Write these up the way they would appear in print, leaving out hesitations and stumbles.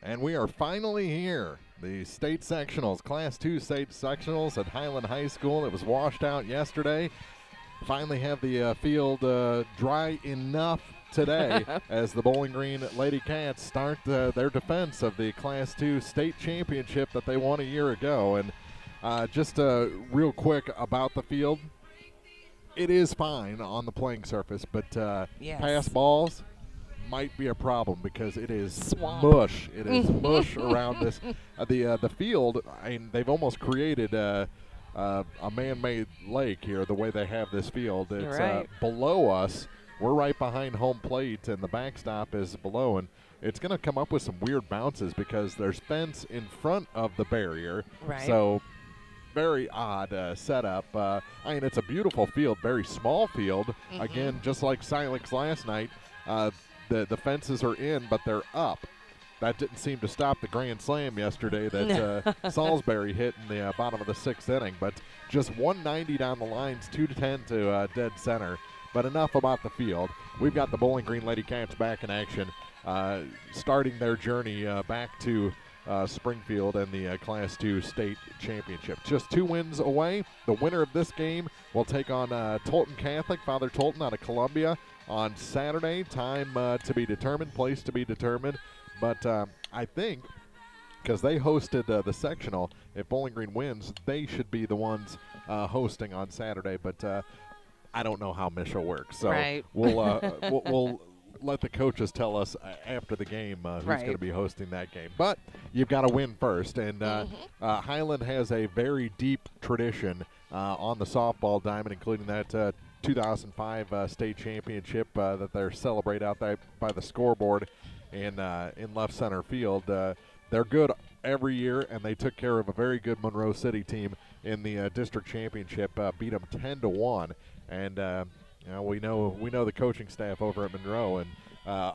And we are finally here. The state sectionals, Class 2 state sectionals at Highland High School. It was washed out yesterday. Finally have the field dry enough today as the Bowling Green LadyCats start their defense of the Class 2 state championship that they won a year ago. And just real quick about the field, it is fine on the playing surface, but pass balls might be a problem because it is Swamp. mush. It is mush around this. The field, I mean, they've almost created a man-made lake here, the way they have this field. It's right. Below us. We're right behind home plate, and the backstop is below, and it's going to come up with some weird bounces because there's fence in front of the barrier. Right. So very odd setup. I mean, it's a beautiful field, very small field. Again, just like Silex last night, the fences are in, but they're up. That didn't seem to stop the grand slam yesterday that Salisbury hit in the bottom of the 6th inning. But just 190 down the lines, 2-10 to dead center. But enough about the field. We've got the Bowling Green LadyCats back in action, starting their journey back to Springfield and the Class 2 state championship. Just 2 wins away. The winner of this game will take on Tolton Catholic, Father Tolton out of Columbia, on Saturday. Time to be determined, place to be determined. But I think because they hosted the sectional, if Bowling Green wins, they should be the ones hosting on Saturday. But I don't know how Mish will work. So we'll let the coaches tell us after the game who's going to be hosting that game. But you've got to win first. And Highland has a very deep tradition on the softball diamond, including that 2005 state championship that they're celebrate out there by the scoreboard in left center field. They're good every year, and they took care of a very good Monroe City team in the district championship, beat them 10-1. And we know the coaching staff over at Monroe, and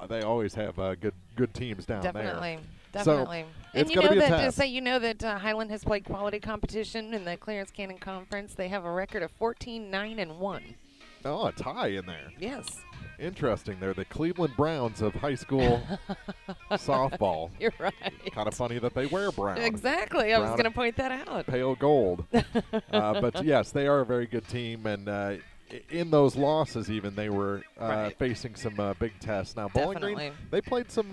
they always have good teams down there. Definitely. So and it's going to be a test. You know that Highland has played quality competition in the Clarence Cannon Conference. They have a record of 14-9-1. Oh, a tie in there. Yes. Interesting. They're the Cleveland Browns of high school softball. You're right. Kind of funny that they wear brown. Exactly. I was going to point that out. Pale gold. But, yes, they are a very good team. And in those losses even, they were facing some big tests. Now, Bowling Green, they played some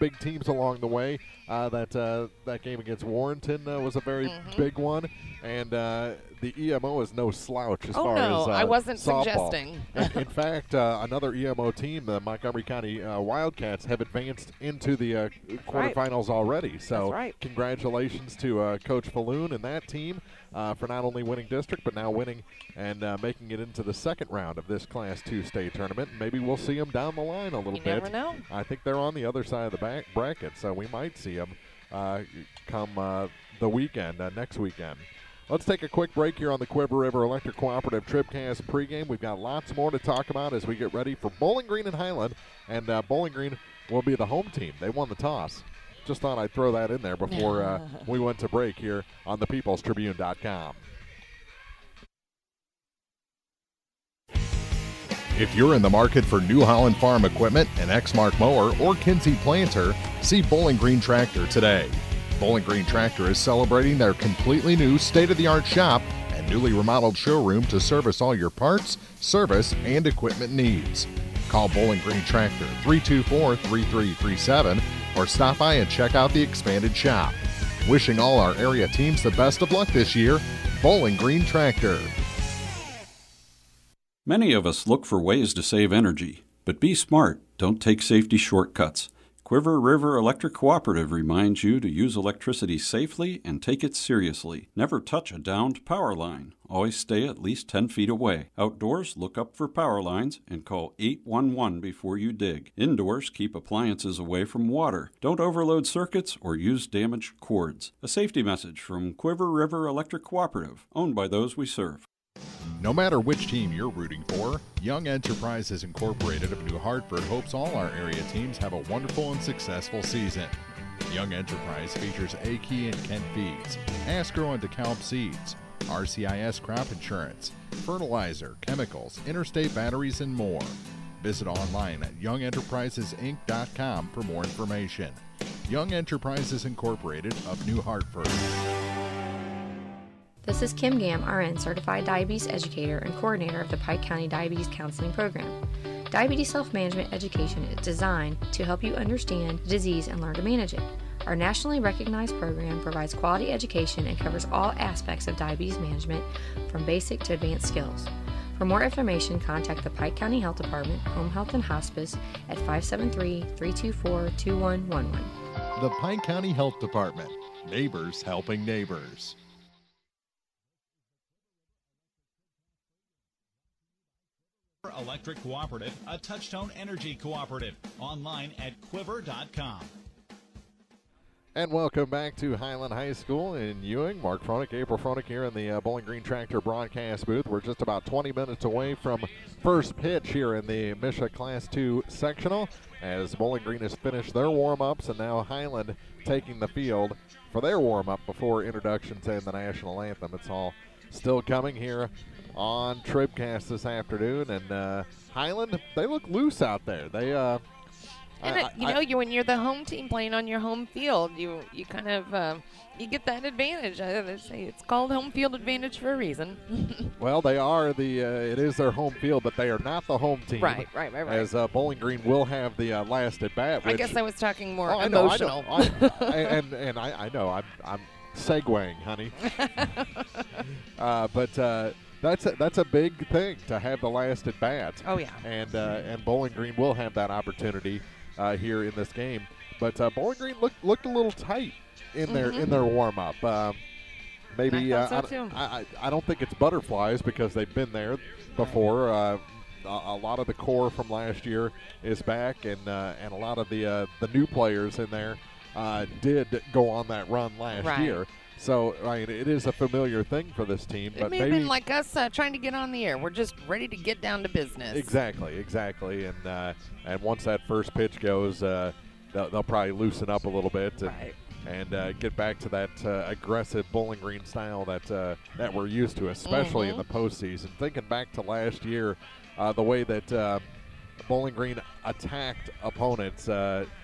big teams along the way. That game against Warrenton was a very big one. And the EMO is no slouch as far as I wasn't softball. suggesting. In fact, another EMO team, the Montgomery County Wildcats, have advanced into the quarterfinals already. So congratulations to Coach Falloon and that team for not only winning district, but now winning and making it into the second round of this Class 2 state tournament. Maybe we'll see them down the line a little bit. You never know. I think they're on the other side of the bracket, so we might see them come the weekend, next weekend. Let's take a quick break here on the Quiver River Electric Cooperative TribCast pregame. We've got lots more to talk about as we get ready for Bowling Green and Highland, and Bowling Green will be the home team. They won the toss. Just thought I'd throw that in there before we went to break here on thepeoplestribune.com. If you're in the market for New Holland Farm equipment, an Exmark mower, or Kinsey planter, see Bowling Green Tractor today. Bowling Green Tractor is celebrating their completely new state-of-the-art shop and newly remodeled showroom to service all your parts, service, and equipment needs. Call Bowling Green Tractor 324-3337 or stop by and check out the expanded shop. Wishing all our area teams the best of luck this year, Bowling Green Tractor. Many of us look for ways to save energy, but be smart. Don't take safety shortcuts. Quiver River Electric Cooperative reminds you to use electricity safely and take it seriously. Never touch a downed power line. Always stay at least 10 feet away. Outdoors, look up for power lines and call 811 before you dig. Indoors, keep appliances away from water. Don't overload circuits or use damaged cords. A safety message from Quiver River Electric Cooperative, owned by those we serve. No matter which team you're rooting for, Young Enterprises Incorporated of New Hartford hopes all our area teams have a wonderful and successful season. Young Enterprise features A-Key and Kent Feeds, Asgrow and DeKalb Seeds, RCIS Crop Insurance, fertilizer, chemicals, interstate batteries, and more. Visit online at youngenterprisesinc.com for more information. Young Enterprises Incorporated of New Hartford. This is Kim Gam, RN, Certified Diabetes Educator and Coordinator of the Pike County Diabetes Counseling Program. Diabetes self-management education is designed to help you understand the disease and learn to manage it. Our nationally recognized program provides quality education and covers all aspects of diabetes management, from basic to advanced skills. For more information, contact the Pike County Health Department, Home Health and Hospice at 573-324-2111. The Pike County Health Department. Neighbors helping neighbors. Electric Cooperative, a Touchtone Energy Cooperative. Online at quiver.com. And welcome back to Highland High School in Ewing. Mark Froelich, April Froelich here in the Bowling Green Tractor broadcast booth. We're just about 20 minutes away from first pitch here in the MSHSAA Class 2 sectional, as Bowling Green has finished their warm-ups, and now Highland taking the field for their warm-up before introductions and the national anthem. It's all still coming here on TribCast this afternoon, and Highland, they look loose out there. They when you're the home team playing on your home field, you kind of you get that advantage. They say it's called home field advantage for a reason. Well, they are it is their home field, but they are not the home team. Right. As Bowling Green will have the last at bat. I guess I was talking more emotional. I know. I'm segueing, honey. But that's a big thing to have the last at bat. Oh yeah. And Bowling Green will have that opportunity here in this game. But Bowling Green looked a little tight in their warm up. Maybe I thought so too. I don't think it's butterflies because they've been there before. A lot of the core from last year is back, and a lot of the new players in there did go on that run last year. So, I mean, it is a familiar thing for this team. It may have been like us trying to get on the air. We're just ready to get down to business. Exactly. And once that first pitch goes, they'll probably loosen up a little bit and get back to that aggressive Bowling Green style that we're used to, especially in the postseason. Thinking back to last year, the way that Bowling Green attacked opponents,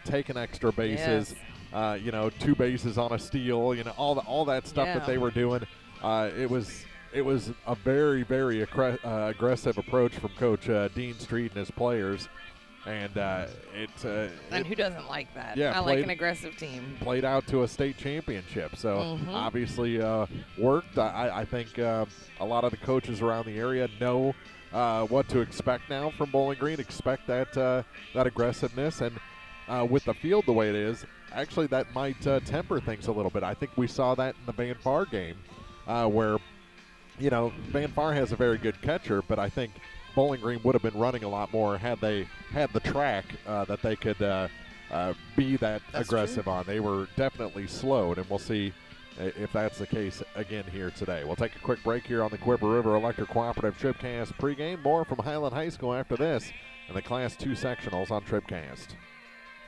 taking extra bases. Yes. 2 bases on a steal, all that stuff that they were doing. It was a very, very aggressive approach from Coach Dean Street and his players, and who doesn't like that? Yeah, I like an aggressive team. Played out to a state championship, so obviously worked. I think a lot of the coaches around the area know what to expect now from Bowling Green. Expect that aggressiveness, and with the field the way it is, actually that might temper things a little bit. I think we saw that in the Van Far game where, Van Far has a very good catcher, but I think Bowling Green would have been running a lot more had they had the track that they could be that's aggressive true. On. They were definitely slowed, and we'll see if that's the case again here today. We'll take a quick break here on the Quiver River Electric Cooperative TribCast pregame. More from Highland High School after this and the Class 2 sectionals on TribCast.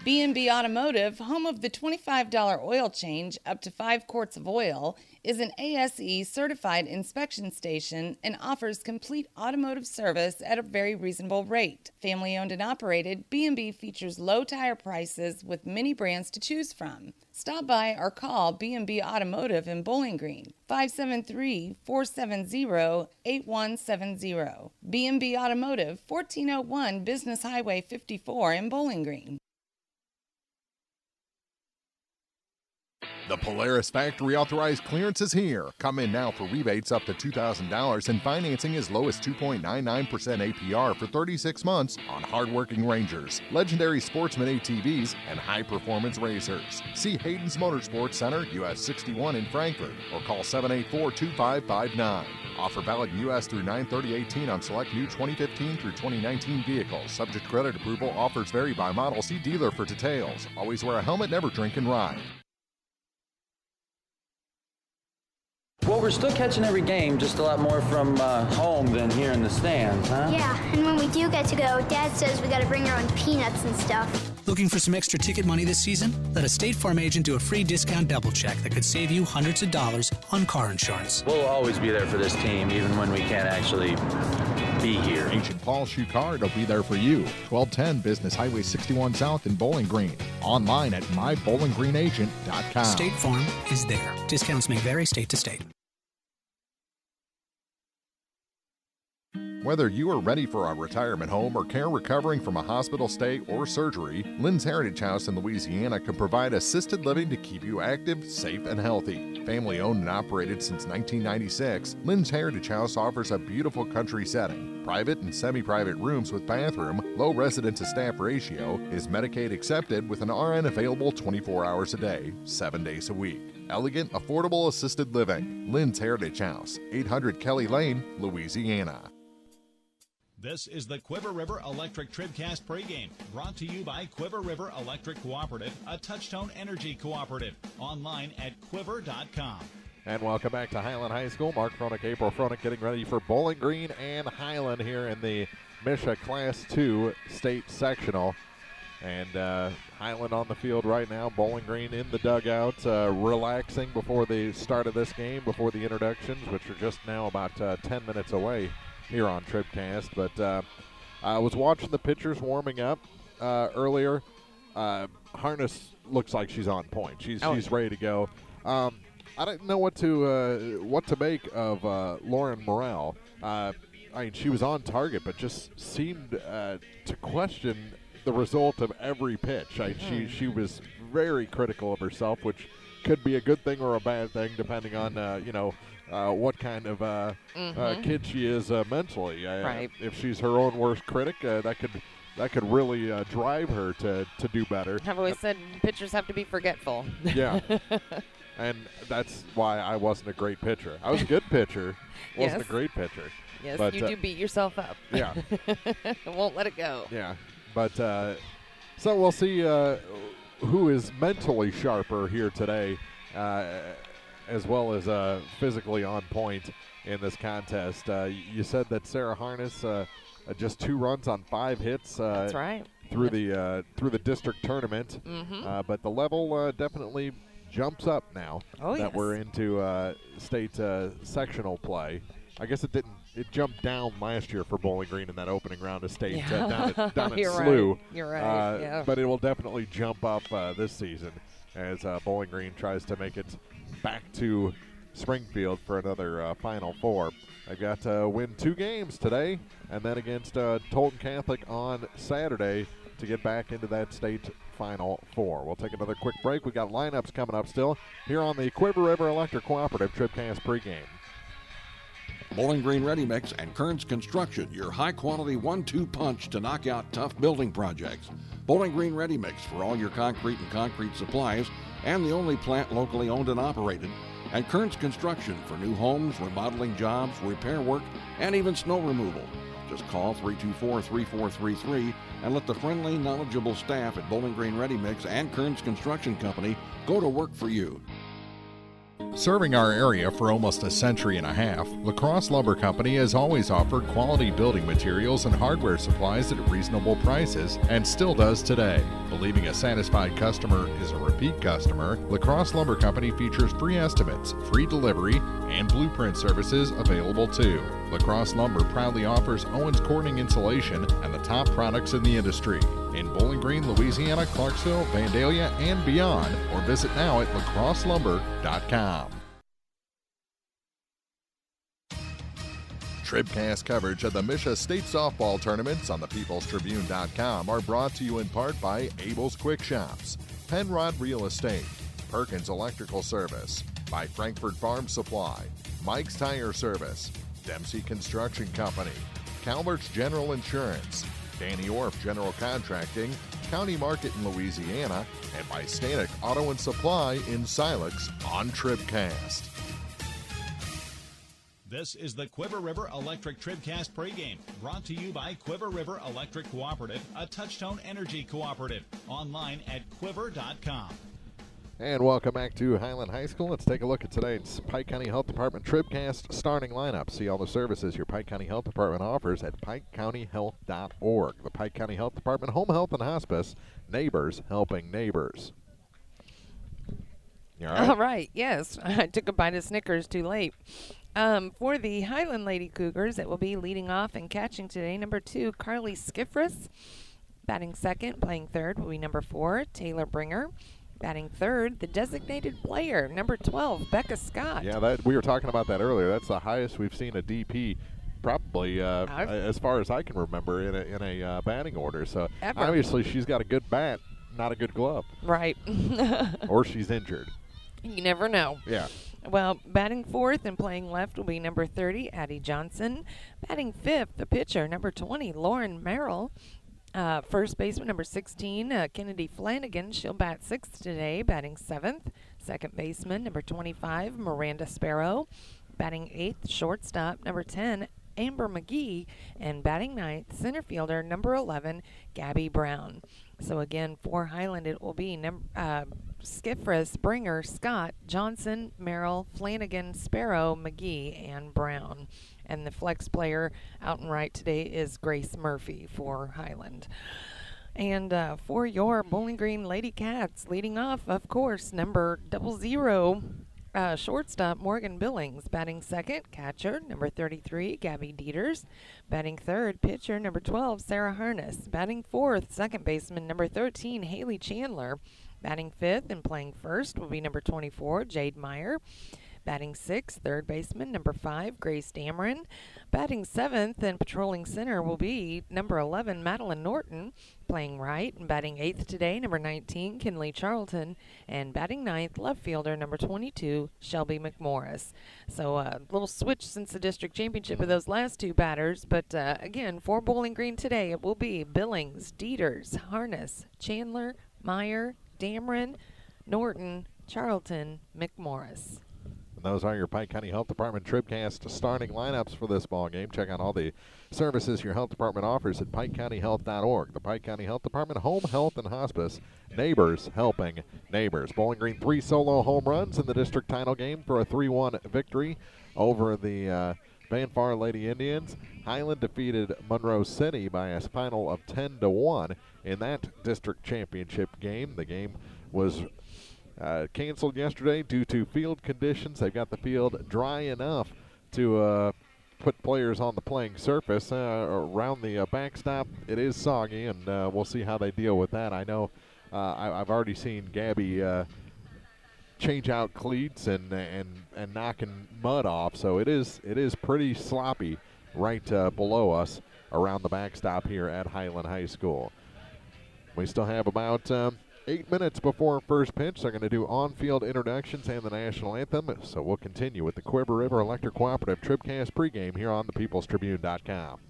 B&B Automotive, home of the $25 oil change up to 5 quarts of oil, is an ASE certified inspection station and offers complete automotive service at a very reasonable rate. Family owned and operated, B&B features low tire prices with many brands to choose from. Stop by or call B&B Automotive in Bowling Green, 573-470-8170. B&B Automotive, 1401 Business Highway 54 in Bowling Green. The Polaris Factory Authorized Clearance is here. Come in now for rebates up to $2,000 and financing as low as 2.99% APR for 36 months on hardworking Rangers, legendary Sportsman ATVs, and high-performance racers. See Hayden's Motorsports Center, US 61 in Frankfort, or call 784-2559. Offer valid in U.S. through 9/30/18 on select new 2015 through 2019 vehicles. Subject to credit approval. Offers vary by model. See dealer for details. Always wear a helmet, never drink and ride. Well, we're still catching every game, just a lot more from home than here in the stands, huh? Yeah, and when we do get to go, Dad says we got to bring our own peanuts and stuff. Looking for some extra ticket money this season? Let a State Farm agent do a free discount double check that could save you hundreds of dollars on car insurance. We'll always be there for this team, even when we can't actually be here. Agent Paul Shucard will be there for you. 1210 Business Highway 61 South in Bowling Green. Online at mybowlinggreenagent.com. State Farm is there. Discounts may vary state to state. Whether you are ready for a retirement home or care recovering from a hospital stay or surgery, Lynn's Heritage House in Louisiana can provide assisted living to keep you active, safe, and healthy. Family owned and operated since 1996, Lynn's Heritage House offers a beautiful country setting, private and semi-private rooms with bathroom, low resident to staff ratio, is Medicaid accepted with an RN available 24 hours a day, 7 days a week. Elegant, affordable assisted living. Lynn's Heritage House, 800 Kelly Lane, Louisiana. This is the Quiver River Electric TribCast pregame, brought to you by Quiver River Electric Cooperative, a Touchtone Energy Cooperative. Online at quiver.com. And welcome back to Highland High School. Mark Froelich, April Froelich getting ready for Bowling Green and Highland here in the MSHSAA Class 2 State Sectional. And Highland on the field right now, Bowling Green in the dugout, relaxing before the start of this game, before the introductions, which are just now about 10 minutes away here on TribCast. But I was watching the pitchers warming up earlier. Harness looks like she's on point. She's ready to go. I didn't know what to make of Lauren Morrell. I mean, she was on target, but just seemed to question the result of every pitch. She was very critical of herself, which could be a good thing or a bad thing, depending on what kind of kid she is mentally. Right. If she's her own worst critic, that could really drive her to do better. I've always said pitchers have to be forgetful. Yeah. And that's why I wasn't a great pitcher. I was a good pitcher, wasn't a great pitcher. Yes, but, you do beat yourself up. Yeah. Won't let it go. Yeah. But so we'll see who is mentally sharper here today, as well as physically on point in this contest. You said that Sarah Harness just 2 runs on 5 hits. That's right. Through the district tournament. Mm-hmm. But the level definitely jumps up now that we're into state sectional play. I guess it didn't. It jumped down last year for Bowling Green in that opening round of state down at SLU. Right. You're right. Yeah. But it will definitely jump up this season as Bowling Green tries to make it back to Springfield for another Final Four. They've got to win 2 games today and then against Tolton Catholic on Saturday to get back into that state Final Four. We'll take another quick break. We got lineups coming up still here on the Quiver River Electric Cooperative TribCast pregame. Bowling Green Ready Mix and Kearns Construction, your high-quality 1-2 punch to knock out tough building projects. Bowling Green Ready Mix for all your concrete and concrete supplies, and the only plant locally owned and operated. And Kearns Construction for new homes, remodeling jobs, repair work, and even snow removal. Just call 324-3433 and let the friendly, knowledgeable staff at Bowling Green Ready Mix and Kearns Construction Company go to work for you. Serving our area for almost a century and a half, La Crosse Lumber Company has always offered quality building materials and hardware supplies at reasonable prices and still does today. Believing a satisfied customer is a repeat customer, La Crosse Lumber Company features free estimates, free delivery, and blueprint services available too. La Crosse Lumber proudly offers Owens Corning insulation and the top products in the industry. In Bowling Green, Louisiana, Clarksville, Vandalia, and beyond, or visit now at lacrosselumber.com. TribCast coverage of the MSHSAA State Softball Tournaments on thepeoplestribune.com are brought to you in part by Abel's Quick Shops, Penrod Real Estate, Perkins Electrical Service, by Frankfurt Farm Supply, Mike's Tire Service, Dempsey Construction Company, Calvert's General Insurance, Danny Orff General Contracting, County Market in Louisiana, and by Stanek Auto and Supply in Silex on TribCast. This is the Quiver River Electric TribCast pregame, brought to you by Quiver River Electric Cooperative, a Touchtone Energy Cooperative. Online at quiver.com. And welcome back to Highland High School. Let's take a look at today's Pike County Health Department TribCast starting lineup. See all the services your Pike County Health Department offers at pikecountyhealth.org. The Pike County Health Department, Home Health and Hospice, neighbors helping neighbors. You all right? All right, yes. I took a bite of Snickers too late. For the Highland Lady Cougars, it will be leading off and catching today, number 2, Carly Skiffress. Batting second, playing third, will be number 4, Taylor Bringer. Batting third, the designated player, number 12, Becca Scott. Yeah, we were talking about that earlier. That's the highest we've seen a DP probably as far as I can remember in a batting order. So ever. Obviously she's got a good bat, not a good glove. Right. Or she's injured. You never know. Yeah. Well, batting fourth and playing left will be number 30, Addie Johnson. Batting fifth, the pitcher, number 20, Lauren Merrill. First baseman, number 16, Kennedy Flanagan. She'll bat sixth today, batting seventh. Second baseman, number 25, Miranda Sparrow. Batting eighth, shortstop, number 10, Amber McGee. And batting ninth, center fielder, number 11, Gabby Brown. So again, for Highland, it will be Skiffress, Bringer, Scott, Johnson, Merrill, Flanagan, Sparrow, McGee, and Brown. And the flex player out and right today is Grace Murphy for Highland. And for your Bowling Green Lady Cats, leading off, of course, number 00, shortstop Morgan Billings. Batting second, catcher, number 33, Gabby Dieters. Batting third, pitcher, number 12, Sarah Harness. Batting fourth, second baseman, number 13, Haley Chandler. Batting fifth and playing first will be number 24, Jade Meyer. Batting sixth, third baseman, number 5, Grace Dameron. Batting seventh and patrolling center will be number 11, Madeline Norton, playing right. And batting eighth today, number 19, Kinley Charlton. And batting ninth, left fielder, number 22, Shelby McMorris. So a little switch since the district championship of those last two batters. But again, for Bowling Green today, it will be Billings, Dieters, Harness, Chandler, Meyer, Dameron, Norton, Charlton, McMorris. And those are your Pike County Health Department TribCast starting lineups for this ball game. Check out all the services your health department offers at PikeCountyHealth.org. The Pike County Health Department, Home Health and Hospice, neighbors helping neighbors. Bowling Green 3 solo home runs in the district title game for a 3-1 victory over the Banfar Lady Indians. Highland defeated Monroe City by a final of 10-1 in that district championship game. The game was canceled yesterday due to field conditions. They've got the field dry enough to put players on the playing surface. Around the backstop, it is soggy, and we'll see how they deal with that. I know I've already seen Gabby change out cleats and knocking mud off, so it is pretty sloppy right below us around the backstop here at Highland High School. We still have about 8 minutes before first pitch. They're going to do on-field introductions and the national anthem. So we'll continue with the Quiver River Electric Cooperative TribCast pregame here on thepeoplestribune.com.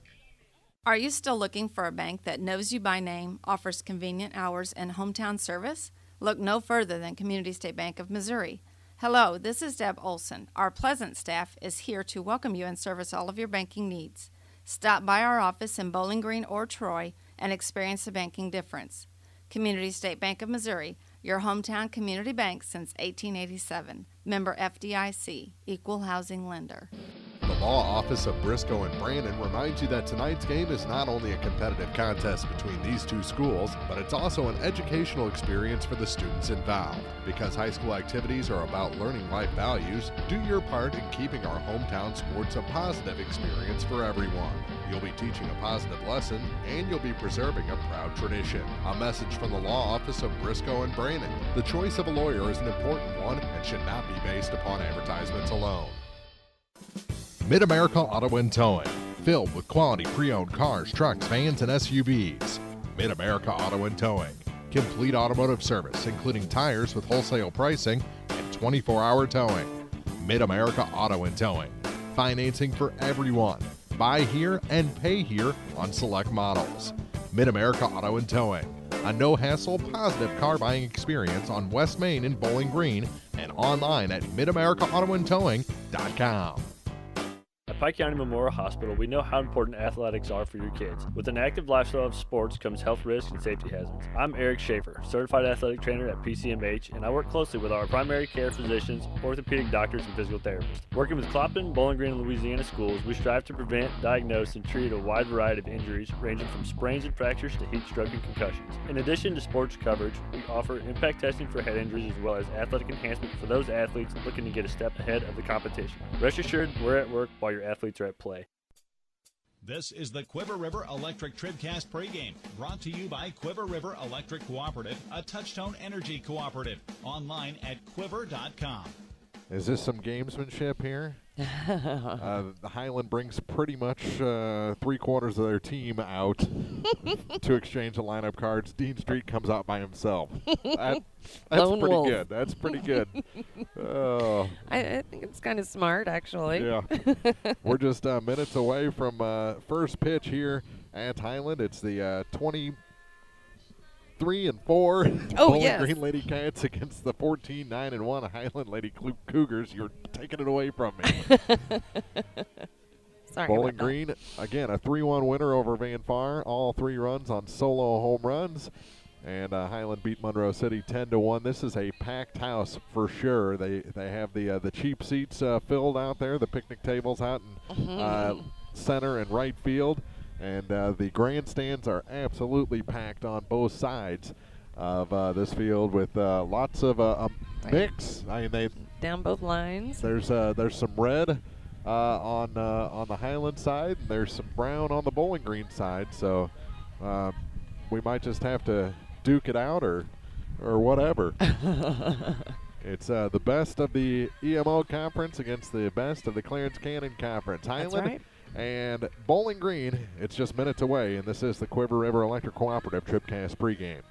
Are you still looking for a bank that knows you by name, offers convenient hours, and hometown service? Look no further than Community State Bank of Missouri. Hello, this is Deb Olson. Our pleasant staff is here to welcome you and service all of your banking needs. Stop by our office in Bowling Green or Troy and experience the banking difference. Community State Bank of Missouri, your hometown community bank since 1887. Member FDIC, equal housing lender. The Law Office of Briscoe and Brandon reminds you that tonight's game is not only a competitive contest between these two schools, but it's also an educational experience for the students involved. Because high school activities are about learning life values, do your part in keeping our hometown sports a positive experience for everyone. You'll be teaching a positive lesson, and you'll be preserving a proud tradition. A message from the Law Office of Briscoe and Brandon. The choice of a lawyer is an important one and should not be based upon advertisements alone. Mid-America Auto and Towing, filled with quality pre-owned cars, trucks, vans, and SUVs. Mid-America Auto and Towing, complete automotive service, including tires with wholesale pricing and 24-hour towing. Mid-America Auto and Towing, financing for everyone. Buy here and pay here on select models. Mid-America Auto and Towing, a no-hassle, positive car buying experience on West Main in Bowling Green and online at midamericaautoandtowing.com. Pike County Memorial Hospital, we know how important athletics are for your kids. With an active lifestyle of sports comes health risks and safety hazards. I'm Eric Schaefer, certified athletic trainer at PCMH, and I work closely with our primary care physicians, orthopedic doctors, and physical therapists. Working with Clopton, Bowling Green, and Louisiana schools, we strive to prevent, diagnose, and treat a wide variety of injuries ranging from sprains and fractures to heat stroke and concussions. In addition to sports coverage, we offer impact testing for head injuries as well as athletic enhancement for those athletes looking to get a step ahead of the competition. Rest assured, we're at work while your athletes are at play. This is the Quiver River Electric TribCast pregame, brought to you by Quiver River Electric Cooperative, a Touchtone Energy cooperative. Online at quiver.com. Is this some gamesmanship here? The Highland brings pretty much 3/4 of their team out to exchange the lineup cards. Dean Street comes out by himself. That's Lone pretty wolf. good. That's pretty good. Oh. I think it's kind of smart, actually. Yeah. We're just minutes away from first pitch here at Highland. It's the 23-4 Bowling Green LadyCats against the 14-9-1 Highland Lady Cougars. You're taking it away from me. Sorry. Bowling Green, again, a 3-1 winner over Van Far. All 3 runs on solo home runs. And Highland beat Monroe City 10-1. This is a packed house for sure. They have the cheap seats filled out there, the picnic tables out in center and right field. And the grandstands are absolutely packed on both sides of this field with lots of mix. I mean, they down both lines. There's some red on the Highland side, and there's some brown on the Bowling Green side. So we might just have to duke it out or whatever. It's the best of the EMO conference against the best of the Clarence Cannon Conference. Highland. That's right. And Bowling Green, it's just minutes away, and this is the Quiver River Electric Cooperative TribCast pregame.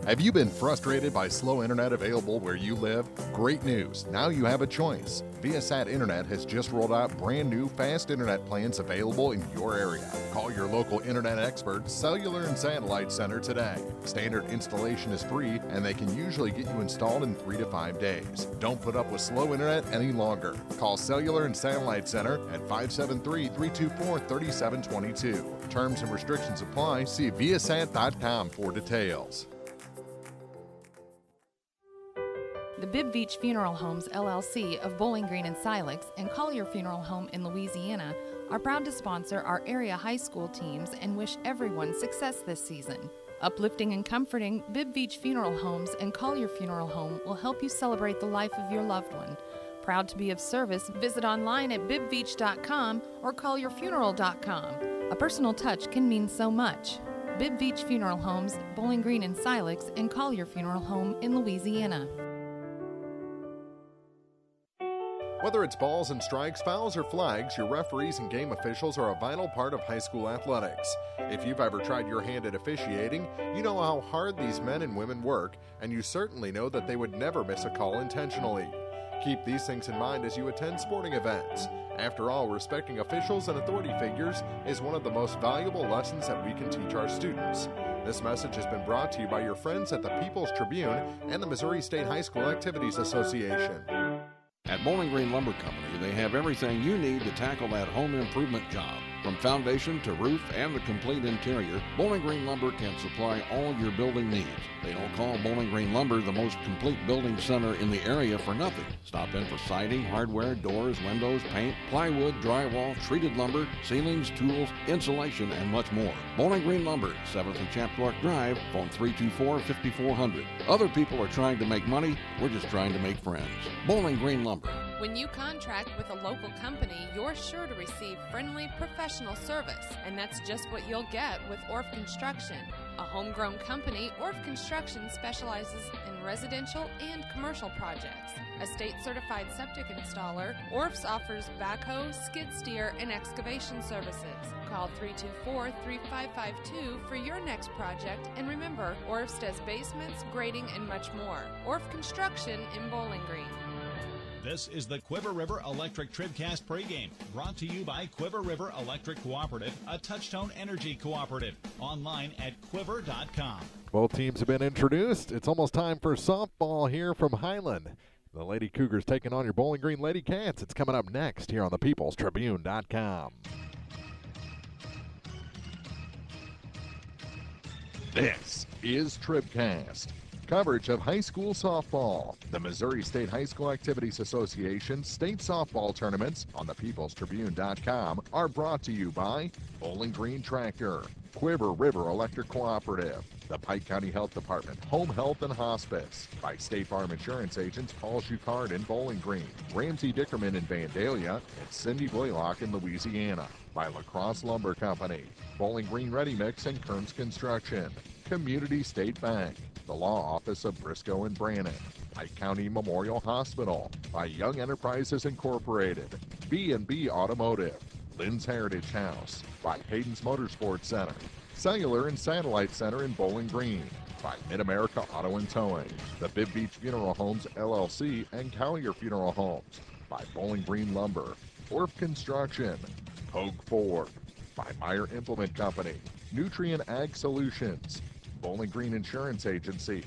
Have you been frustrated by slow internet available where you live? Great news. Now you have a choice. Viasat Internet has just rolled out brand new fast internet plans available in your area. Call your local internet expert, Cellular and Satellite Center today. Standard installation is free, and they can usually get you installed in 3 to 5 days. Don't put up with slow internet any longer. Call Cellular and Satellite Center at 573-324-3722. Terms and restrictions apply. See viasat.com for details. The Bibb Beach Funeral Homes, LLC of Bowling Green and Silex and Collier Funeral Home in Louisiana are proud to sponsor our area high school teams and wish everyone success this season. Uplifting and comforting, Bibb Beach Funeral Homes and Collier Funeral Home will help you celebrate the life of your loved one. Proud to be of service, visit online at bibbbeach.com or collierfuneral.com. A personal touch can mean so much. Bibb Beach Funeral Homes, Bowling Green and Silex, and Collier Funeral Home in Louisiana. Whether it's balls and strikes, fouls, or flags, your referees and game officials are a vital part of high school athletics. If you've ever tried your hand at officiating, you know how hard these men and women work, and you certainly know that they would never miss a call intentionally. Keep these things in mind as you attend sporting events. After all, respecting officials and authority figures is one of the most valuable lessons that we can teach our students. This message has been brought to you by your friends at the People's Tribune and the Missouri State High School Activities Association. At Bowling Green Lumber Company, they have everything you need to tackle that home improvement job. From foundation to roof and the complete interior, Bowling Green Lumber can supply all your building needs. They don't call Bowling Green Lumber the most complete building center in the area for nothing. Stop in for siding, hardware, doors, windows, paint, plywood, drywall, treated lumber, ceilings, tools, insulation, and much more. Bowling Green Lumber, 7th and Chapdelaine Drive, phone 324-5400. Other people are trying to make money, we're just trying to make friends. Bowling Green Lumber. When you contract with a local company, you're sure to receive friendly, professional service. And that's just what you'll get with Orff Construction. A homegrown company, Orff Construction specializes in residential and commercial projects. A state-certified septic installer, Orff's offers backhoe, skid steer, and excavation services. Call 324-3552 for your next project. And remember, Orff's does basements, grading, and much more. Orff Construction in Bowling Green. This is the Quiver River Electric TribCast pregame, brought to you by Quiver River Electric Cooperative, a Touchtone Energy cooperative. Online at quiver.com. Both teams have been introduced. It's almost time for softball here from Highland. The Lady Cougars taking on your Bowling Green Lady Cats. It's coming up next here on the peoplestribune.com. This is TribCast, coverage of high school softball. The Missouri State High School Activities Association state softball tournaments on the peoplestribune.com are brought to you by Bowling Green Tractor, Quiver River Electric Cooperative, the Pike County Health Department, Home Health and Hospice, by State Farm Insurance Agents Paul Schuchard in Bowling Green, Ramsey Dickerman in Vandalia, and Cindy Blaylock in Louisiana, by La Crosse Lumber Company, Bowling Green Ready Mix and Kearns Construction, Community State Bank, the Law Office of Briscoe and Brannon, Pike County Memorial Hospital, by Young Enterprises Incorporated, B&B Automotive, Lynn's Heritage House, by Hayden's Motorsports Center, Cellular and Satellite Center in Bowling Green, by Mid-America Auto and Towing, the Bibb Beach Funeral Homes LLC and Collier Funeral Homes, by Bowling Green Lumber, Orf Construction, Hogue Ford, by Meyer Implement Company, Nutrient Ag Solutions, Bowling Green Insurance Agency,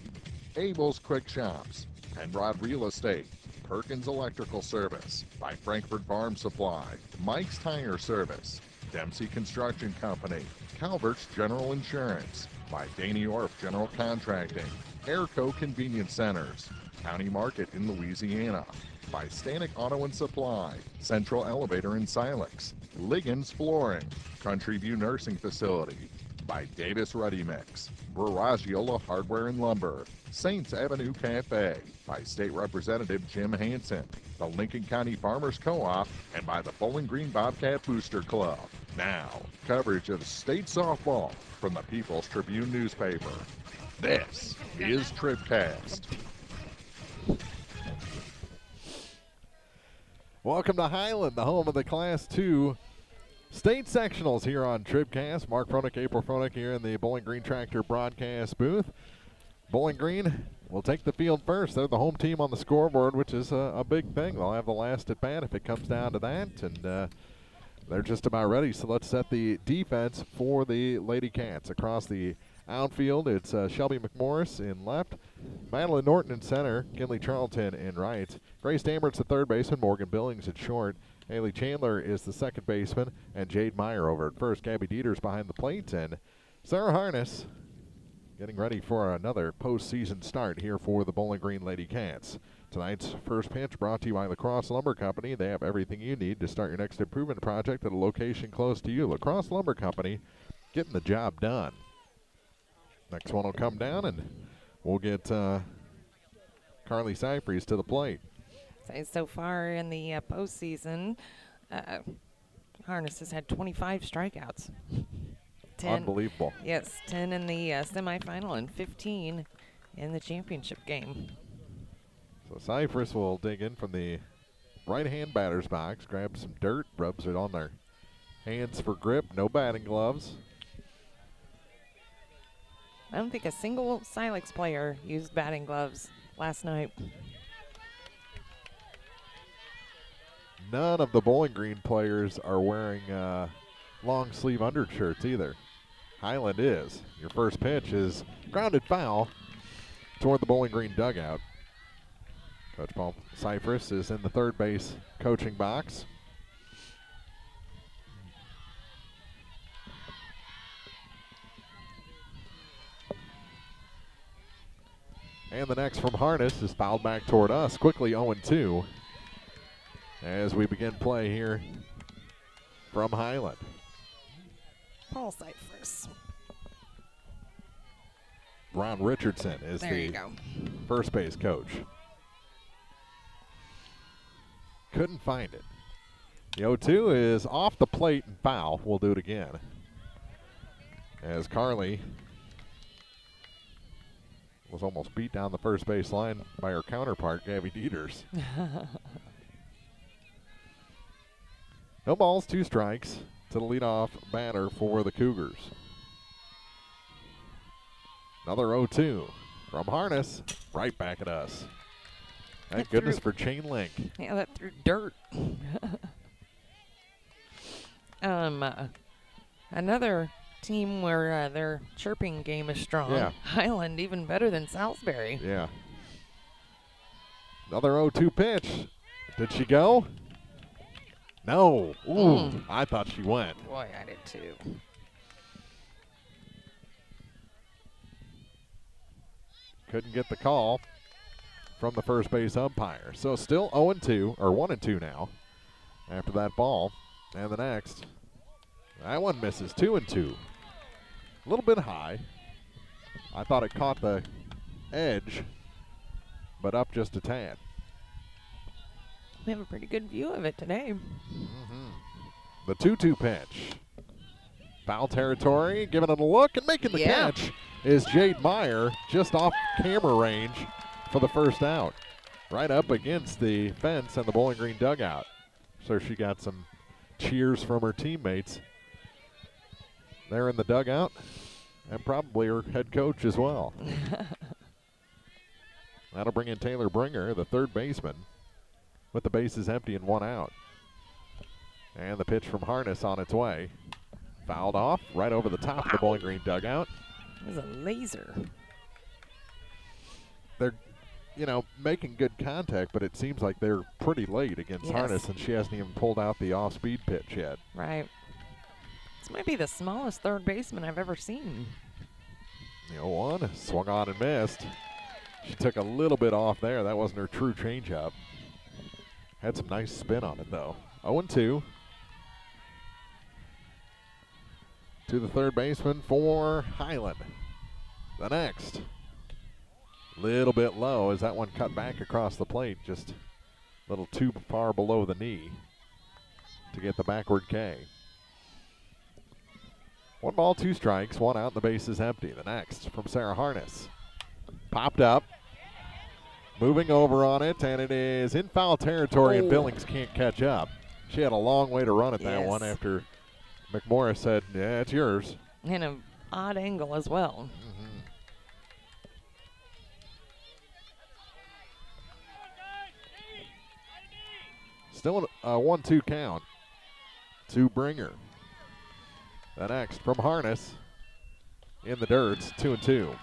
Abel's Quick Shops, Penrod Real Estate, Perkins Electrical Service, by Frankfurt Farm Supply, Mike's Tire Service, Dempsey Construction Company, Calvert's General Insurance, by Danny Orff General Contracting, Airco Convenience Centers, County Market in Louisiana, by Stanek Auto and Supply, Central Elevator in Silex, Liggins Flooring, Country View Nursing Facility, by Davis Ready Mix, Barragiola Hardware and Lumber, Saints Avenue Cafe, by State Representative Jim Hansen, the Lincoln County Farmers Co-op, and by the Bowling Green Bobcat Booster Club. Now, coverage of state softball from the People's Tribune newspaper. This is TribCast. Welcome to Highland, the home of the Class 2 State Sectionals here on TribCast. Mark Fronick, April Fronick here in the Bowling Green Tractor broadcast booth. Bowling Green will take the field first. They're the home team on the scoreboard, which is a big thing. They'll have the last at bat if it comes down to that, and they're just about ready. So let's set the defense for the Lady Cats. Across the outfield, it's Shelby McMorris in left, Madeline Norton in center, Kinley Charlton in right, Grace Dammert's the third baseman, Morgan Billings at short, Haley Chandler is the second baseman, and Jade Meyer over at first. Gabby Dieters behind the plate, and Sarah Harness getting ready for another postseason start here for the Bowling Green Lady Cats. Tonight's first pitch brought to you by La Crosse Lumber Company. They have everything you need to start your next improvement project at a location close to you. La Crosse Lumber Company, getting the job done. Next one will come down, and we'll get Carly Seifries to the plate. So far in the postseason, Harness has had 25 strikeouts. 10, unbelievable. Yes, 10 in the semifinal and 15 in the championship game. So Seifris will dig in from the right-hand batter's box, grabs some dirt, rubs it on their hands for grip, no batting gloves. I don't think a single Silex player used batting gloves last night. None of the Bowling Green players are wearing long sleeve undershirts either. Highland is. Your first pitch is grounded foul toward the Bowling Green dugout. Coach Paul Seifris is in the third base coaching box. And the next from Harness is fouled back toward us. Quickly 0-2 as we begin play here from Highland. Paul Seifris. Ron Richardson is the first base coach. Couldn't find it. The 0-2 is off the plate and foul. We'll do it again. As Carly was almost beat down the first base line by her counterpart, Gabby Dieters. No balls, 2 strikes to the leadoff batter for the Cougars. Another 0-2 from Harness, right back at us. Thank goodness for chain link. Yeah, that threw dirt. Another team where their chirping game is strong. Yeah. Highland even better than Salisbury. Yeah. Another 0-2 pitch. Did she go? No. Ooh, I thought she went. Boy, I did too. Couldn't get the call from the first base umpire. So still 0-2, or 1-2 now after that ball. And the next, that one misses, 2-2. A little bit high. I thought it caught the edge, but up just a tad. We have a pretty good view of it today. The 2-2 pitch. Foul territory, giving it a look and making the catch is Jade Meyer, just off camera range for the first out. Right up against the fence and the Bowling Green dugout. So she got some cheers from her teammates there in the dugout, and probably her head coach as well. That'll bring in Taylor Bringer, the third baseman, with the bases empty and 1 out. And the pitch from Harness on its way. Fouled off right over the top of the Bowling Green dugout. It was a laser. They're, making good contact, but it seems like they're pretty late against Harness, and she hasn't even pulled out the off-speed pitch yet. Right. This might be the smallest third baseman I've ever seen. 0-1, swung on and missed. She took a little bit off there. That wasn't her true changeup. Had some nice spin on it, though. 0-2. To the third baseman for Highland. The next. Little bit low as that one cut back across the plate. Just a little too far below the knee to get the backward K. 1 ball, 2 strikes, 1 out, and the base is empty. The next from Sarah Harness. Popped up. Moving over on it, and it is in foul territory, and Billings can't catch up. She had a long way to run at that one after McMorris said, yeah, it's yours. And an odd angle as well. Still a 1-2 count to Bringer. The next from Harness in the dirt, 2-2.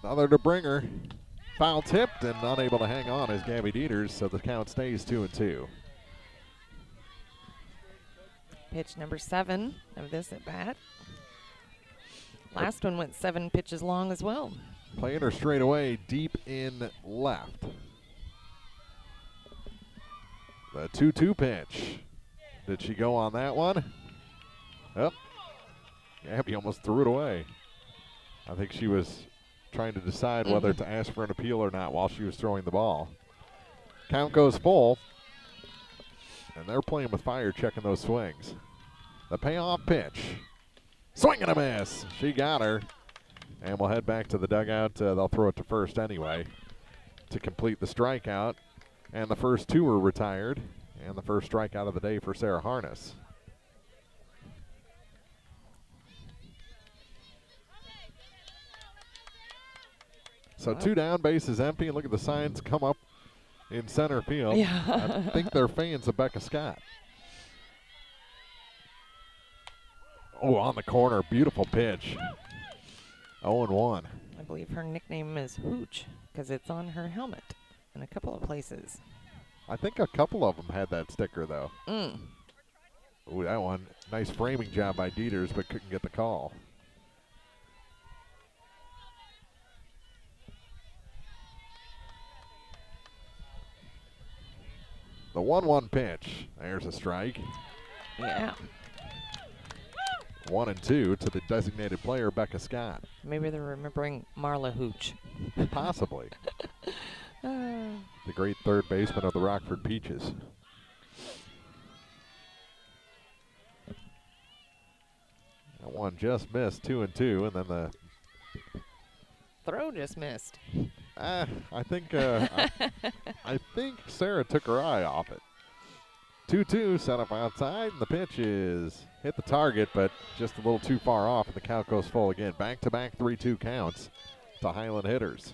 Another to Bringer. Foul tipped and unable to hang on is Gabby Dieters, so the count stays 2-2. Pitch number 7 of this at bat. Last one went 7 pitches long as well. Playing her straight away deep in left. The 2-2 pitch. Did she go on that one? Oh, Gabby almost threw it away. I think she was trying to decide whether to ask for an appeal or not while she was throwing the ball. Count goes full. And they're playing with fire, checking those swings. The payoff pitch. Swing and a miss. She got her. And we'll head back to the dugout. They'll throw it to first anyway to complete the strikeout. And the first 2 were retired. And the first strikeout of the day for Sarah Harness. So 2 down, bases empty. And look at the signs come up in center field. Yeah. I think they're fans of Becca Scott. Oh, on the corner. Beautiful pitch. 0-1. I believe her nickname is Hooch because it's on her helmet in a couple of places. I think a couple of them had that sticker, though. Ooh, that one. Nice framing job by Dieters, but couldn't get the call. The 1-1 pitch. There's a strike. Yeah. 1-2 to the designated player, Becca Scott. Maybe they're remembering Marla Hooch. Possibly. The great third baseman of the Rockford Peaches. That one just missed, 2-2, and then the throw just missed. I think I think Sarah took her eye off it. 2-2 set up outside, and the pitch is hit the target, but just a little too far off, and the count goes full again. Back-to-back 3-2 counts to Highland hitters.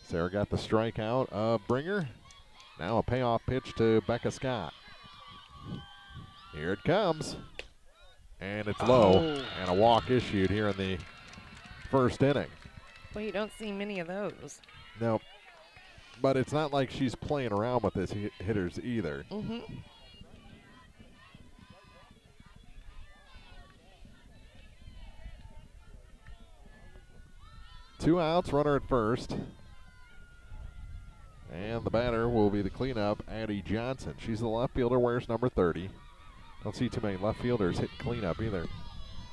Sarah got the strikeout of Bringer, Now a payoff pitch to Becca Scott. Here it comes. And it's low. And a walk issued here in the first inning. Well, you don't see many of those. No. But it's not like she's playing around with his hitters either. Mm-hmm. Two outs, runner at first. And the batter will be the cleanup, Addie Johnson. She's the left fielder, wears number 30. Don't see too many left fielders hitting cleanup either.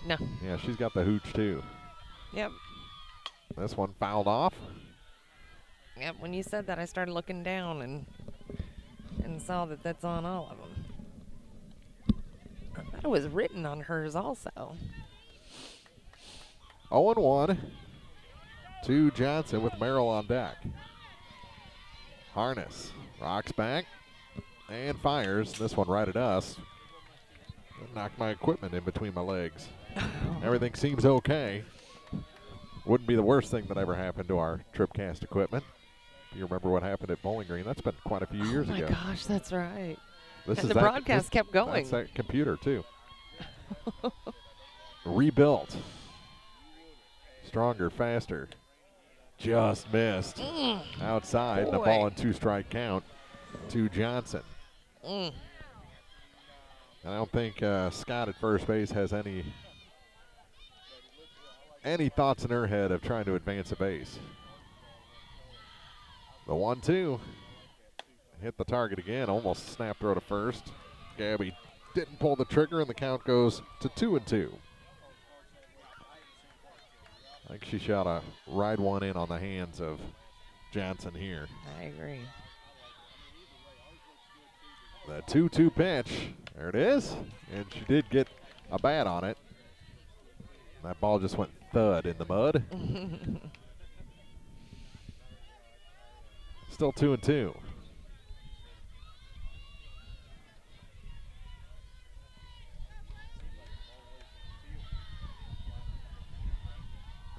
No. Yeah, she's got the hooch too. Yep. This one fouled off. Yep, when you said that, I started looking down and saw that that's on all of them. I thought it was written on hers also. 0-1 to Johnson with Merrill on deck. Harness rocks back and fires. This one right at us. Knocked my equipment in between my legs. Everything seems okay. Wouldn't be the worst thing that ever happened to our TribCast equipment. If you remember what happened at Bowling Green, that's been quite a few years ago. Oh my gosh, that's right. This and is the broadcast kept going. That's that computer too. Rebuilt. Stronger, faster. Just missed. Outside, and a ball and 2-strike count to Johnson. I don't think Scott at first base has any thoughts in her head of trying to advance a base. The 1-2 hit the target again, almost snapped throw to first. Gabby didn't pull the trigger, and the count goes to 2-2. I think she shot a ride one in on the hands of Johnson here. I agree. The 2-2 pitch. There it is. And she did get a bat on it. That ball just went thud in the mud. Still 2-2.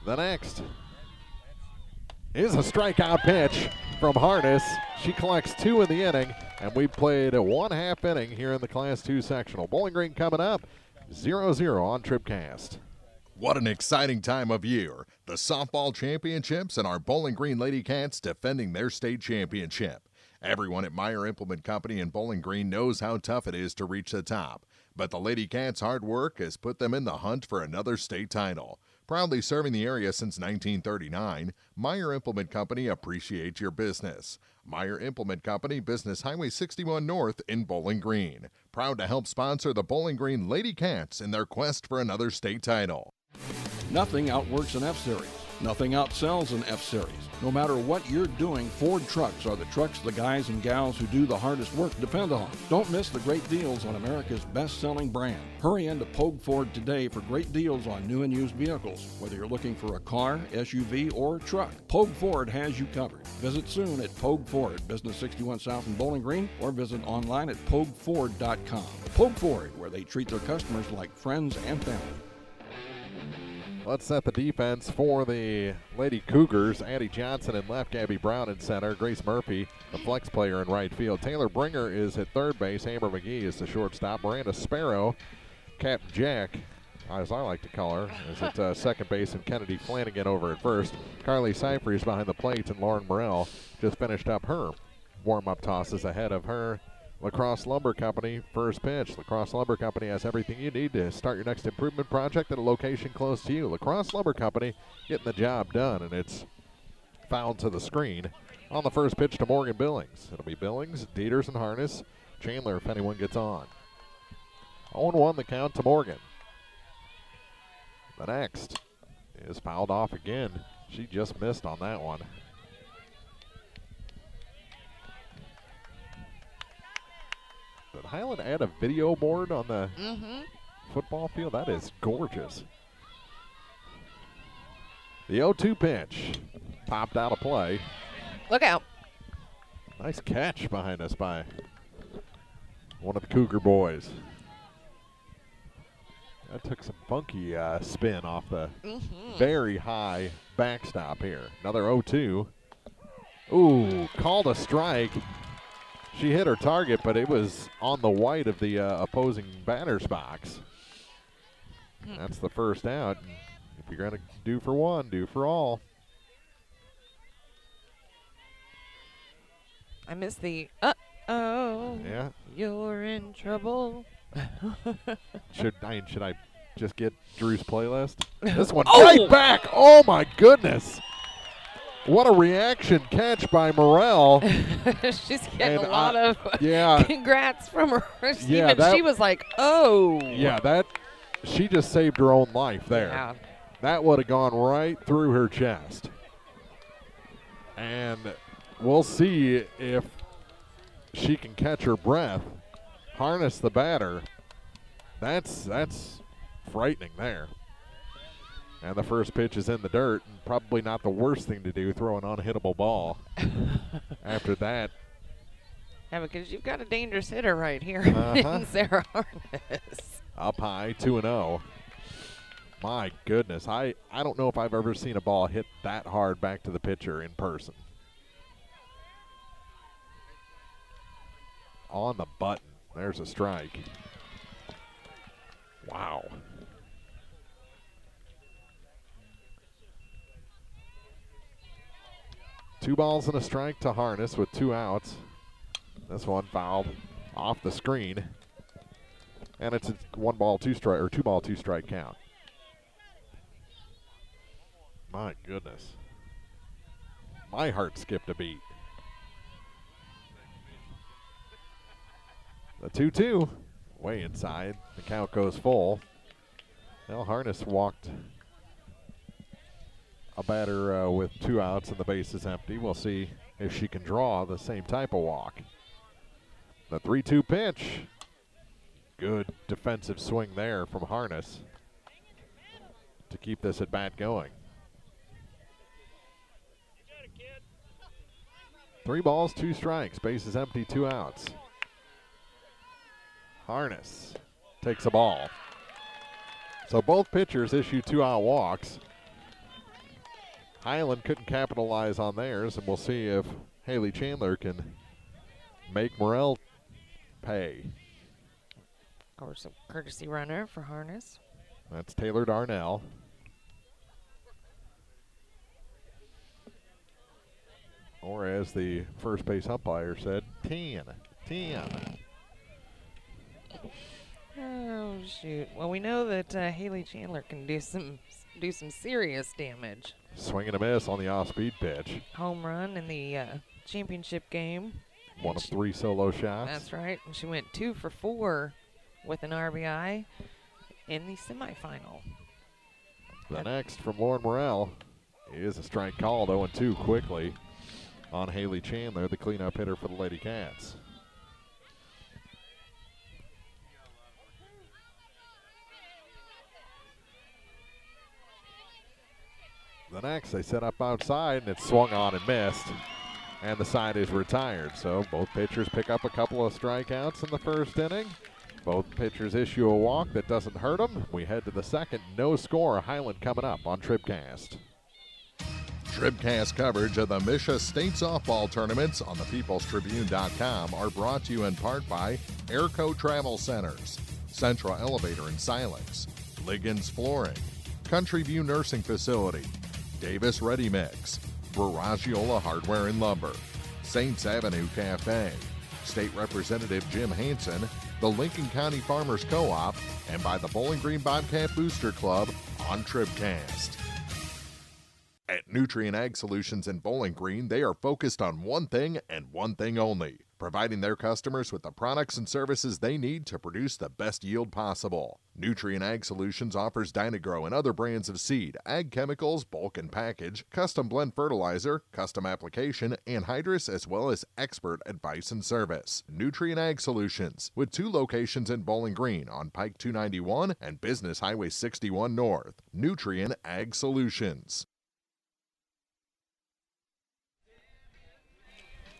The next is a strikeout pitch from Harness. She collects 2 in the inning, and we played a 1/2 inning here in the Class 2 sectional. Bowling Green coming up 0-0 on TribCast. What an exciting time of year. The softball championships and our Bowling Green LadyCats defending their state championship. Everyone at Meyer Implement Company in Bowling Green knows how tough it is to reach the top. But the LadyCats' hard work has put them in the hunt for another state title. Proudly serving the area since 1939, Meyer Implement Company appreciates your business. Meyer Implement Company, Business Highway 61 North in Bowling Green. Proud to help sponsor the Bowling Green LadyCats in their quest for another state title. Nothing outworks an F-Series. Nothing outsells an F-Series. No matter what you're doing, Ford trucks are the trucks the guys and gals who do the hardest work depend on. Don't miss the great deals on America's best-selling brand. Hurry into Pogue Ford today for great deals on new and used vehicles. Whether you're looking for a car, SUV, or truck, Pogue Ford has you covered. Visit soon at Pogue Ford, Business 61 South in Bowling Green, or visit online at PogueFord.com. Pogue Ford, where they treat their customers like friends and family. Let's set the defense for the Lady Cougars. Addie Johnson in left, Gabby Brown in center, Grace Murphy, the flex player in right field. Taylor Bringer is at third base. Amber McGee is the shortstop. Miranda Sparrow, Captain Jack, as I like to call her, is at second base, and Kennedy Flanagan over at first. Carly Seifert is behind the plate, and Lauren Morrell just finished up her warm-up tosses ahead of her. Lacrosse Lumber Company, first pitch. Lacrosse Lumber Company has everything you need to start your next improvement project at a location close to you. Lacrosse Lumber Company getting the job done, and it's fouled to the screen on the first pitch to Morgan Billings. It'll be Billings, Dieters, and Harness. Chandler if anyone gets on. 0-1 the count to Morgan. The next is fouled off again. She just missed on that one. Did Highland add a video board on the football field? That is gorgeous. The 0-2 pitch popped out of play. Look out. Nice catch behind us by one of the Cougar boys. That took some funky spin off the very high backstop here. Another 0-2. Ooh, called a strike. She hit her target, but it was on the white of the opposing batter's box. That's the first out. If you're going to do for one, do for all. I missed the uh-oh. Yeah. You're in trouble. Should I just get Drew's playlist? This one Oh! right back. Oh, my goodness. What a reaction catch by Morrell. She's getting And a lot of yeah. congrats from her. Yeah, Even she was like, oh. Yeah, she just saved her own life there. Yeah. That would have gone right through her chest. And we'll see if she can catch her breath, harness the batter. That's frightening there. And the first pitch is in the dirt, and probably not the worst thing to do, throw an unhittable ball. After that. Yeah, because you've got a dangerous hitter right here in Sarah Harness. Up high, 2-0. My goodness, I don't know if I've ever seen a ball hit that hard back to the pitcher in person. On the button. There's a strike. Wow. Two balls and a strike to Harness with 2 outs. This one fouled off the screen. And it's a 1 ball, 2 strike, or 2 ball, 2 strike count. My goodness. My heart skipped a beat. The 2-2, way inside. The count goes full. Well, Harness walked a batter with 2 outs and the base is empty. We'll see if she can draw the same type of walk. The 3-2 pitch. Good defensive swing there from Harness to keep this at bat going. 3 balls, 2 strikes. Base is empty, 2 outs. Harness takes a ball. So both pitchers issue 2-out walks. Highland couldn't capitalize on theirs, and we'll see if Haley Chandler can make Morrell pay. Of course, a courtesy runner for Harness. That's Taylor Darnell. Or as the first base umpire said, 10. Oh, shoot. Well, we know that Haley Chandler can do some serious damage. Swing and a miss on the off-speed pitch. Home run in the championship game. One of 3 solo shots. That's right. And she went 2 for 4 with an RBI in the semifinal. The next from Lauren Morrell is a strike called. 0-2 quickly on Haley Chandler, the cleanup hitter for the LadyCats. The next, they set up outside, and it's swung on and missed, and the side is retired. So both pitchers pick up a couple of strikeouts in the first inning. Both pitchers issue a walk that doesn't hurt them. We head to the second. No score. Highland coming up on TribCast. TribCast coverage of the MSHSAA State Softball Tournaments on thepeoplestribune.com are brought to you in part by Airco Travel Centers, Central Elevator and Silex, Liggins Flooring, Country View Nursing Facility, Davis Ready Mix, Baragiola Hardware and Lumber, Saints Avenue Cafe, State Representative Jim Hansen, the Lincoln County Farmers Co-op, and by the Bowling Green Bobcat Booster Club on TribCast. At Nutrient Ag Solutions in Bowling Green, they are focused on one thing and one thing only, providing their customers with the products and services they need to produce the best yield possible. Nutrient Ag Solutions offers Dynagrow and other brands of seed, ag chemicals, bulk and package, custom blend fertilizer, custom application, anhydrous, as well as expert advice and service. Nutrient Ag Solutions, with 2 locations in Bowling Green on Pike 291 and Business Highway 61 North. Nutrient Ag Solutions.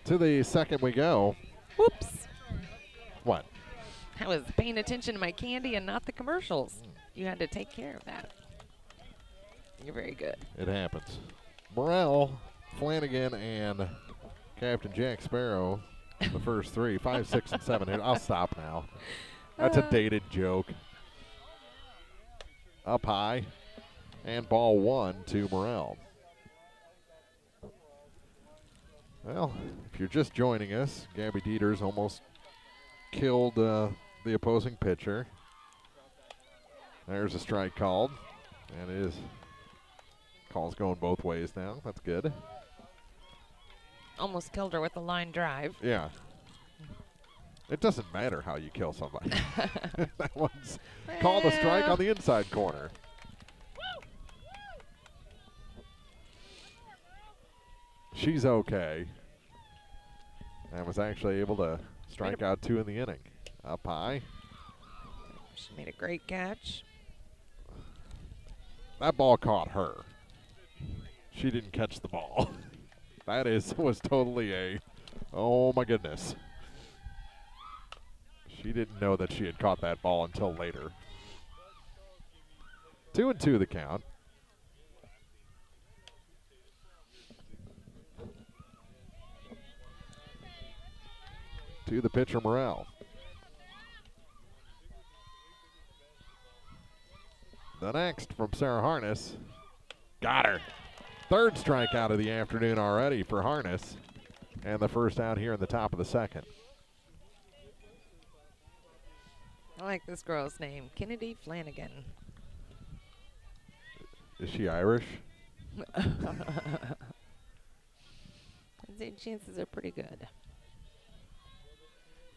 To the second we go. Whoops. What? I was paying attention to my candy and not the commercials. You had to take care of that. You're very good. It happens. Morrell, Flanagan, and Captain Jack Sparrow the first 3, 5, 6, and 7. I'll stop now. That's a dated joke. Up high, and ball 1 to Morrell. Well, if you're just joining us, Gabby Dieters almost killed the opposing pitcher. There's a strike called, and it is calls going both ways now. That's good. Almost killed her with a line drive. Yeah. It doesn't matter how you kill somebody. That one's called a strike on the inside corner. She's okay. And was actually able to strike out 2 in the inning. Up high. She made a great catch. That ball caught her. She didn't catch the ball. That was totally a, oh my goodness. She didn't know that she had caught that ball until later. 2-2 the count. To the pitcher, Morrell. The next from Sarah Harness. Got her. 3rd strikeout of the afternoon already for Harness. And the first out here in the top of the 2nd. I like this girl's name, Kennedy Flanagan. Is she Irish? The chances are pretty good.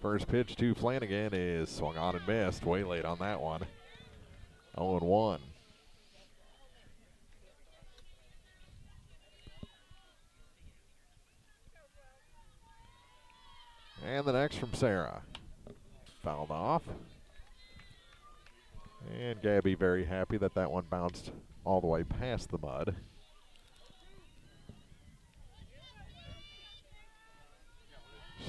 First pitch to Flanagan is swung on and missed. Way late on that one. 0-1. And the next from Sarah. Fouled off. And Gabby very happy that that one bounced all the way past the mud.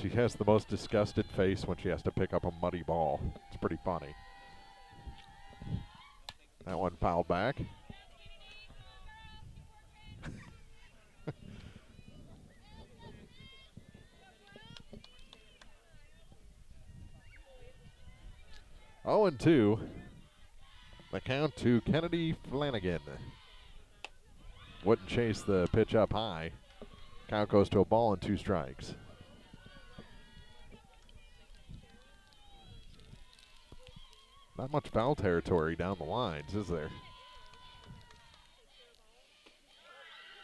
She has the most disgusted face when she has to pick up a muddy ball. It's pretty funny. That one fouled back. Oh, and 2. The count to Kennedy Flanagan. Wouldn't chase the pitch up high. Count goes to a ball and 2 strikes. Not much foul territory down the lines, is there?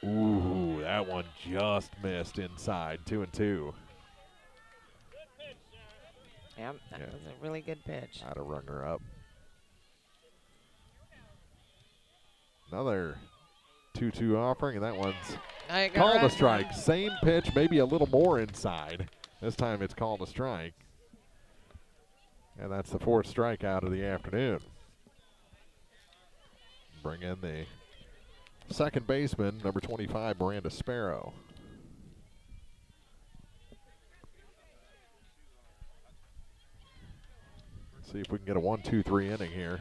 Ooh, that one just missed inside. 2-2. Yep, that was a really good pitch. I'd have rung her up. Another 2-2 offering, and that one's called a strike. Same pitch, maybe a little more inside. This time it's called a strike. And that's the 4th strikeout of the afternoon. Bring in the second baseman, number 25, Miranda Sparrow. See if we can get a 1-2-3 inning here.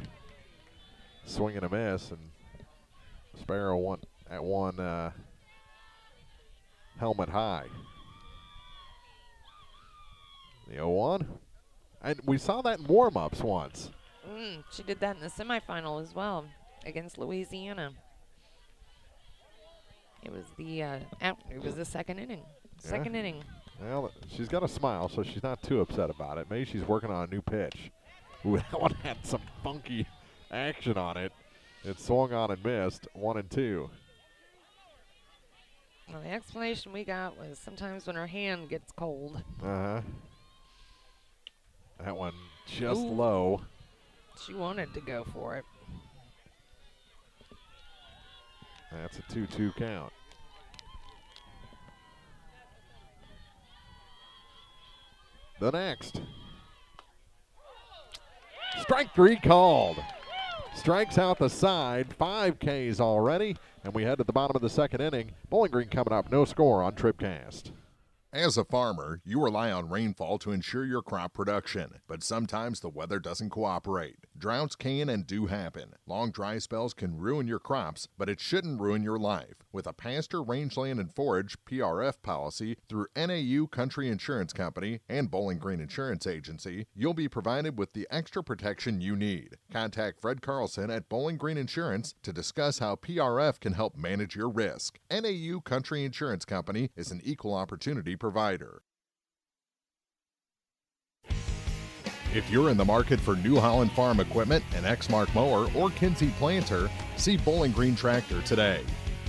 Swing and a miss, and Sparrow at one helmet high. The 0-1. And we saw that in warm-ups once. She did that in the semifinal as well against Louisiana. It was the second inning. Second inning. Well, she's got a smile, so she's not too upset about it. Maybe she's working on a new pitch. Ooh, that one had some funky action on it. It swung on and missed. 1-2. Well, the explanation we got was sometimes when her hand gets cold. Uh-huh. That one just low. She wanted to go for it. That's a 2-2 count. The next. Strike 3 called. Strikes out the side. 5 Ks already. And we head to the bottom of the 2nd inning. Bowling Green coming up. No score on TribCast. As a farmer, you rely on rainfall to ensure your crop production, but sometimes the weather doesn't cooperate. Droughts can and do happen. Long dry spells can ruin your crops, but it shouldn't ruin your life. With a pasture, rangeland, and forage PRF policy through NAU Country Insurance Company and Bowling Green Insurance Agency, you'll be provided with the extra protection you need. Contact Fred Carlson at Bowling Green Insurance to discuss how PRF can help manage your risk. NAU Country Insurance Company is an equal opportunity provider. If you're in the market for New Holland Farm equipment, an Exmark mower, or Kinsey planter, see Bowling Green Tractor today.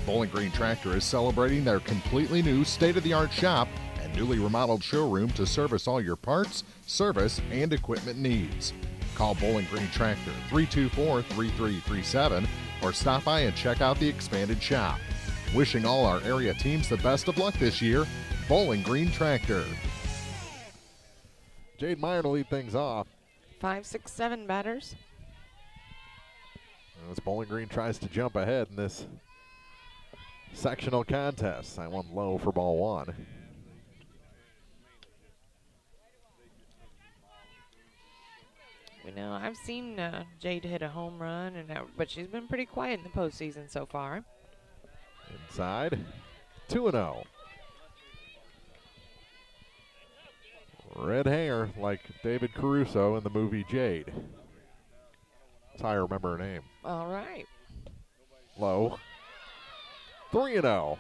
Bowling Green Tractor is celebrating their completely new state-of-the-art shop and newly remodeled showroom to service all your parts, service, and equipment needs. Call Bowling Green Tractor 324-3337 or stop by and check out the expanded shop. Wishing all our area teams the best of luck this year, Bowling Green Tractor. Jade Meyer to lead things off. 5, 6, 7 batters. As Bowling Green tries to jump ahead in this sectional contest. That one low for ball one. You know, I've seen Jade hit a home run, but she's been pretty quiet in the postseason so far. Inside, 2-0. Red hair like David Caruso in the movie Jade. That's how I remember her name. All right. Low. 3-0.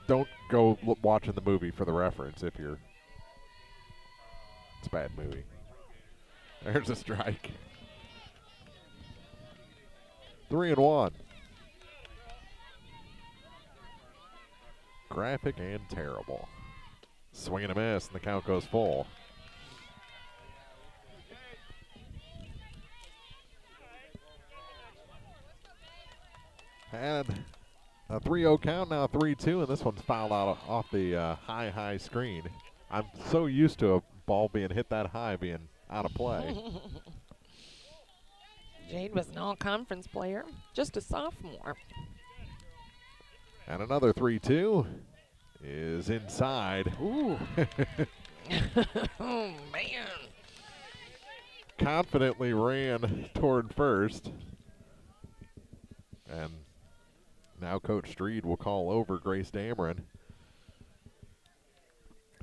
Don't go watching the movie for the reference if you're. It's a bad movie. There's a strike. 3-1. Graphic and terrible. Swing and a miss, and the count goes full. Had a 3-0 count, now 3-2, and this one's fouled out off the high screen. I'm so used to a ball being hit that high being out of play. Jade was an all-conference player, just a sophomore. And another 3-2 is inside. Ooh. Oh, man. Confidently ran toward first. And now Coach Streed will call over Grace Dameron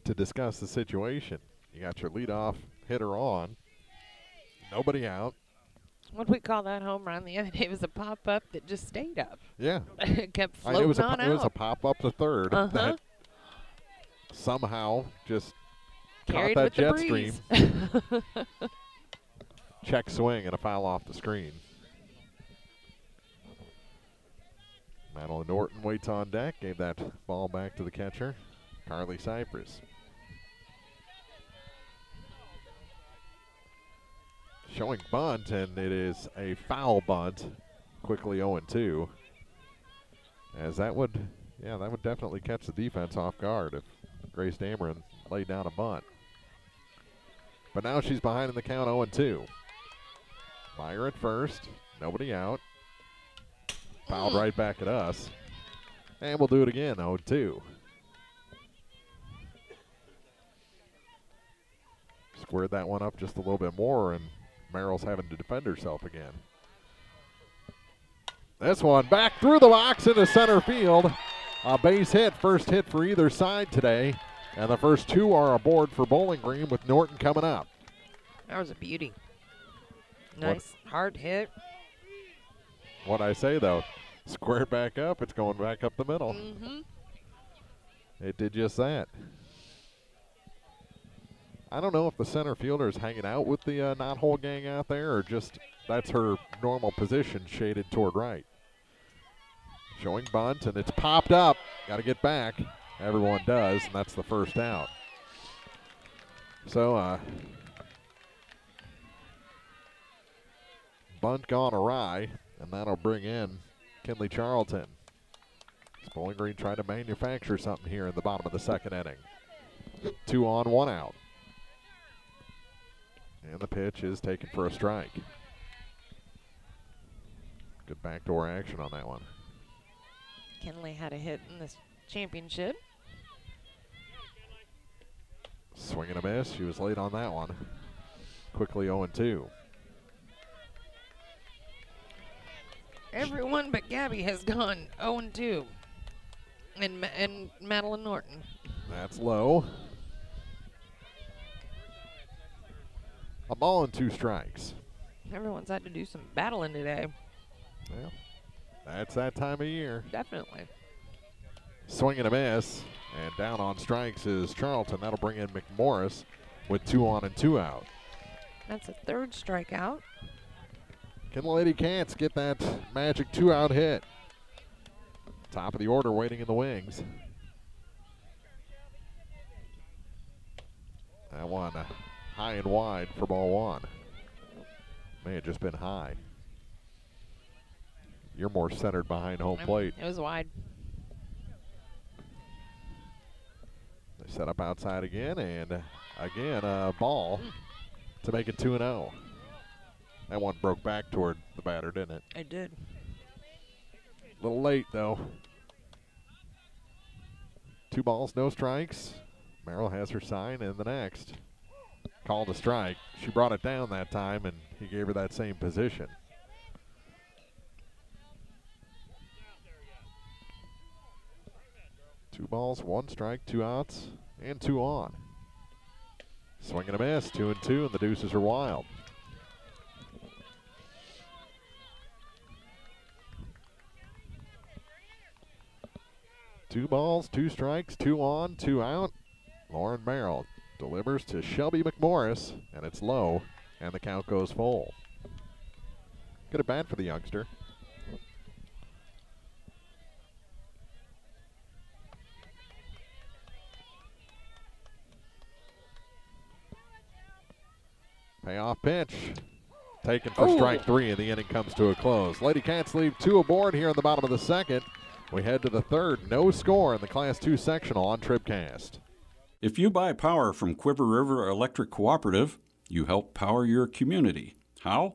to discuss the situation. You got your leadoff hitter on. Nobody out. What do we call that home run the other day? It was a pop-up that just stayed up. Yeah. It kept floating on out. It was a pop-up to third that somehow just carried caught with that jet the breeze. stream. Check swing and a foul off the screen. Madeline Norton waits on deck, gave that ball back to the catcher, Carly Cypress. Showing bunt, and it is a foul bunt. Quickly 0-2. As that would definitely catch the defense off guard if Grace Dameron laid down a bunt. But now she's behind in the count 0-2. Meyer at first, nobody out. Fouled right back at us. And we'll do it again, 0-2. Squared that one up just a little bit more, and Merrill's having to defend herself again. This one back through the box into center field. A base hit, first hit for either side today. And the first two are aboard for Bowling Green with Norton coming up. That was a beauty. Nice hard hit. What'd I say, though? Square back up, it's going back up the middle. It did just that. I don't know if the center fielder is hanging out with the knothole gang out there or just that's her normal position shaded toward right. Showing bunt, and it's popped up. Got to get back. Everyone does, and that's the first out. So, bunt gone awry, and that'll bring in Kinley Charlton. Bowling Green trying to manufacture something here in the bottom of the second inning. 2 on, 1 out. And the pitch is taken for a strike. Good backdoor action on that one. Kinley had a hit in this championship. Swing and a miss. She was late on that one. Quickly 0-2. Everyone but Gabby has gone 0-2. And Madeline Norton. That's low. A ball and 2 strikes. Everyone's had to do some battling today. Well, that's that time of year. Definitely. Swing and a miss. And down on strikes is Charlton. That'll bring in McMorris with 2 on and 2 out. That's a 3rd strikeout. Can the LadyCats get that magic 2-out hit? Top of the order waiting in the wings. That one high and wide for ball 1. May have just been high. You're more centered behind home plate. It was wide. They set up outside again, and again a ball to make it 2-0. That one broke back toward the batter, didn't it? It did. A little late, though. 2 balls, no strikes. Merrill has her sign in the next. Called a strike. She brought it down that time, and he gave her that same position. Two balls, 1 strike, 2 outs, and 2 on. Swing and a miss, 2-2, and the deuces are wild. Two balls, 2 strikes, 2 on, 2 out. Lauren Merrill delivers to Shelby McMorris, and it's low, and the count goes full. Good at bat for the youngster. Payoff pitch. Taken for strike 3, and the inning comes to a close. LadyCats leave 2 aboard here in the bottom of the 2nd. We head to the 3rd. No score in the Class 2 sectional on TribCast. If you buy power from Quiver River Electric Cooperative, you help power your community. How?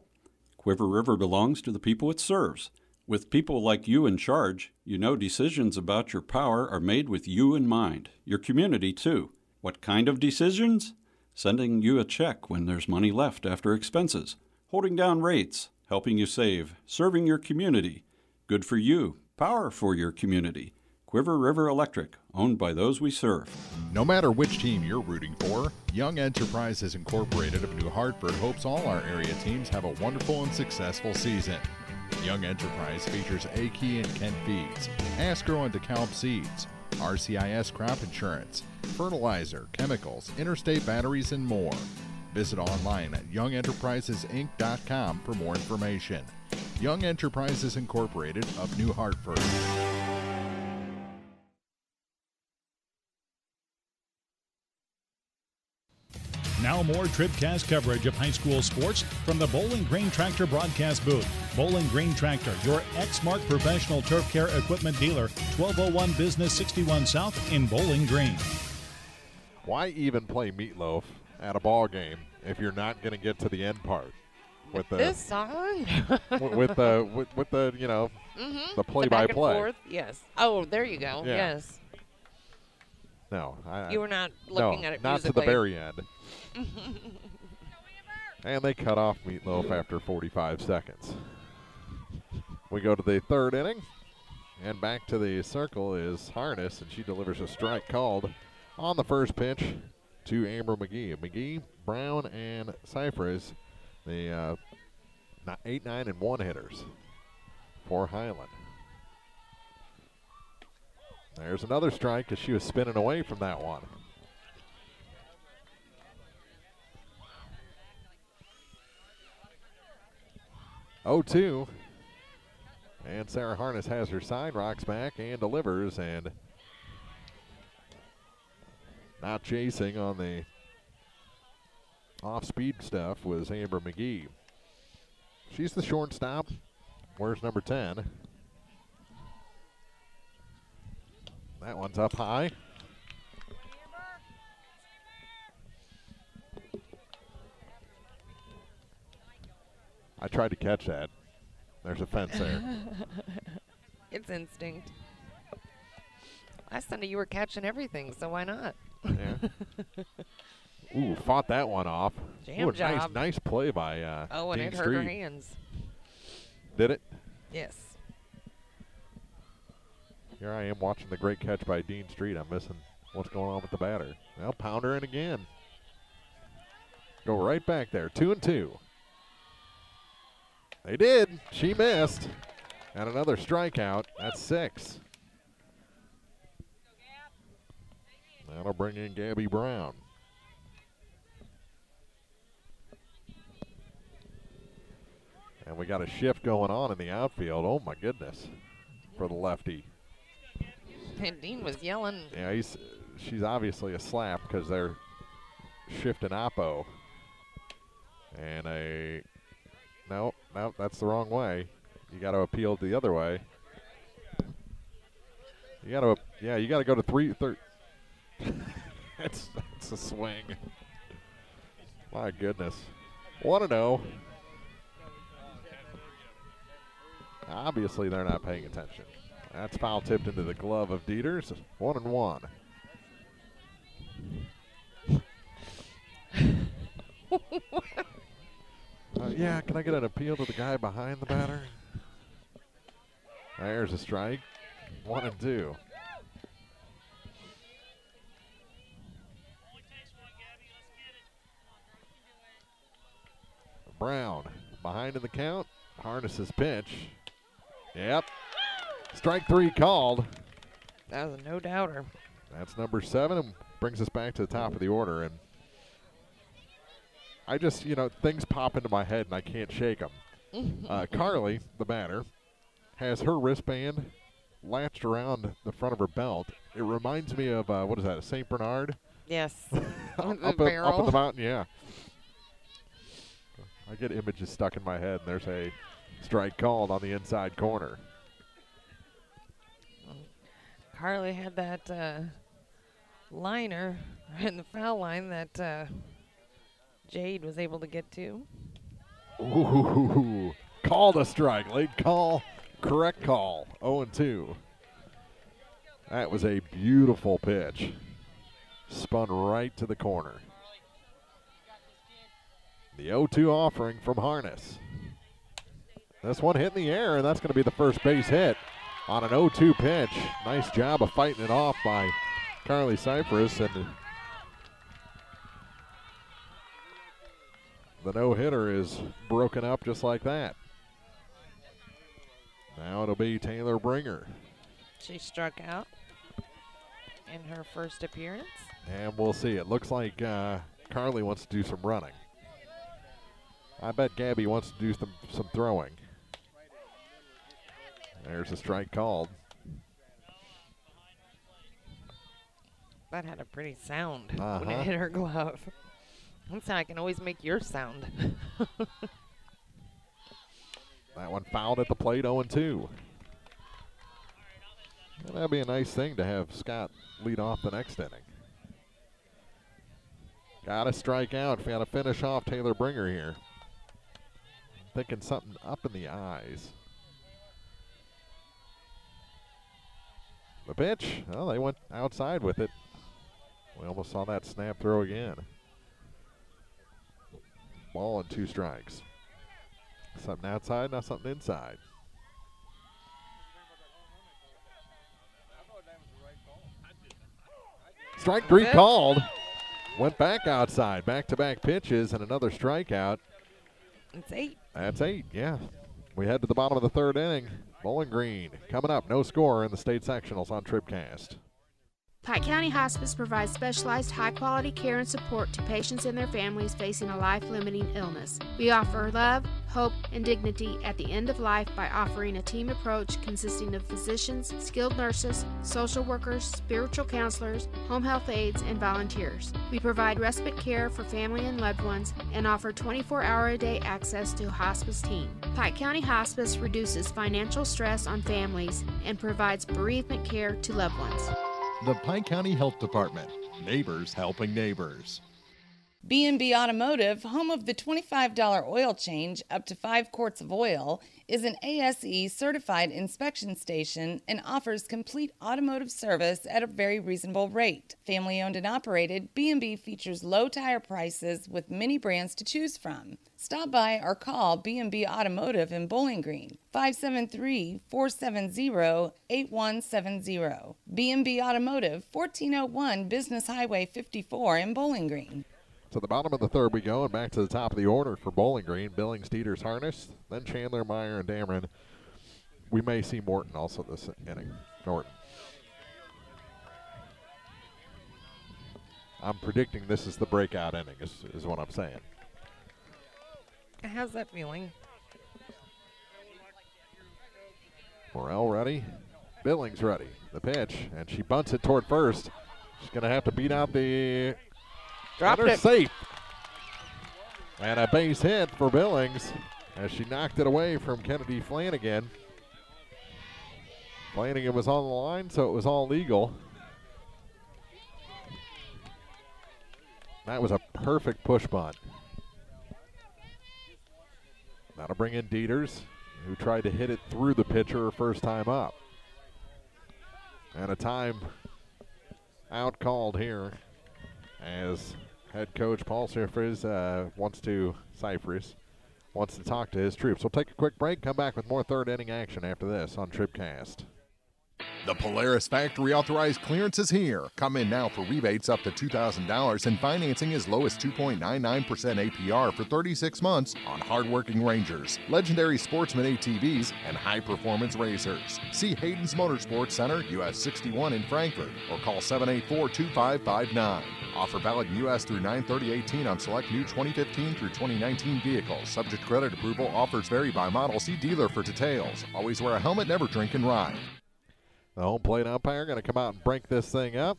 Quiver River belongs to the people it serves. With people like you in charge, you know decisions about your power are made with you in mind, your community too. What kind of decisions? Sending you a check when there's money left after expenses, holding down rates, helping you save, serving your community. Good for you. Power for your community. Quiver River Electric, owned by those we serve. No matter which team you're rooting for, Young Enterprises Incorporated of New Hartford hopes all our area teams have a wonderful and successful season. Young Enterprise features A-Key and Kent Feeds, Asgrow and DeKalb Seeds, RCIS Crop Insurance, fertilizer, chemicals, interstate batteries, and more. Visit online at youngenterprisesinc.com for more information. Young Enterprises Incorporated of New Hartford. Now more TribCast coverage of high school sports from the Bowling Green Tractor broadcast booth. Bowling Green Tractor, your Exmark professional turf care equipment dealer, 1201 Business 61 South in Bowling Green. Why even play Meatloaf at a ball game if you're not going to get to the end part? With the, this song? with the you know, the play-by-play. Yes. Oh, there you go. Yeah. Yes. No. You were not looking at it not musically. to the very end. And they cut off Meatloaf after 45 seconds. We go to the 3rd inning, and back to the circle is Harness, and she delivers a strike called on the first pitch to Amber McGee. McGee, Brown, and Cyphers, the 8, 9, and 1 hitters for Highland. There's another strike as she was spinning away from that one. Oh, 2. And Sarah Harness has her sign, rocks back, and delivers. And not chasing on the off-speed stuff was Amber McGee. She's the shortstop. Where's number 10? That one's up high. I tried to catch that. There's a fence there. It's instinct. Last Sunday you were catching everything, so why not? Yeah. Ooh, fought that one off. Jam job. Nice play by and Dean it hurt Street. her hands. Did it? Yes. Here I am watching the great catch by Dean Street. I'm missing what's going on with the batter. Well, pound her in again. Go right back there. 2-2. They did. She missed. And another strikeout. That's 6. That'll bring in Gabby Brown. And we got a shift going on in the outfield. Oh, my goodness, for the lefty. And Dean was yelling. Yeah, she's obviously a slap because they're shifting Oppo. And no, that's the wrong way. You got to appeal the other way. You got to go to 3-3. It's a swing. My goodness. 1-0. Obviously, they're not paying attention. That's foul tipped into the glove of Dieters. 1-1. Yeah, can I get an appeal to the guy behind the batter? There's a strike. 1-2. Brown behind in the count. Harness's pitch. Yep. Strike 3 called. That was a no-doubter. That's number 7 and brings us back to the top of the order. And I just, things pop into my head and I can't shake them. Carly, the batter, has her wristband latched around the front of her belt. It reminds me of, what is that, a St. Bernard? Yes. up in the mountain, yeah. I get images stuck in my head, and there's a strike called on the inside corner. Carly had that liner in the foul line that Jade was able to get to. Ooh, called a strike. Late call, correct call. 0-2. That was a beautiful pitch. Spun right to the corner. The 0-2 offering from Harness. This one hit in the air, and that's going to be the first base hit on an 0-2 pitch. Nice job of fighting it off by Carly Cypress, and the no-hitter is broken up just like that. Now it'll be Taylor Bringer. She struck out in her first appearance. And we'll see. It looks like Carly wants to do some running. I bet Gabby wants to do some throwing. There's a strike called. That had a pretty sound when it hit her glove. That's how I can always make your sound. That one fouled at the plate, 0-2. Well, that'd be a nice thing to have Scott lead off the next inning. Got to strike out. Got to finish off Taylor Bringer here. Thinking something up in the eyes. The pitch, well, they went outside with it. We almost saw that snap throw again. Ball and 2 strikes. Something outside, not something inside. Strike 3 called. Went back outside. Back-to-back pitches and another strikeout. It's 8. That's 8, yeah. We head to the bottom of the 3rd inning. Bowling Green coming up. No score in the state sectionals on TribCast. Pike County Hospice provides specialized high-quality care and support to patients and their families facing a life-limiting illness. We offer love, hope, and dignity at the end of life by offering a team approach consisting of physicians, skilled nurses, social workers, spiritual counselors, home health aides, and volunteers. We provide respite care for family and loved ones and offer 24-hour-a-day access to a hospice team. Pike County Hospice reduces financial stress on families and provides bereavement care to loved ones. The Pike County Health Department. Neighbors helping neighbors. B&B Automotive, home of the $25 oil change up to 5 quarts of oil, is an ASE certified inspection station and offers complete automotive service at a very reasonable rate. Family owned and operated, B&B features low tire prices with many brands to choose from. Stop by or call B&B Automotive in Bowling Green, 573-470-8170. B&B Automotive, 1401 Business Highway 54 in Bowling Green. To the bottom of the third we go, and back to the top of the order for Bowling Green. Billings, Dieters, Harness, then Chandler, Meyer, and Dameron. We may see Morton also this inning. Norton. I'm predicting this is the breakout inning, is what I'm saying. How's that feeling? Morrell ready. Billings ready. The pitch, and she bunts it toward first. She's going to have to beat out the... Dropped it. Safe. And a base hit for Billings as she knocked it away from Kennedy Flanagan. Flanagan was on the line, so it was all legal. That was a perfect push bunt. That'll bring in Dieters, who tried to hit it through the pitcher her first time up. And a time out called here as head coach Paul Cyphers wants to talk to his troops. We'll take a quick break, come back with more third inning action after this on TribCast. The Polaris factory authorized clearance is here. Come in now for rebates up to $2,000 and financing as low as 2.99% APR for 36 months on hardworking Rangers, legendary Sportsman ATVs, and high-performance racers. See Hayden's Motorsports Center, US 61 in Frankfort, or call 784-2559. Offer valid US through 9/30/18 on select new 2015 through 2019 vehicles. Subject credit approval. Offers vary by model. See dealer for details. Always wear a helmet, never drink and ride. The home plate umpire going to come out and break this thing up.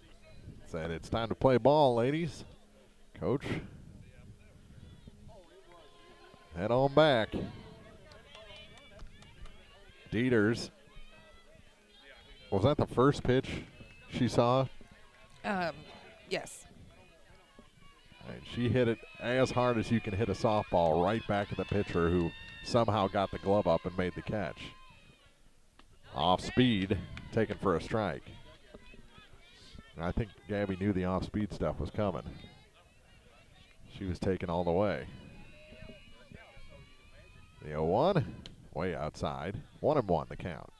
Said it's time to play ball, ladies. Coach, head on back. Dieters. Was that the first pitch she saw? Yes. And she hit it as hard as you can hit a softball right back at the pitcher, who somehow got the glove up and made the catch. Off speed, taken for a strike. And I think Gabby knew the off speed stuff was coming. She was taken all the way. The 0-1, way outside. 1-1 the count.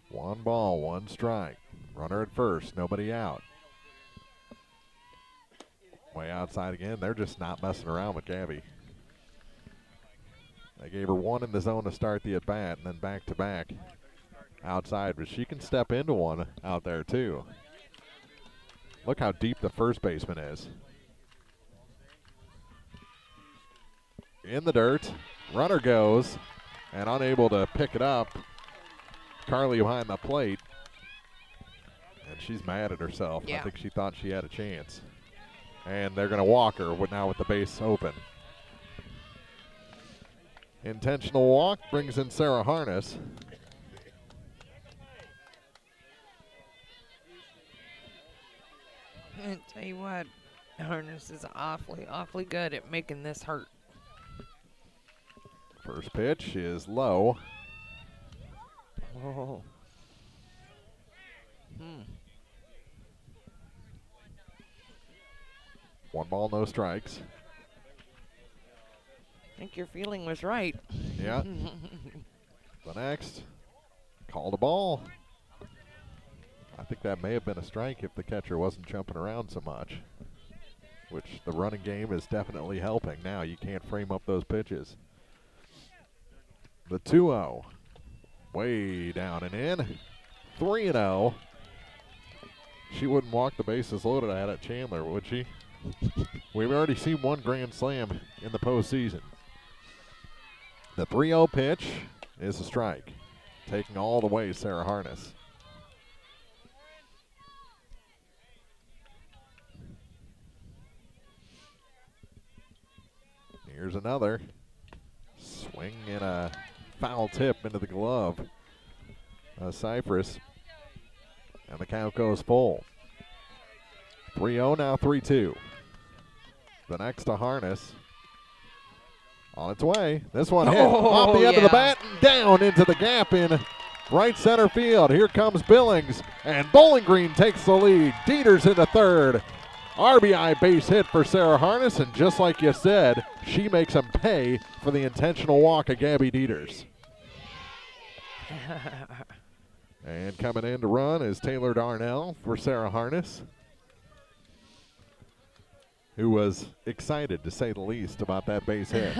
One ball, one strike. Runner at first, nobody out. Way outside again. They're just not messing around with Gabby. They gave her one in the zone to start the at-bat, and then back-to-back outside. But she can step into one out there, too. Look how deep the first baseman is. In the dirt. Runner goes, and unable to pick it up. Carly behind the plate. And she's mad at herself. Yeah. I think she thought she had a chance. And they're going to walk her now with the base open. Intentional walk brings in Sarah Harness. I tell you what, Harness is awfully good at making this hurt. First pitch is low. Oh. One ball, no strikes. I think your feeling was right. Yeah. The next, called a ball. I think that may have been a strike if the catcher wasn't jumping around so much, which the running game is definitely helping. Now you can't frame up those pitches. The 2-0, way down and in. 3-0. She wouldn't walk the bases loaded out at Chandler, would she? We've already seen one grand slam in the postseason. The 3-0 pitch is a strike. Taking all the way, Sarah Harness. Here's another. Swing and a foul tip into the glove. Cypress. And the count goes full. 3-0, now 3-2. The next to Harness. On its way. This one hit off the end of the bat and down into the gap in right center field. Here comes Billings, and Bowling Green takes the lead. Dieters into third. RBI base hit for Sarah Harness, and just like you said, she makes him pay for the intentional walk of Gabby Dieters. And coming in to run is Taylor Darnell for Sarah Harness, who was excited, to say the least, about that base hit.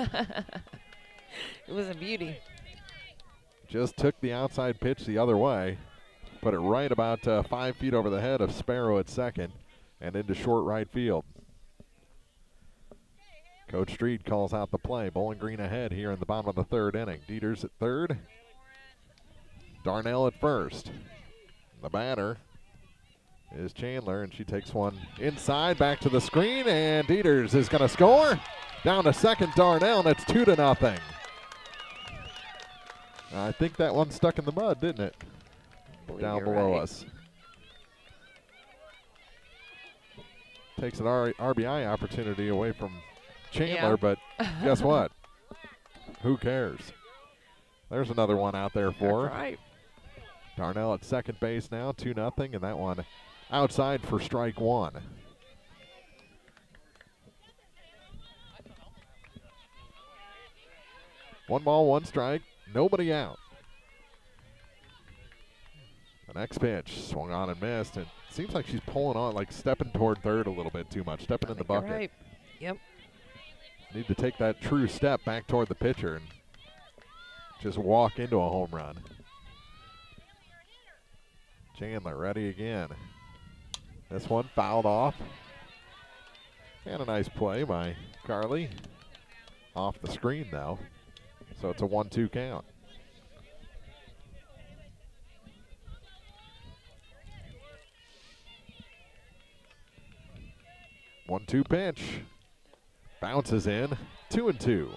It was a beauty. Just took the outside pitch the other way, put it right about 5 feet over the head of Sparrow at second and into short right field. Coach Street calls out the play. Bowling Green ahead here in the bottom of the third inning. Dieters at third. Darnell at first. The batter is Chandler, and she takes one inside, back to the screen, and Dieters is going to score. Down to second, Darnell, and it's 2-0. I think that one stuck in the mud, didn't it? Down below us. Takes an RBI opportunity away from Chandler, but guess what? Who cares? There's another one out there for her. Right. Darnell at second base now, 2-0, and that one outside for strike one. One ball, one strike, nobody out. The next pitch, swung on and missed, and it seems like she's pulling on, like stepping toward third a little bit too much, stepping in the bucket. Right. Yep. Need to take that true step back toward the pitcher and just walk into a home run. Chandler ready again. This one fouled off. And a nice play by Carly. Off the screen, though. So it's a 1-2 count. 1-2 pitch. Bounces in. 2-2.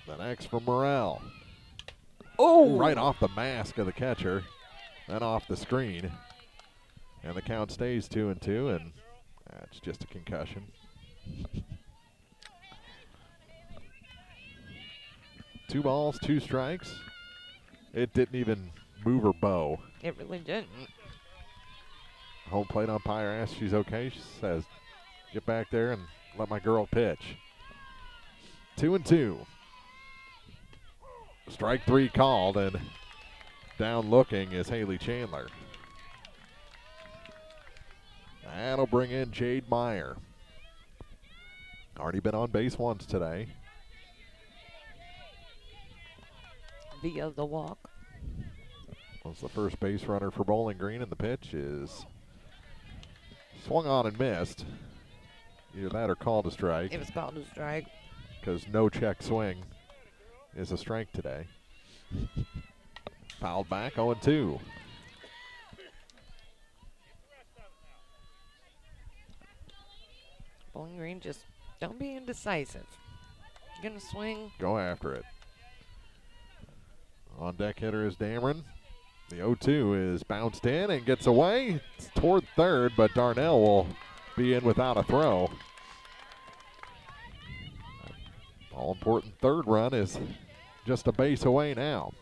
The next for Morrell. Oh! Right off the mask of the catcher. Then off the screen. And the count stays 2-2, and that's just a concussion. Two balls, two strikes. It didn't even move her bow. It really didn't. Home plate umpire asks she's okay. She says, get back there and let my girl pitch. 2-2. Strike three called, and down looking is Haley Chandler. That'll bring in Jade Meyer. Already been on base once today. Via the walk. Was the first base runner for Bowling Green, and the pitch is swung on and missed. Either that or called a strike. It was called a strike. Because no check swing is a strike today. Fouled back, 0-2. Bowling Green, just don't be indecisive. You're going to swing. Go after it. On deck hitter is Dameron. The 0-2 is bounced in and gets away. It's toward third, but Darnell will be in without a throw. All-important third run is just a base away now.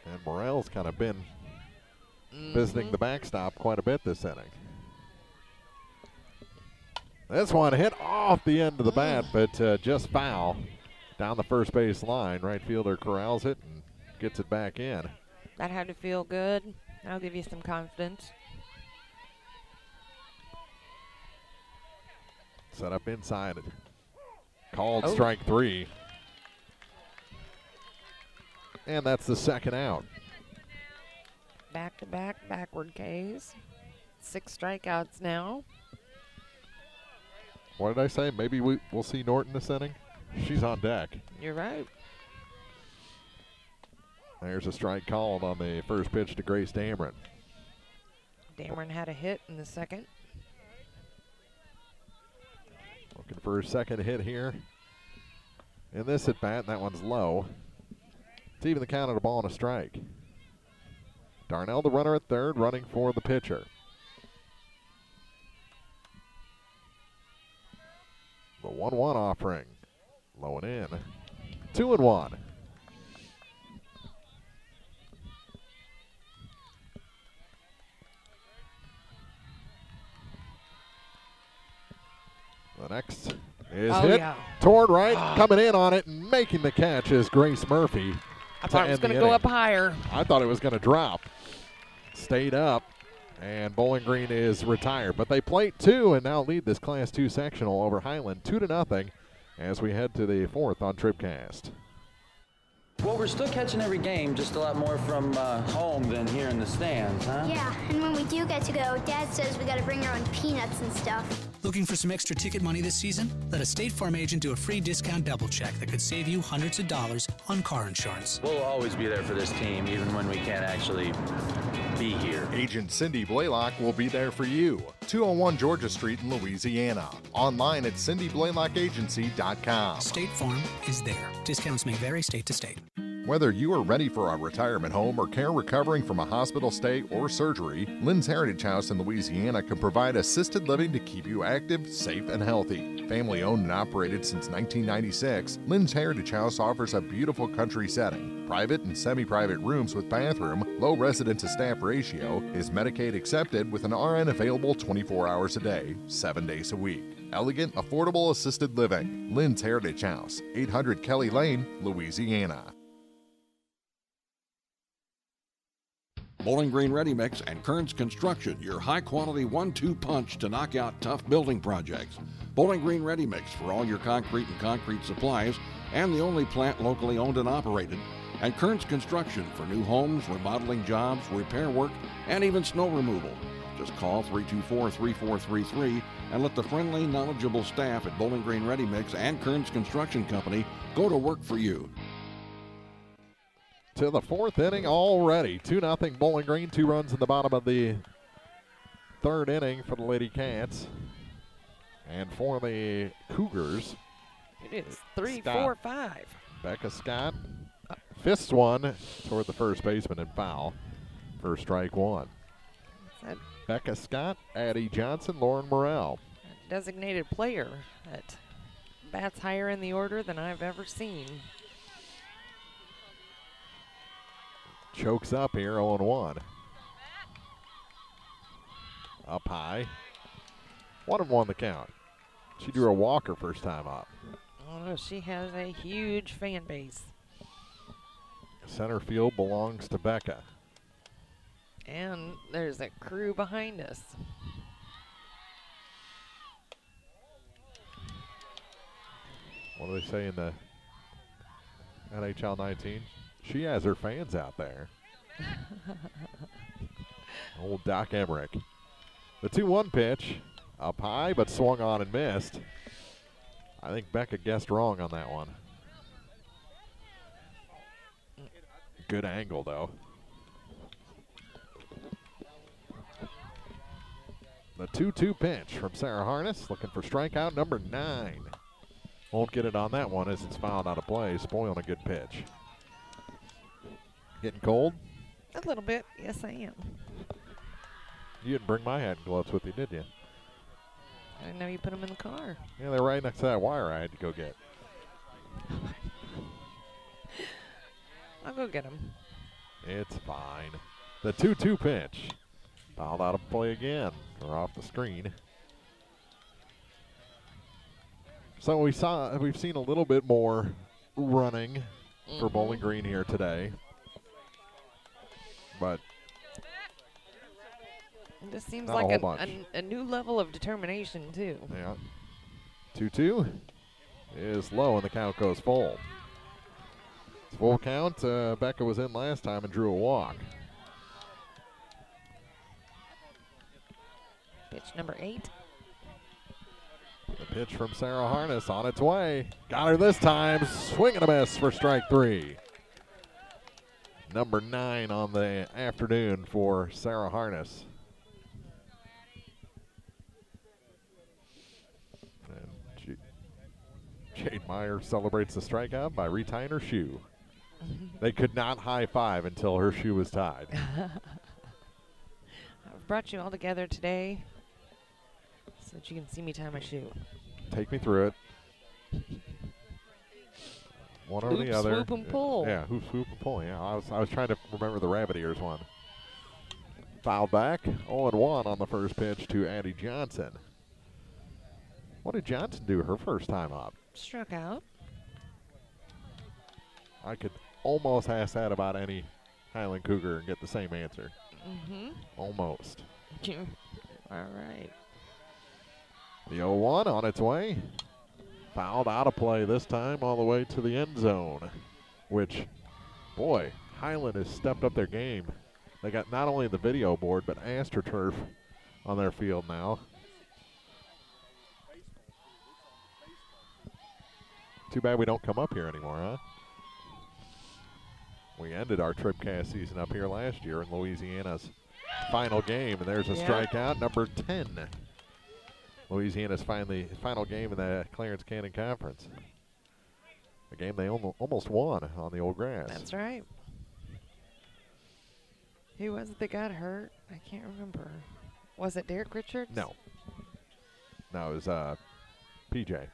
And Morrell's kind of been visiting the backstop quite a bit this inning. This one hit off the end of the bat, but just foul down the first base line. Right fielder corrals it and gets it back in. That had to feel good. That'll give you some confidence. Set up inside. Called strike three. And that's the second out. Back-to-back backward Ks. 6 strikeouts now. What did I say? Maybe we'll see Norton this inning? She's on deck. You're right. There's a strike called on the first pitch to Grace Dameron. Dameron had a hit in the second. Looking for a second hit here in this at bat. That one's low. It's even the count of a ball and a strike. Darnell, the runner at third, running for the pitcher. The 1-1 offering. Low and in. 2-1. The next is hit toward right. Coming in on it and making the catch is Grace Murphy. I thought it was going to go up higher. I thought it was going to drop. Stayed up, and Bowling Green is retired. But they plate 2 and now lead this Class 2 sectional over Highland 2-0 as we head to the 4th on TribCast. Well, we're still catching every game, just a lot more from home than here in the stands, huh? Yeah, and when we do get to go, Dad says we got to bring our own peanuts and stuff. Looking for some extra ticket money this season? Let a State Farm agent do a free discount double check that could save you hundreds of dollars on car insurance. We'll always be there for this team, even when we can't actually be here. Agent Cindy Blaylock will be there for you. 201 Georgia Street in Louisiana. Online at cindyblaylockagency.com. State Farm is there. Discounts may vary state to state. Whether you are ready for a retirement home or care recovering from a hospital stay or surgery, Lynn's Heritage House in Louisiana can provide assisted living to keep you active, safe, and healthy. Family owned and operated since 1996, Lynn's Heritage House offers a beautiful country setting, private and semi-private rooms with bathroom, low resident to staff ratio, is Medicaid accepted with an RN available 24 hours a day, 7 days a week. Elegant, affordable assisted living. Lynn's Heritage House, 800 Kelly Lane, Louisiana. Bowling Green Ready Mix and Kearns Construction, your high-quality 1-2 punch to knock out tough building projects. Bowling Green Ready Mix for all your concrete and concrete supplies, and the only plant locally owned and operated. And Kearns Construction for new homes, remodeling jobs, repair work, and even snow removal. Just call 324-3433 and let the friendly, knowledgeable staff at Bowling Green Ready Mix and Kearns Construction Company go to work for you. To the 4th inning already. 2-0 Bowling Green. 2 runs in the bottom of the 3rd inning for the LadyCats. And for the Cougars, it is 3-4-5. Becca Scott fists one toward the first baseman and foul for strike 1. Becca Scott, Addie Johnson, Lauren Morrell. Designated player that bats higher in the order than I've ever seen. Chokes up here, 0-1. Up high. 1-1 the count. She drew a walker first time up. Oh, no, she has a huge fan base. Center field belongs to Becca. And there's a crew behind us. What do they say in the NHL 19? She has her fans out there. Old Doc Emmerich. The 2-1 pitch. Up high, but swung on and missed. I think Becca guessed wrong on that one. Good angle, though. The 2-2 pitch from Sarah Harness, looking for strikeout number 9. Won't get it on that one as it's fouled out of play, spoiling a good pitch. Getting cold? A little bit, yes I am. You didn't bring my hat and gloves with you, did you? I didn't know you put them in the car. Yeah, they're right next to that wire I had to go get. I'll go get them. It's fine. The 2-2 pitch. Fouled out of play again, or off the screen. So we've seen a little bit more running for Bowling Green here today. But it just seems like a new level of determination, too. Yeah. 2-2 is low, and the count goes full. It's full count. Becca was in last time and drew a walk. Pitch number 8. The pitch from Sarah Harness on its way. Got her this time. Swing and a miss for strike 3. Number 9 on the afternoon for Sarah Harness. Jade Meyer celebrates the strikeout by retying her shoe. They could not high-five until her shoe was tied. I've brought you all together today so that you can see me tie my shoe. Take me through it. One or the other. Swoop and pull. Yeah, hoop, swoop, and pull. Yeah, I was trying to remember the rabbit ears one. Fouled back, 0-1 on the first pitch to Addie Johnson. What did Johnson do her first time up? Struck out. I could almost ask that about any Highland Cougar and get the same answer. Almost. All right. The 0-1 on its way. Fouled out of play this time all the way to the end zone, which, boy, Highland has stepped up their game. They got not only the video board, but AstroTurf on their field now. Too bad we don't come up here anymore, huh? We ended our TribCast season up here last year in Louisiana's final game, and there's a strikeout, number 10. Louisiana's final game in the Clarence Cannon Conference. A game they almost won on the old grass. That's right. Who was it that got hurt? I can't remember. Was it Derek Richards? No. No, it was PJ.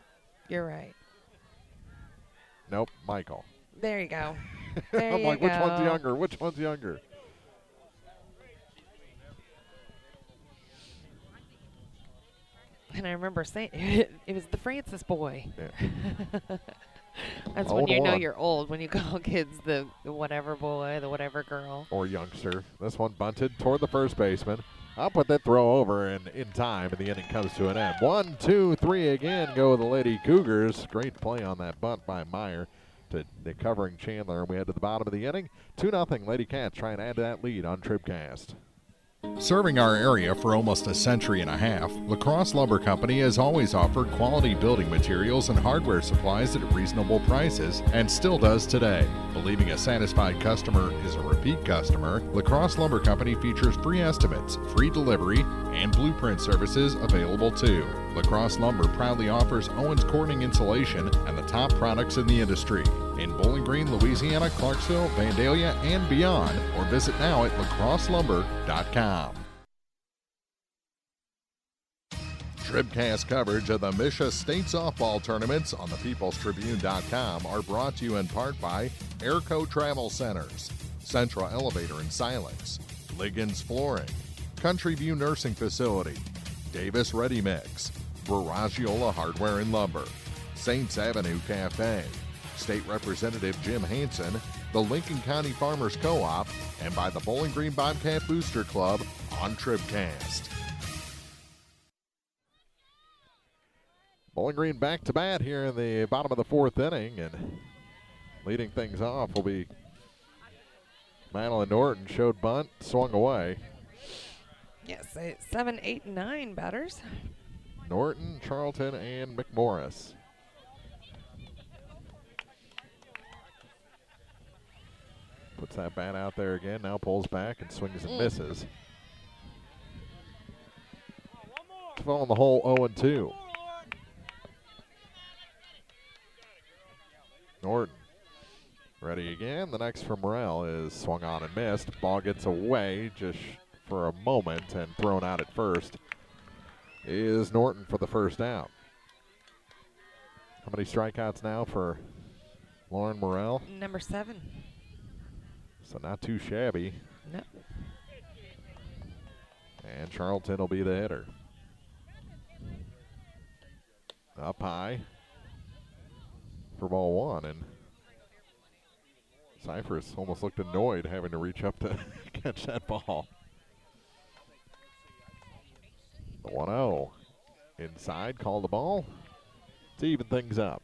You're right. Nope, Michael. There you go. There I'm you like, go. which one's younger? Which one's younger? And I remember saying, it was the Francis boy. Yeah. That's when you know you're old, when you call kids the whatever boy, the whatever girl. Or youngster. This one bunted toward the first baseman. I'll put that throw over and in time, and the inning comes to an end. 1, 2, 3 again go the Lady Cougars. Great play on that bunt by Meyer to the covering Chandler. We head to the bottom of the inning. 2-0 LadyCats trying to add to that lead on TribCast. Serving our area for almost a century and a half, La Crosse Lumber Company has always offered quality building materials and hardware supplies at reasonable prices and still does today. Believing a satisfied customer is a repeat customer, La Crosse Lumber Company features free estimates, free delivery, and blueprint services available too. La Crosse Lumber proudly offers Owens Corning insulation and the top products in the industry. In Bowling Green, Louisiana, Clarksville, Vandalia, and beyond, or visit now at lacrosselumber.com. TribCast coverage of the MSHSAA State Softball Tournaments on thepeoplestribune.com are brought to you in part by Airco Travel Centers, Central Elevator and Silex, Liggins Flooring, Country View Nursing Facility, Davis Ready Mix, Baragiola Hardware and Lumber, Saints Avenue Cafe, State Representative Jim Hansen, the Lincoln County Farmers Co-op, and by the Bowling Green Bobcat Booster Club on TribCast. Bowling Green back to bat here in the bottom of the fourth inning, and leading things off will be Madeline Norton. Showed bunt, swung away. Yes, 7, 8, and 9 batters. Norton, Charlton, and McMorris. Puts that bat out there again, now pulls back and swings and misses. Fell in the hole 0-2. Norton ready again. The next from Morrell is swung on and missed. Ball gets away just for a moment and thrown out at first. Is Norton for the first out. How many strikeouts now for Lauren Morrell? Number 7. So not too shabby. No. And Charlton will be the hitter. Up high for ball one, and Cyphers almost looked annoyed having to reach up to catch that ball. The 1-0 inside, called the ball to even things up.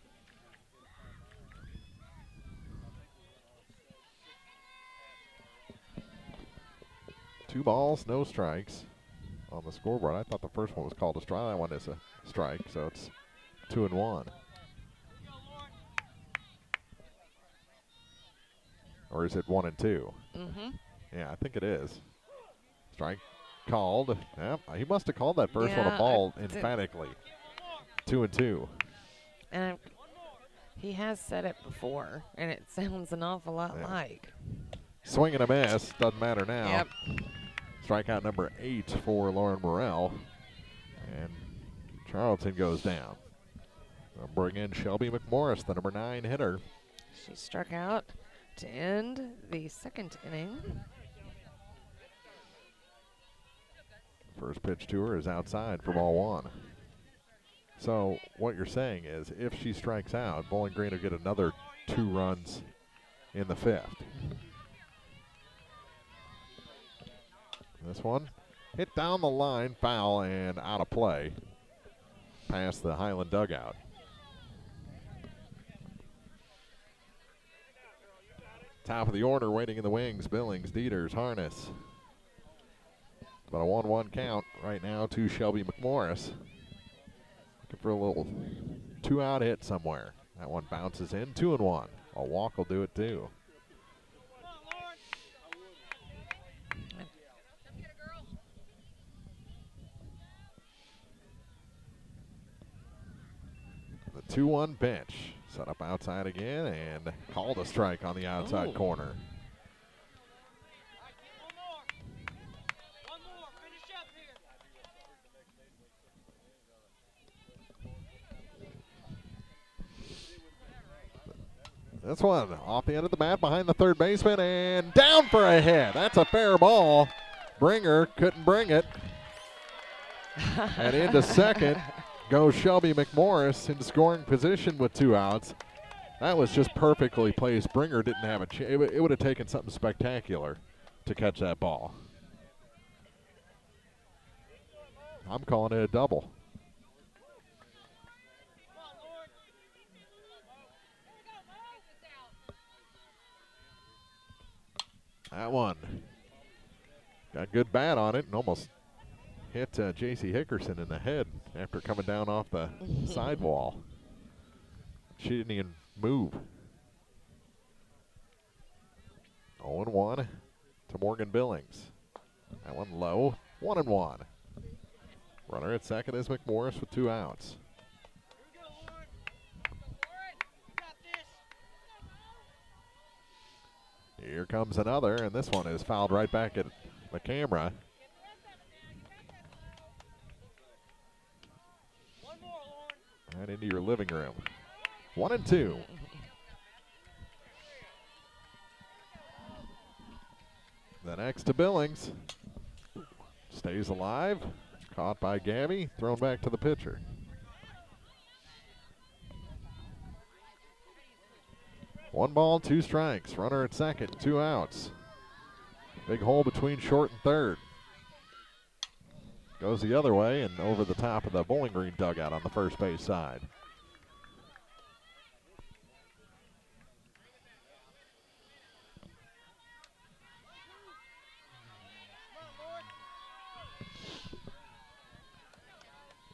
Two balls, no strikes on the scoreboard. I thought the first one was called a strike. That one is a strike, so it's 2-1. Or is it 1-2? Mm-hmm. Yeah, I think it is. Strike called. Yeah, he must have called that first one Yeah, a ball emphatically. 2-2. And He has said it before, and it sounds an awful lot like. Swing and a miss. Doesn't matter now. Yep. Strikeout number 8 for Lauren Morrell. And Charlton goes down. They'll bring in Shelby McMorris, the number 9 hitter. She struck out to end the second inning. First pitch to her is outside for ball 1. So what you're saying is if she strikes out, Bowling Green will get another 2 runs in the 5th. This one hit down the line, foul, and out of play past the Highland dugout. Top of the order, waiting in the wings, Billings, Dieters, Harness. But a 1-1 count right now to Shelby McMorris. Looking for a little 2-out hit somewhere. That one bounces in, 2-1. A walk will do it too. The 2-1 pitch. Set up outside again and called a strike on the outside corner. This one off the end of the bat behind the third baseman and down for a hit. That's a fair ball. Bringer couldn't bring it. And into second goes Shelby McMorris into scoring position with 2 outs. That was just perfectly placed. Bringer didn't have a chance. It would have taken something spectacular to catch that ball. I'm calling it a double. That one got a good bat on it and almost hit J.C. Hickerson in the head after coming down off the sidewall. She didn't even move. 0-1 to Morgan Billings. That one low. 1-1. Runner at second is McMorris with 2 outs. Here comes another, and this one is fouled right back at the camera. Right into your living room. 1-2. The next to Billings. Stays alive. Caught by Gabby. Thrown back to the pitcher. One ball, 2 strikes. Runner at second, 2 outs. Big hole between short and third. Goes the other way and over the top of the Bowling Green dugout on the first base side.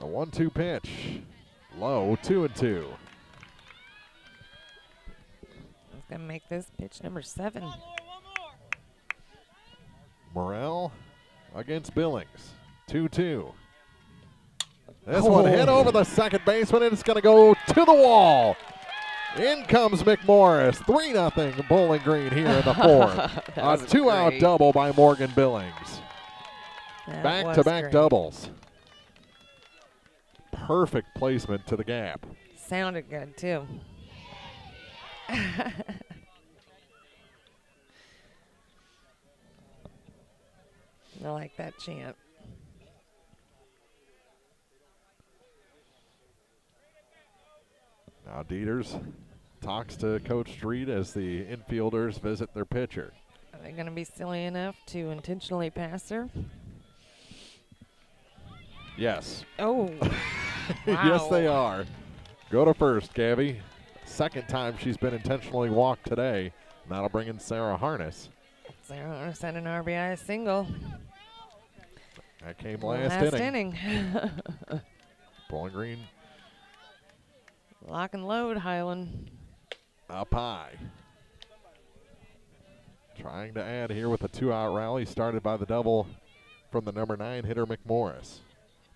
The 1-2 pitch. Low, 2-2. Gonna make this pitch number 7. Morrell against Billings. 2-2. This one hit over the second baseman, and it's going to go to the wall. In comes McMorris. 3-0 Bowling Green here in the 4th. A 2-out double by Morgan Billings. Back-to-back doubles. Perfect placement to the gap. Sounded good, too. I like that chant. Now Dieters talks to Coach Street as the infielders visit their pitcher. Are they going to be silly enough to intentionally pass her? Yes. Oh. Yes, they are. Go to first, Gabby. Second time she's been intentionally walked today. And that'll bring in Sarah Harness. Sarah Harness had an RBI single. That came last inning. Bowling Green. Lock and load, Highland. Up high. Trying to add here with a 2-out rally started by the double from the number 9 hitter McMorris.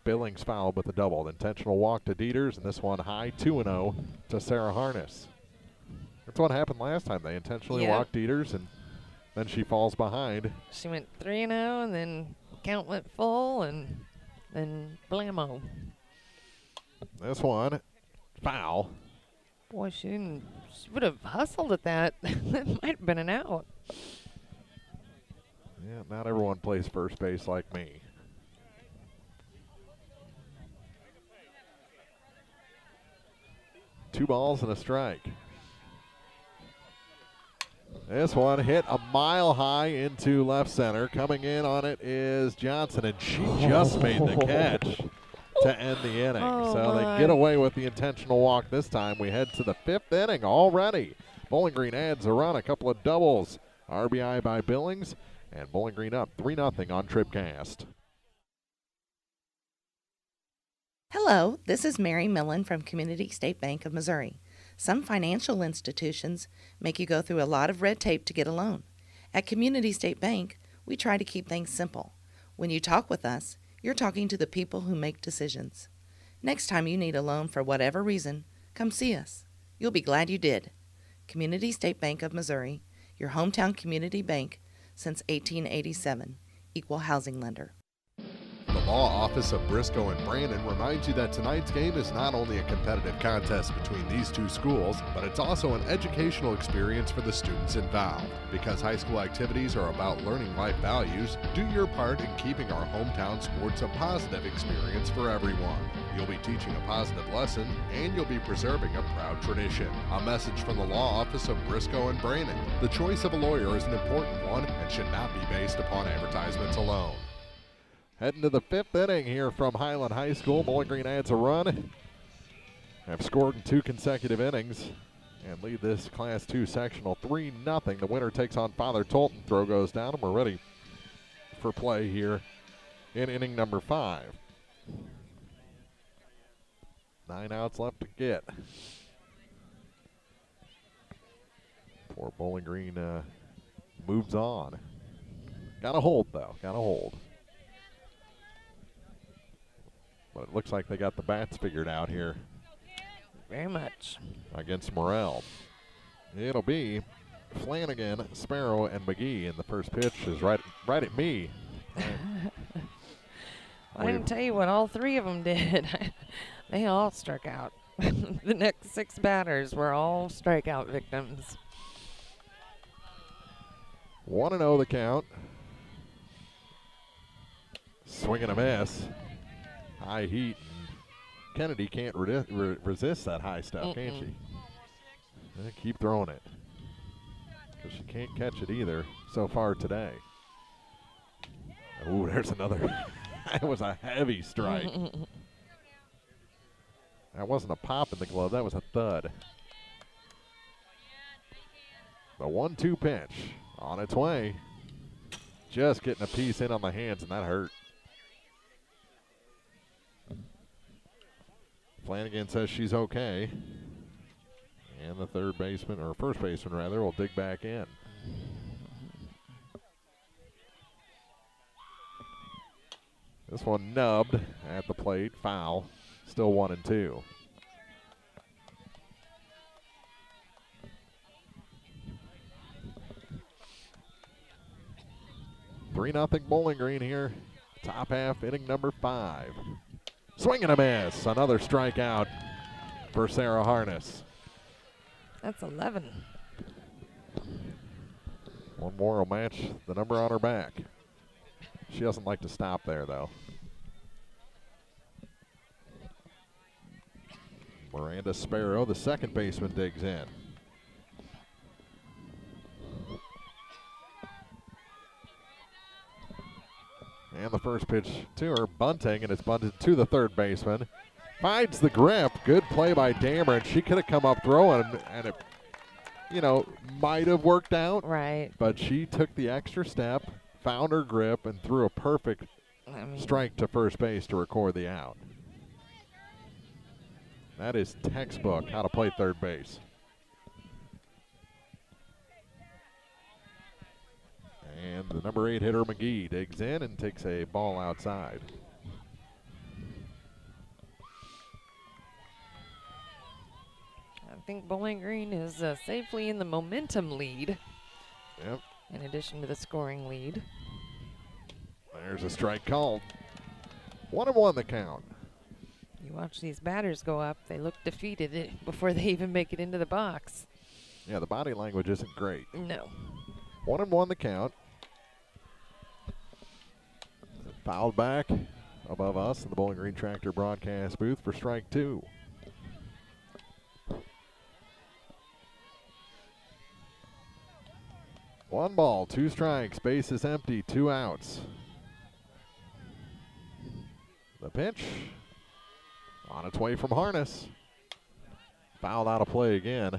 Billings fouled with a double. Intentional walk to Dieters, and this one high 2-0 to Sarah Harness. That's what happened last time. They intentionally walked Dieters, and then she falls behind. She went 3-0, and then count went full, and then blammo. This one, foul. Boy, she would have hustled at that. That might have been an out. Yeah, not everyone plays first base like me. Two balls and a strike. This one hit a mile high into left center. Coming in on it is Johnson, and she just made the catch to end the inning. So they get away with the intentional walk this time. We head to the 5th inning already. Bowling Green adds a run, a couple of doubles. RBI by Billings, and Bowling Green up 3-0 on TribCast. Hello, this is Mary Millen from Community State Bank of Missouri. Some financial institutions make you go through a lot of red tape to get a loan. At Community State Bank, we try to keep things simple. When you talk with us, you're talking to the people who make decisions. Next time you need a loan for whatever reason, come see us. You'll be glad you did. Community State Bank of Missouri, your hometown community bank since 1887, equal housing lender. The Law Office of Briscoe and Brandon reminds you that tonight's game is not only a competitive contest between these two schools, but it's also an educational experience for the students involved. Because high school activities are about learning life values, do your part in keeping our hometown sports a positive experience for everyone. You'll be teaching a positive lesson, and you'll be preserving a proud tradition. A message from the Law Office of Briscoe and Brandon. The choice of a lawyer is an important one and should not be based upon advertisements alone. Heading to the 5th inning here from Highland High School. Bowling Green adds a run. Have scored in 2 consecutive innings and lead this Class 2 sectional 3-0. The winner takes on Father Tolton. Throw goes down, and we're ready for play here in inning number 5. 9 outs left to get. Poor Bowling Green moves on. Got to hold, though. Got to hold. But it looks like they got the bats figured out here. Very much. Against Morrell. It'll be Flanagan, Sparrow, and McGee, and the first pitch is right at me. I didn't tell you what all 3 of them did. They all struck out. The next 6 batters were all strikeout victims. 1-0 the count. Swing and a miss. High heat. Kennedy can't resist that high stuff, can she? Keep throwing it. Because she can't catch it either so far today. Ooh, there's another. That was a heavy strike. That wasn't a pop in the glove. That was a thud. The 1-2 pitch on its way. Just getting a piece in on the hands, and that hurt. Flanagan says she's okay. And the third baseman, or first baseman rather, will dig back in. This one nubbed at the plate, foul. Still 1-2. $3-0 Bowling Green here. Top half, inning number 5. Swing and a miss. Another strikeout for Sarah Harness. That's 11. One more will match the number on her back. She doesn't like to stop there, though. Miranda Sparrow, the second baseman, digs in. And the first pitch to her, bunting, and it's bunted to the third baseman. Finds the grip. Good play by Dameron. She could have come up throwing, and it, might have worked out. Right. But she took the extra step, found her grip, and threw a perfect strike to first base to record the out. That is textbook how to play third base. And the number 8 hitter, McGee, digs in and takes a ball outside. I think Bowling Green is safely in the momentum lead. Yep. In addition to the scoring lead. There's a strike called. 1-1 the count. You watch these batters go up, they look defeated before they even make it into the box. Yeah, the body language isn't great. No. 1-1 the count. Fouled back above us in the Bowling Green Tractor broadcast booth for strike 2. One ball, 2 strikes, base is empty, 2 outs. The pitch on its way from Harness. Fouled out of play again.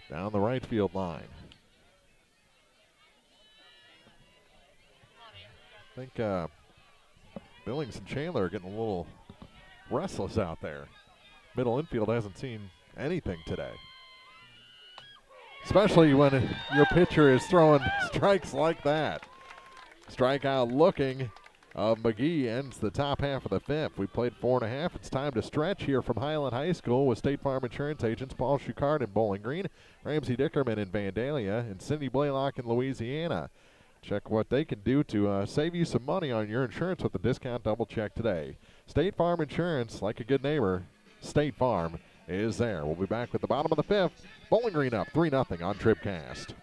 Down the right field line. I think Billings and Chandler are getting a little restless out there. Middle infield hasn't seen anything today. Especially when your pitcher is throwing strikes like that. Strikeout looking of McGee ends the top half of the 5th. We played 4.5. It's time to stretch here from Highland High School with State Farm Insurance agents Paul Schuchard in Bowling Green, Ramsey Dickerman in Vandalia, and Cindy Blaylock in Louisiana. Check what they can do to save you some money on your insurance with the discount double check today. State Farm Insurance, like a good neighbor, State Farm is there. We'll be back with the bottom of the 5th. Bowling Green up 3-0 on TribCast.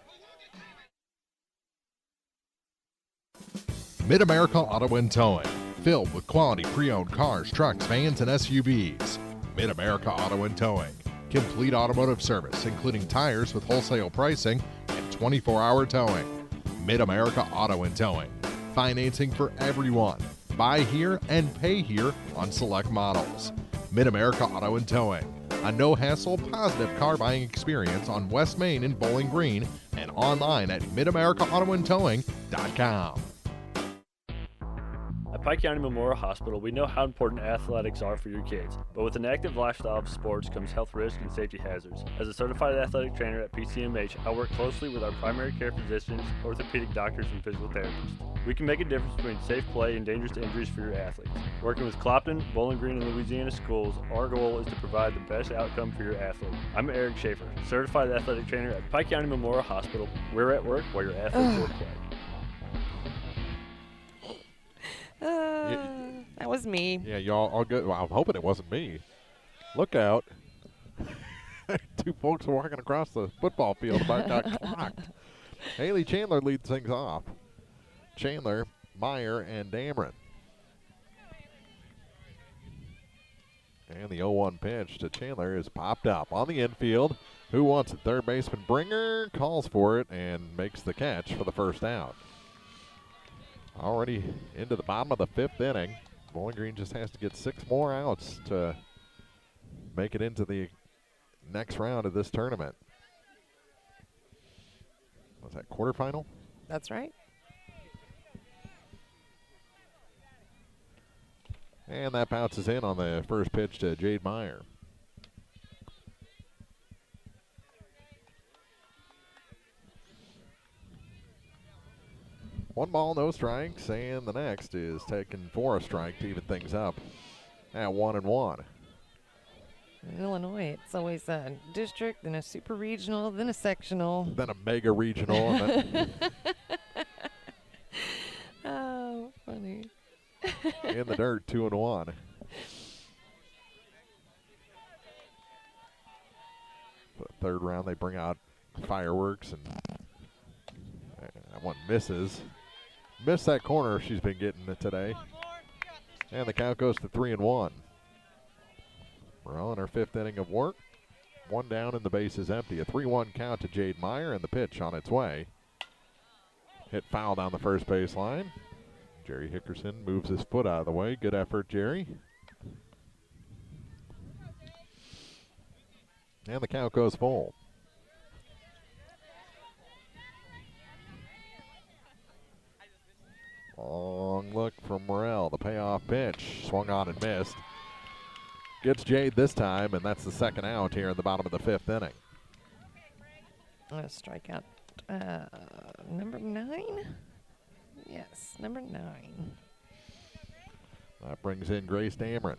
Mid-America Auto and Towing, filled with quality pre-owned cars, trucks, vans, and SUVs. Mid-America Auto and Towing, complete automotive service, including tires with wholesale pricing and 24-hour towing. Mid-America Auto and Towing, financing for everyone. Buy here and pay here on select models. Mid-America Auto and Towing, a no-hassle, positive car buying experience on West Main in Bowling Green and online at midamericaautoandtowing.com. At Pike County Memorial Hospital, we know how important athletics are for your kids, but with an active lifestyle of sports comes health risks and safety hazards. As a certified athletic trainer at PCMH, I work closely with our primary care physicians, orthopedic doctors, and physical therapists. We can make a difference between safe play and dangerous injuries for your athletes. Working with Clopton, Bowling Green, and Louisiana schools, our goal is to provide the best outcome for your athlete. I'm Eric Schaefer, certified athletic trainer at Pike County Memorial Hospital. We're at work while your athletes will play. That was me. Yeah, y'all all good. Well, I'm hoping it wasn't me. Look out. 2 folks walking across the football field about got clocked. Haley Chandler leads things off. Chandler, Meyer, and Dameron. And the 0-1 pitch to Chandler is popped up on the infield. Who wants it? Third baseman Bringer calls for it and makes the catch for the first out. Already into the bottom of the 5th inning. Bowling Green just has to get 6 more outs to make it into the next round of this tournament. Was that quarterfinal? That's right. And that bounces in on the first pitch to Jade Meyer. One ball, no strikes, and the next is taken for a strike to even things up at 1-1. In Illinois, it's always a district, then a super regional, then a sectional. Then a mega regional. And oh, funny. in the dirt, 2-1. For the third round, they bring out fireworks, and that one misses. Missed that corner she's been getting today. And the count goes to 3-1. We're on our 5th inning of work. 1 down and the base is empty. A 3-1 count to Jade Meyer, and the pitch on its way. Hit foul down the first base line. Jerry Hickerson moves his foot out of the way. Good effort, Jerry. And the count goes full. Long look from Morrell. The payoff pitch. Swung on and missed. Gets Jade this time, and that's the second out here in the bottom of the 5th inning. Strikeout number 9? Yes, number 9. That brings in Grace Dameron.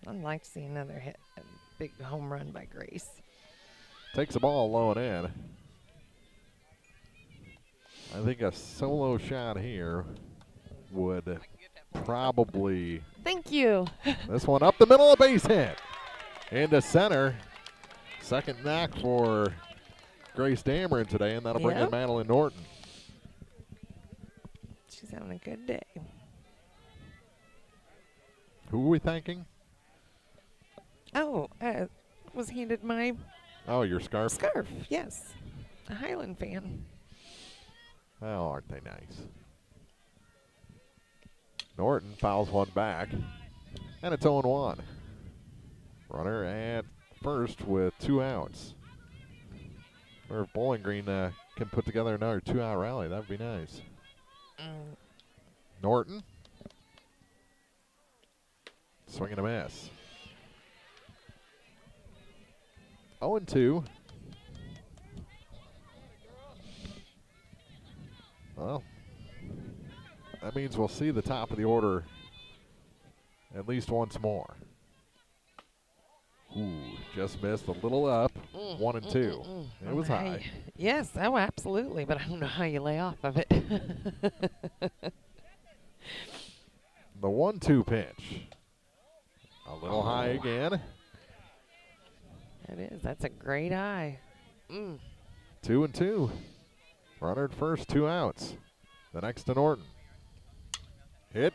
I'd like to see another hit big home run by Grace. Takes the ball low and in. I think a solo shot here would probably. Thank you. This one up the middle, a base hit. Into center. Second knock for Grace Dameron today, and that'll bring in Madeline Norton. She's having a good day. Who are we thanking? Oh, was handed my your scarf? Scarf, yes. A Highland fan. Oh, aren't they nice? Norton fouls one back, and it's 0-1. Runner at first with 2 outs. Or if Bowling Green can put together another 2-out rally, that would be nice. Norton. Swing and a miss. 0-2. Well, that means we'll see the top of the order at least once more. Ooh, just missed a little up. 1-2. It was high. Yes, oh, absolutely, but I don't know how you lay off of it. The 1-2 pitch. A little high again. That is. That's a great eye. 2-2. Runner at first, 2 outs. The next to Norton. Hit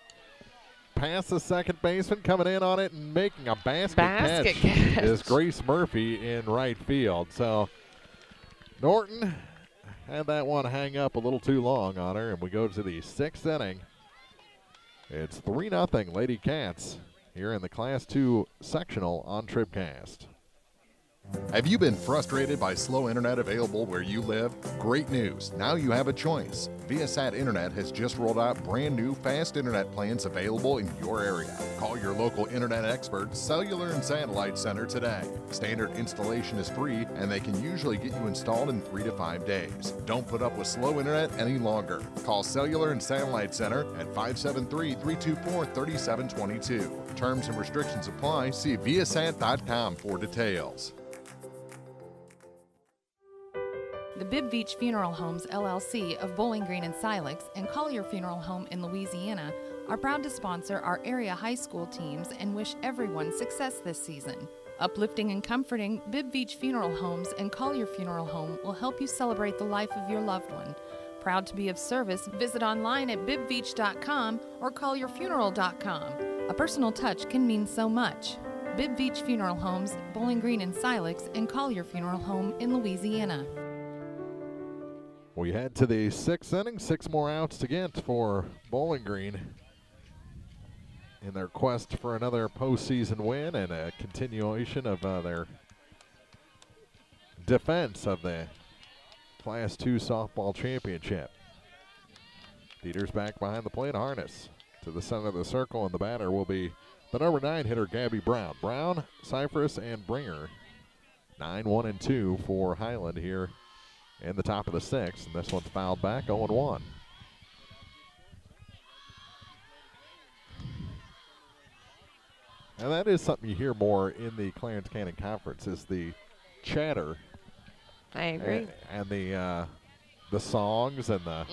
past the second baseman, coming in on it and making a basket catch is Grace Murphy in right field. So Norton had that one hang up a little too long on her, and we go to the 6th inning. It's 3-0 Lady Cats here in the Class 2 sectional on TribCast. Have you been frustrated by slow internet available where you live? Great news. Now you have a choice. Viasat Internet has just rolled out brand new fast internet plans available in your area. Call your local internet expert, Cellular and Satellite Center today. Standard installation is free, and they can usually get you installed in 3 to 5 days. Don't put up with slow internet any longer. Call Cellular and Satellite Center at 573-324-3722. Terms and restrictions apply. See viasat.com for details. The Bibb Beach Funeral Homes LLC of Bowling Green and Silex and Collier Funeral Home in Louisiana are proud to sponsor our area high school teams and wish everyone success this season. Uplifting and comforting, Bibb Beach Funeral Homes and Collier Funeral Home will help you celebrate the life of your loved one. Proud to be of service, visit online at bibbbeach.com or collierfuneral.com. A personal touch can mean so much. Bibb Beach Funeral Homes, Bowling Green and Silex, and Collier Funeral Home in Louisiana. We head to the 6th inning, 6 more outs to get for Bowling Green in their quest for another postseason win and a continuation of their defense of the Class 2 softball championship. Dieter's back behind the plate, harness to the center of the circle, and the batter will be the number 9 hitter, Gabby Brown. Brown, Cypress, and Bringer. 9-1-2 for Highland here in the top of the 6th, and this one's fouled back, 0-1. And that is something you hear more in the Clarence Cannon Conference, is the chatter. I agree. And the songs and the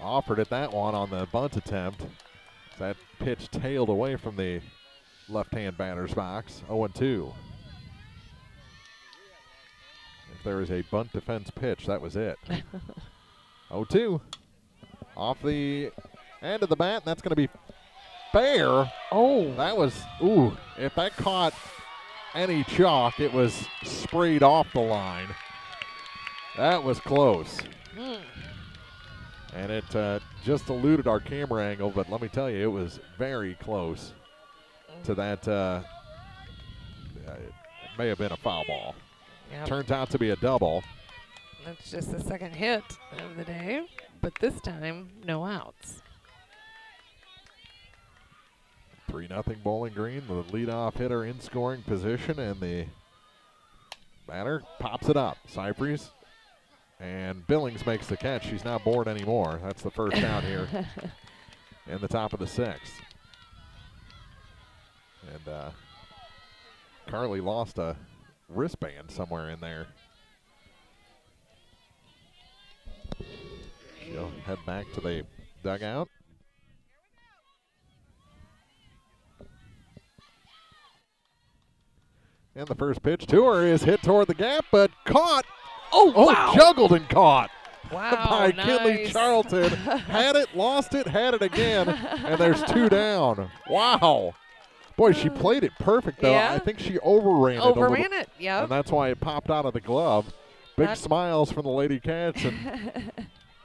offered at that one on the bunt attempt. That pitch tailed away from the left-hand batter's box, 0-2. If there is a bunt defense pitch, that was it. 0-2. Off the end of the bat, and that's going to be fair. Oh. That was, if that caught any chalk, it was sprayed off the line. That was close. And it just eluded our camera angle, but let me tell you, it was very close to that. It may have been a foul ball. Yep. Turns out to be a double. That's just the second hit of the day, but this time, no outs. 3-0 Bowling Green, the leadoff hitter in scoring position, and the batter pops it up. Cypress. And Billings makes the catch. She's not bored anymore. That's the first out here in the top of the 6th. And Carly lost a wristband somewhere in there. She'll head back to the dugout. And the first pitch to her is hit toward the gap, but caught. Oh, wow. Juggled and caught. Wow, by nice. Kinley Charlton. Had it, lost it, had it again, and there's 2 down. Wow. Boy, she played it perfect, though. Yeah. I think she overran it a little. Overran it, yep. And that's why it popped out of the glove. Big smiles from the LadyCats. And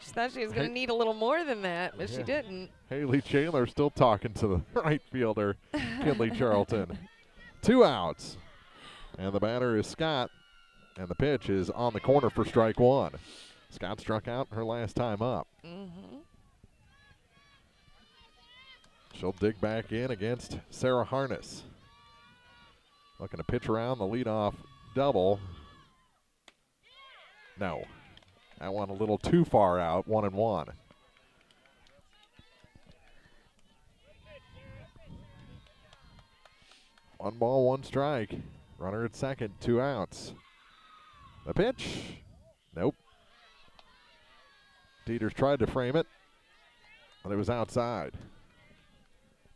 she thought she was going to need a little more than that, but she didn't. Haley Chandler still talking to the right fielder, Kinley Charlton. 2 outs. And the batter is Scott. And the pitch is on the corner for strike 1. Scott struck out her last time up. She'll dig back in against Sarah Harness. Looking to pitch around the leadoff double. No. That one a little too far out, 1-1. One ball, 1 strike. Runner at second, 2 outs. The pitch. Nope. Dieters tried to frame it, but it was outside.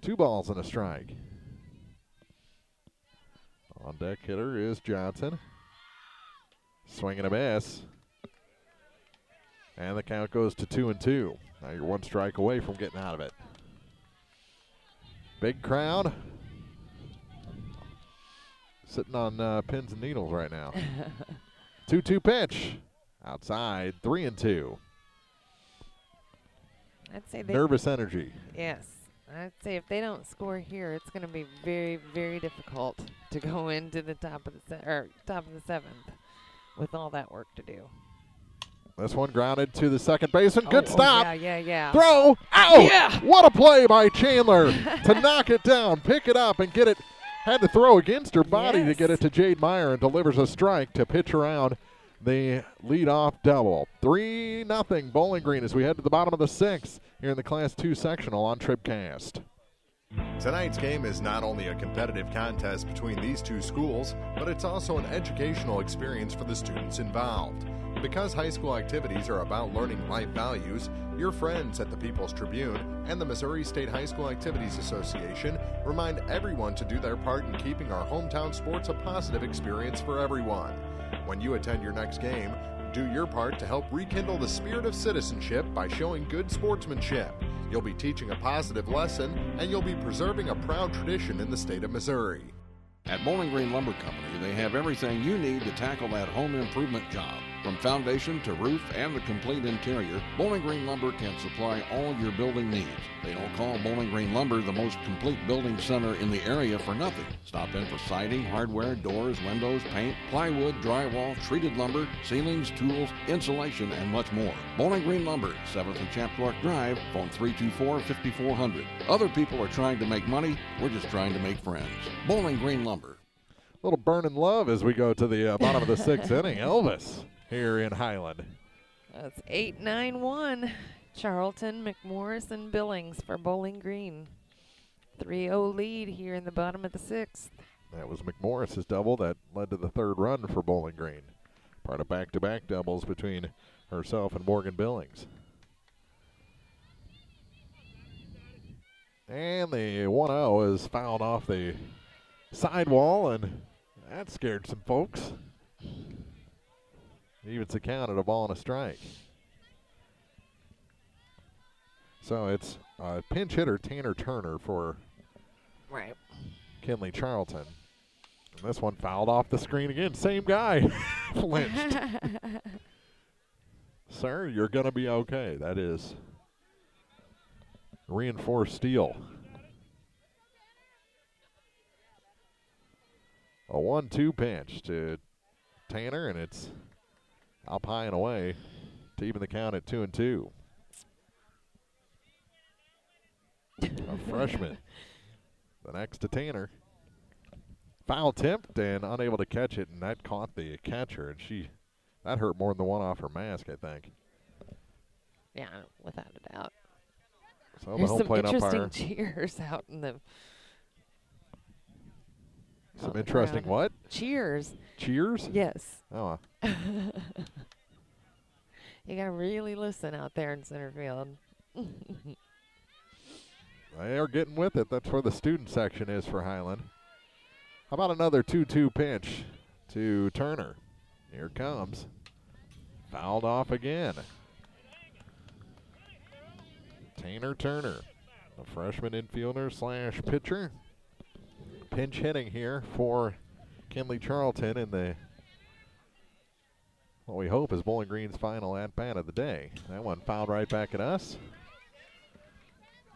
2 balls and a strike. On deck hitter is Johnson. Swing and a miss. And the count goes to 2-2. Now you're 1 strike away from getting out of it. Big crowd. Sitting on pins and needles right now. 2-2 pitch. Outside, 3-2. I'd say nervous energy. Yes. I'd say if they don't score here, it's going to be very, very difficult to go into the top of the top of the 7th with all that work to do. This one grounded to the second baseman. Good stop. Yeah. Throw. Out. Yeah. What a play by Chandler to knock it down, pick it up, and get it. Had to throw against her body to get it to Jade Meyer, and delivers a strike to pitch around the leadoff double. 3-0 Bowling Green as we head to the bottom of the 6th here in the Class 2 sectional on TribCast. Tonight's game is not only a competitive contest between these 2 schools, but it's also an educational experience for the students involved. Because high school activities are about learning life values, your friends at the People's Tribune and the Missouri State High School Activities Association remind everyone to do their part in keeping our hometown sports a positive experience for everyone. When you attend your next game, do your part to help rekindle the spirit of citizenship by showing good sportsmanship. You'll be teaching a positive lesson, and you'll be preserving a proud tradition in the state of Missouri. At Bowling Green Lumber Company, they have everything you need to tackle that home improvement job. From foundation to roof and the complete interior, Bowling Green Lumber can supply all your building needs. They don't call Bowling Green Lumber the most complete building center in the area for nothing. Stop in for siding, hardware, doors, windows, paint, plywood, drywall, treated lumber, ceilings, tools, insulation, and much more. Bowling Green Lumber, 7th and Chapdelac Drive, phone 324-5400. Other people are trying to make money, we're just trying to make friends. Bowling Green Lumber. A little burning love as we go to the bottom of the 6th inning. Elvis here in Highland. That's 8-9-1. Charlton, McMorris, and Billings for Bowling Green. 3-0 lead here in the bottom of the 6th. That was McMorris's double that led to the 3rd run for Bowling Green. Part of back-to-back doubles between herself and Morgan Billings. And the 1-0 is fouled off the sidewall, and that scared some folks. Evens the count at a ball and a strike. So it's pinch hitter Tanner Turner for Kinley Charlton. And this one fouled off the screen again. Same guy flinched. Sir, you're going to be okay. That is reinforced steel. A 1-2 pitch to Tanner, and it's up high and away to even the count at 2-2. A freshman. The next to Tanner. Foul tipped and unable to catch it, and that caught the catcher, and that hurt more than the one off her mask, I think. Yeah, without a doubt. So There's the home some plate interesting umpire. cheers out in the. Some interesting what? Cheers. Cheers? Yes. Oh. You got to really listen out there in center field. They are getting with it. That's where the student section is for Highland. How about another 2-2 pitch to Turner? Here it comes. Fouled off again. Tanner Turner, the freshman infielder slash pitcher. Pinch hitting here for Kinley Charlton in the, what we hope is Bowling Green's final at-bat of the day. That one fouled right back at us.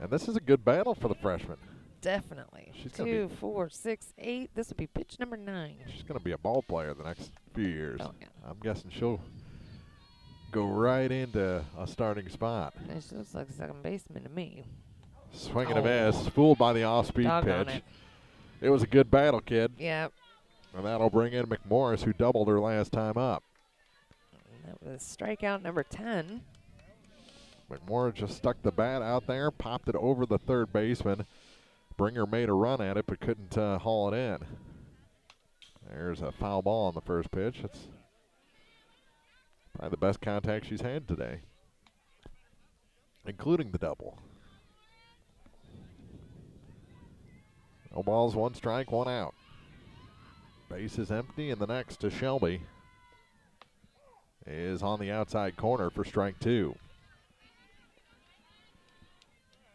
And this is a good battle for the freshman. Definitely. She's 2, 4, 6, 8. This will be pitch number 9. She's going to be a ball player the next few years. Oh, yeah. I'm guessing she'll go right into a starting spot. She looks like a second baseman to me. Swinging a miss, fooled by the off-speed pitch. It was a good battle, kid. Yep. And that'll bring in McMorris, who doubled her last time up. That was strikeout number 10. McMorris just stuck the bat out there, popped it over the third baseman. Bringer made a run at it, but couldn't haul it in. There's a foul ball on the first pitch. It's probably the best contact she's had today, including the double. No balls, 1 strike, 1 out. Base is empty, and the next to Shelby is on the outside corner for strike 2.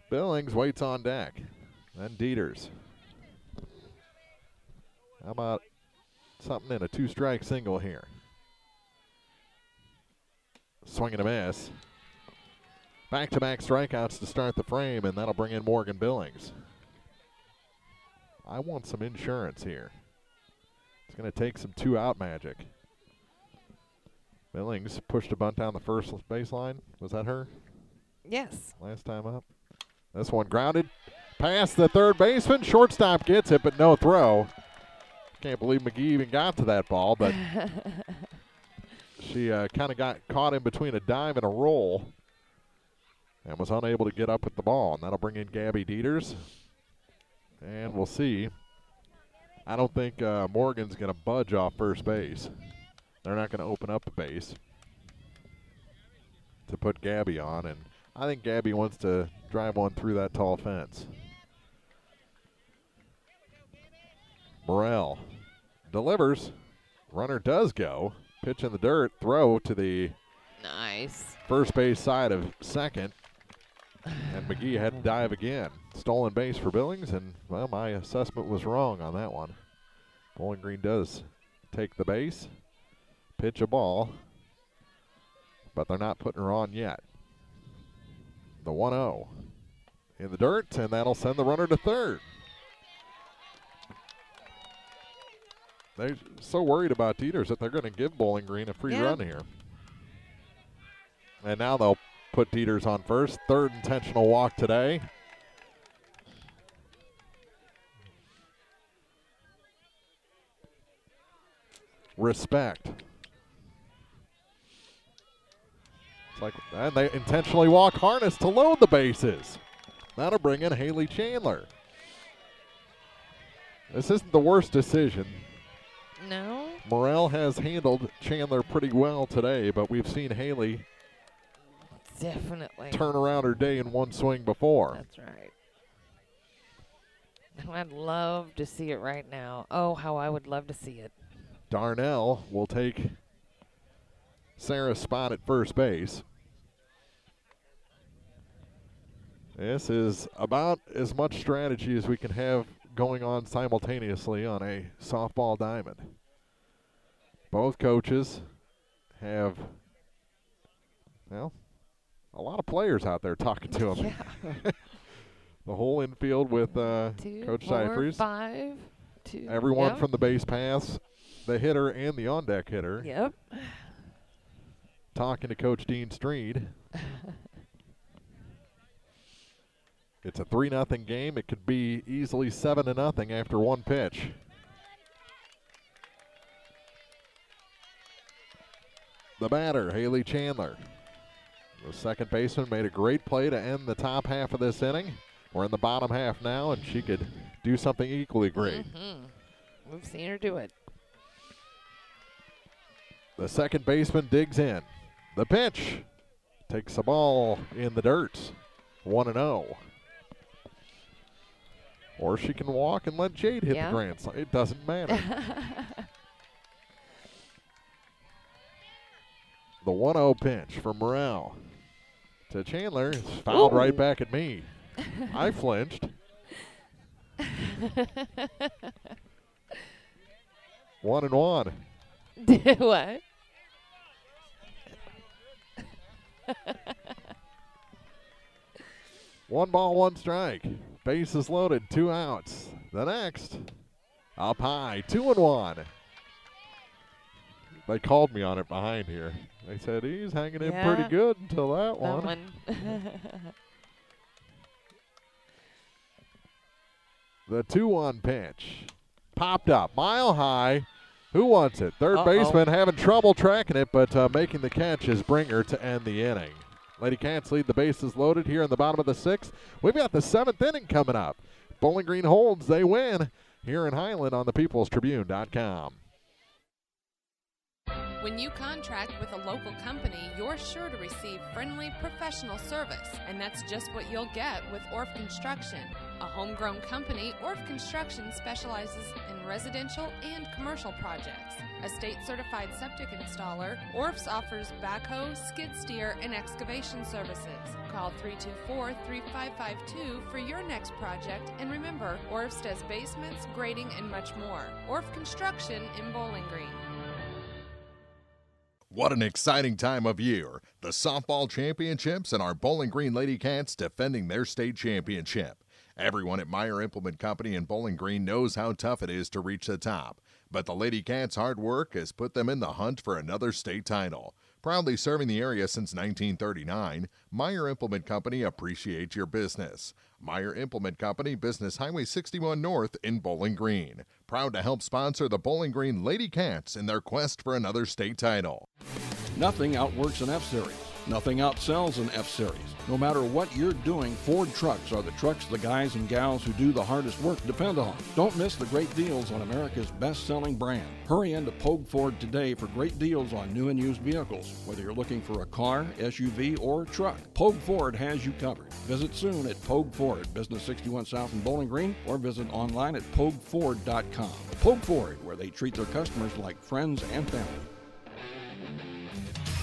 Billings waits on deck. Then Dieters. How about something in a 2-strike single here? Swing and a miss. Back-to-back strikeouts to start the frame, and that'll bring in Morgan Billings. I want some insurance here. It's going to take some 2-out magic. Billings pushed a bunt down the first baseline. Was that her? Yes. Last time up. This one grounded past the third baseman. Shortstop gets it, but no throw. Can't believe McGee even got to that ball, but she kind of got caught in between a dive and a roll and was unable to get up with the ball. And that'll bring in Gabby Dieters. And we'll see. I don't think Morgan's going to budge off first base. They're not going to open up a base to put Gabby on, and I think Gabby wants to drive one through that tall fence. Morrell delivers. Runner does go. Pitch in the dirt. Throw to the first base side of second. And McGee had to dive again. Stolen base for Billings, and, well, my assessment was wrong on that one. Bowling Green does take the base, pitch a ball, but they're not putting her on yet. The 1-0 in the dirt, and that'll send the runner to third. They're so worried about Dieters that they're going to give Bowling Green a free run here. And now they'll put Dieters on first. Third intentional walk today. Respect. It's like, and they intentionally walk Harness to load the bases. That'll bring in Haley Chandler. This isn't the worst decision. No. Morrell has handled Chandler pretty well today, but we've seen Haley definitely turn around her day in one swing before. That's right. I'd love to see it right now. Oh, how I would love to see it. Darnell will take Sarah's spot at first base. This is about as much strategy as we can have going on simultaneously on a softball diamond. Both coaches have, well, a lot of players out there talking to them. Yeah. The whole infield with Coach Cyphers. 5, 2. Everyone from the base pass, the hitter and the on-deck hitter. Yep. Talking to Coach Dean Streed. It's a 3-0 game. It could be easily 7-0 after one pitch. The batter, Haley Chandler. The second baseman made a great play to end the top half of this inning. We're in the bottom half now, and she could do something equally great. We've seen her do it. The second baseman digs in. The pitch takes the ball in the dirt. 1-0. Or she can walk and let Jade hit the grand slam. It doesn't matter. The 1-0 pitch from Morrell to Chandler. It's fouled right back at me. I flinched. 1-1. What? One ball, one strike. Bases loaded, 2 outs. The next, up high, 2-1. They called me on it behind here. They said he's hanging in pretty good until that one. The 2-1 pitch. Popped up, mile high. Who wants it? Third baseman having trouble tracking it, but making the catch is Bringer to end the inning. LadyCats lead the bases loaded here in the bottom of the 6th. We've got the 7th inning coming up. Bowling Green holds, they win here in Highland on the peoplestribune.com. When you contract with a local company, you're sure to receive friendly, professional service, and that's just what you'll get with Orff Construction. A homegrown company, Orff Construction specializes in residential and commercial projects. A state-certified septic installer, Orff's offers backhoe, skid steer, and excavation services. Call 324-3552 for your next project, and remember, Orff's does basements, grading, and much more. Orff Construction in Bowling Green. What an exciting time of year. The softball championships and our Bowling Green LadyCats defending their state championship. Everyone at Meyer Implement Company in Bowling Green knows how tough it is to reach the top. But the LadyCats' hard work has put them in the hunt for another state title. Proudly serving the area since 1939, Meyer Implement Company appreciates your business. Meyer Implement Company, Business Highway 61 North in Bowling Green. Proud to help sponsor the Bowling Green LadyCats in their quest for another state title. Nothing outworks an F-Series. Nothing outsells an F-Series. No matter what you're doing, Ford trucks are the trucks the guys and gals who do the hardest work depend on. Don't miss the great deals on America's best-selling brand. Hurry into Pogue Ford today for great deals on new and used vehicles. Whether you're looking for a car, SUV, or truck, Pogue Ford has you covered. Visit soon at Pogue Ford, Business 61 South in Bowling Green, or visit online at PogueFord.com. Pogue Ford, where they treat their customers like friends and family.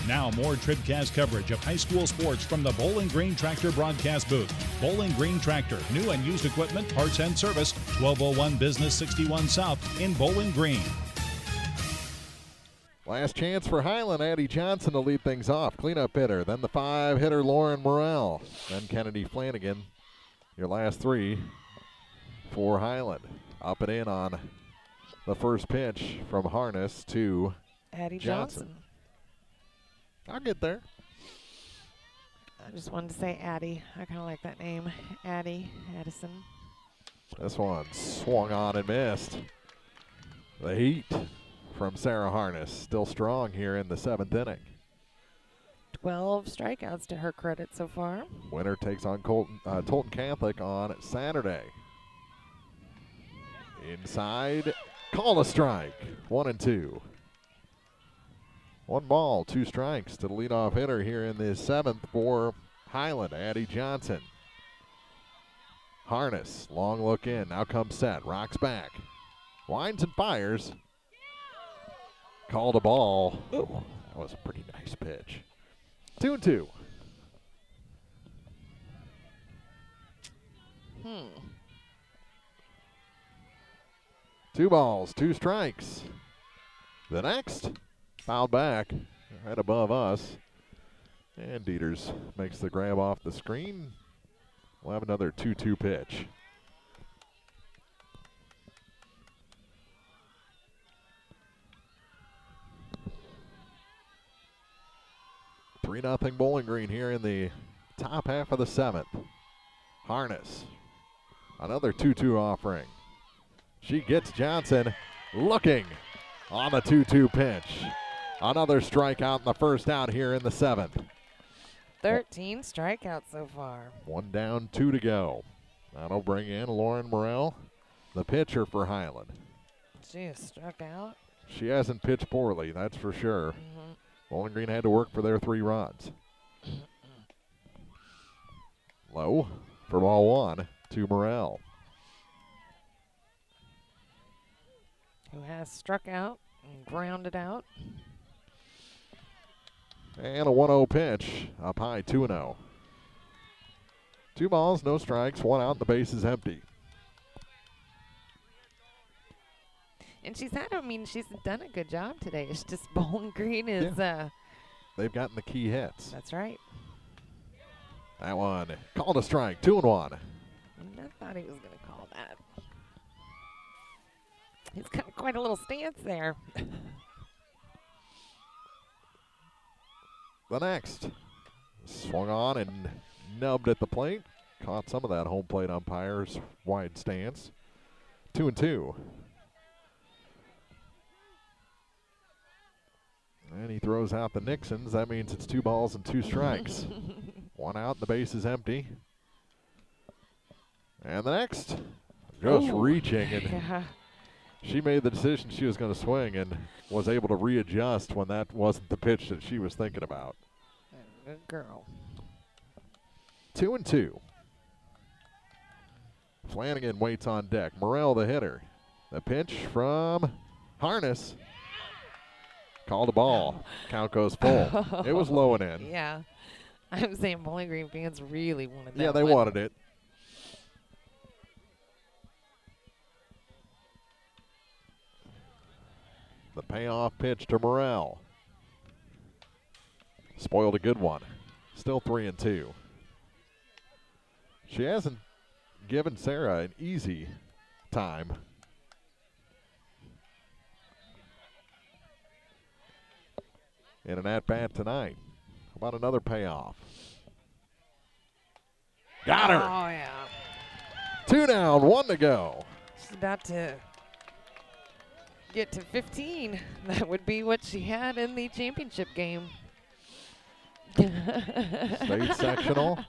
Now more TribCast coverage of high school sports from the Bowling Green Tractor broadcast booth. Bowling Green Tractor, new and used equipment, parts and service, 1201 Business 61 South in Bowling Green. Last chance for Highland. Addie Johnson to lead things off. Cleanup hitter. Then the 5-hitter Lauren Morrell. Then Kennedy Flanagan. Your last 3 for Highland. Up and in on the first pitch from Harness to Addie Johnson. I'll get there. I just wanted to say Addie. I kind of like that name. Addison. This one swung on and missed. The heat from Sarah Harness still strong here in the 7th inning. 12 strikeouts to her credit so far. Winner takes on Tolton Catholic on Saturday. Inside, call a strike. 1-2. 1 ball, 2 strikes to the leadoff hitter here in the 7th for Highland, Addie Johnson. Harness, long look in, now comes set, rocks back. Winds and fires. Called a ball. Ooh, that was a pretty nice pitch. 2-2. 2 balls, 2 strikes. The next. Fouled back right above us. And Dieters makes the grab off the screen. We'll have another 2-2 pitch. Three 3-0 Bowling Green here in the top half of the 7th. Harness. Another 2-2 offering. She gets Johnson looking on the 2-2 pitch. Another strikeout in the first out here in the 7th. 13 strikeouts so far. 1 down, 2 to go. That'll bring in Lauren Morrell, the pitcher for Highland. She has struck out. She hasn't pitched poorly, that's for sure. Bowling Green had to work for their 3 runs. Low for ball 1 to Morrell. Who has struck out and grounded out. And a 1-0 pitch up high, 2-0. 2 balls, no strikes, 1 out, the base is empty. And she's done a good job today. It's just Bowling Green is. They've gotten the key hits. That's right. That one called a strike, 2-1. I thought he was going to call that. He's got quite a little stance there. The next. Swung on and nubbed at the plate. Caught some of that home plate umpire's wide stance. 2-2. And he throws out the Nixons. That means it's 2 balls and 2 strikes. 1 out, the base is empty. And the next, just reaching. And she made the decision she was going to swing and was able to readjust when that wasn't the pitch that she was thinking about. Good girl. 2-2. Flanagan waits on deck. Morrell, the hitter. The pitch from Harness. Called a ball. Count goes full. It was low and in. Yeah. I'm saying Bowling Green fans really wanted that. Yeah, they one. wanted it. The payoff pitch to Morrell. Spoiled a good one. Still 3-2. She hasn't given Sarah an easy time. In an at-bat tonight. How about another payoff? Got her. Oh, yeah. 2 down, 1 to go. She's about to get to 15. That would be what she had in the championship game. State sectional.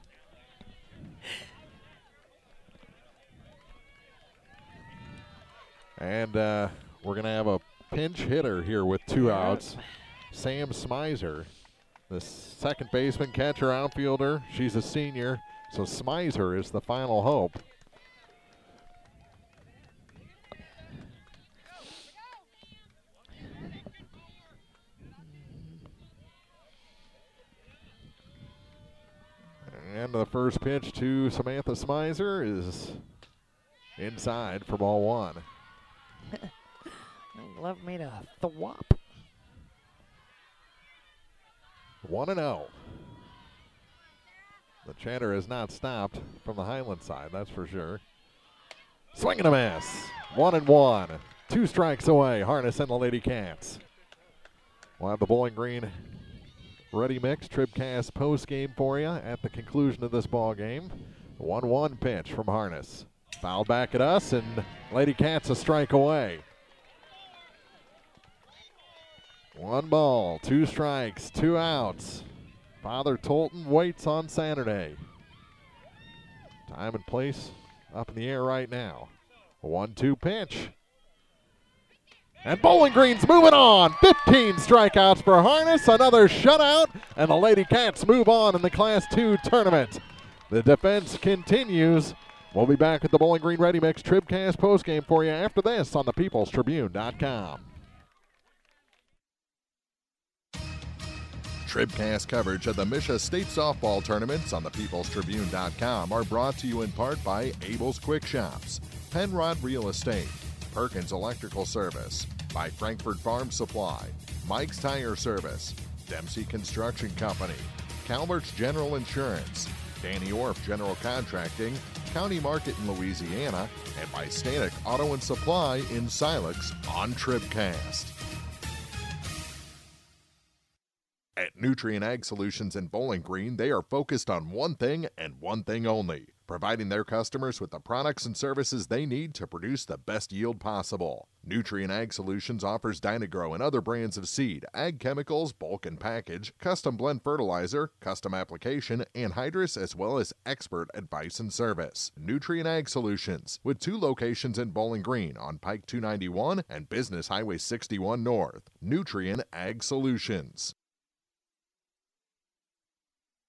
And we're going to have a pinch hitter here with 2 outs. Sam Smizer, the second baseman, catcher, outfielder. She's a senior, so Smizer is the final hope. And the first pitch to Samantha Smizer is inside for ball 1. Glove made a thwop. 1-0. The chatter has not stopped from the Highland side, that's for sure. Swing and a miss. 1-1. 2 strikes away. Harness and the LadyCats. We'll have the Bowling Green Ready Mix TribCast post game for you at the conclusion of this ball game. 1-1 pitch from Harness. Foul back at us, and LadyCats a strike away. 1 ball, 2 strikes, 2 outs. Father Tolton waits on Saturday. Time and place up in the air right now. A 1-2 pitch. And Bowling Green's moving on. 15 strikeouts for Harness, another shutout, and the LadyCats move on in the Class 2 tournament. The defense continues. We'll be back at the Bowling Green Ready Mix TribCast postgame for you after this on thepeoplestribune.com. TribCast coverage of the MSHSAA State Softball Tournaments on thepeoplestribune.com are brought to you in part by Abel's Quick Shops, Penrod Real Estate, Perkins Electrical Service, by Frankfurt Farm Supply, Mike's Tire Service, Dempsey Construction Company, Calvert's General Insurance, Danny Orff General Contracting, County Market in Louisiana, and by Stanek Auto and Supply in Silex on TribCast. At Nutrient Ag Solutions in Bowling Green, they are focused on one thing and one thing only: providing their customers with the products and services they need to produce the best yield possible. Nutrien Ag Solutions offers Dynagrow and other brands of seed, ag chemicals, bulk and package, custom blend fertilizer, custom application, anhydrous, as well as expert advice and service. Nutrien Ag Solutions, with 2 locations in Bowling Green on Pike 291 and Business Highway 61 North. Nutrien Ag Solutions.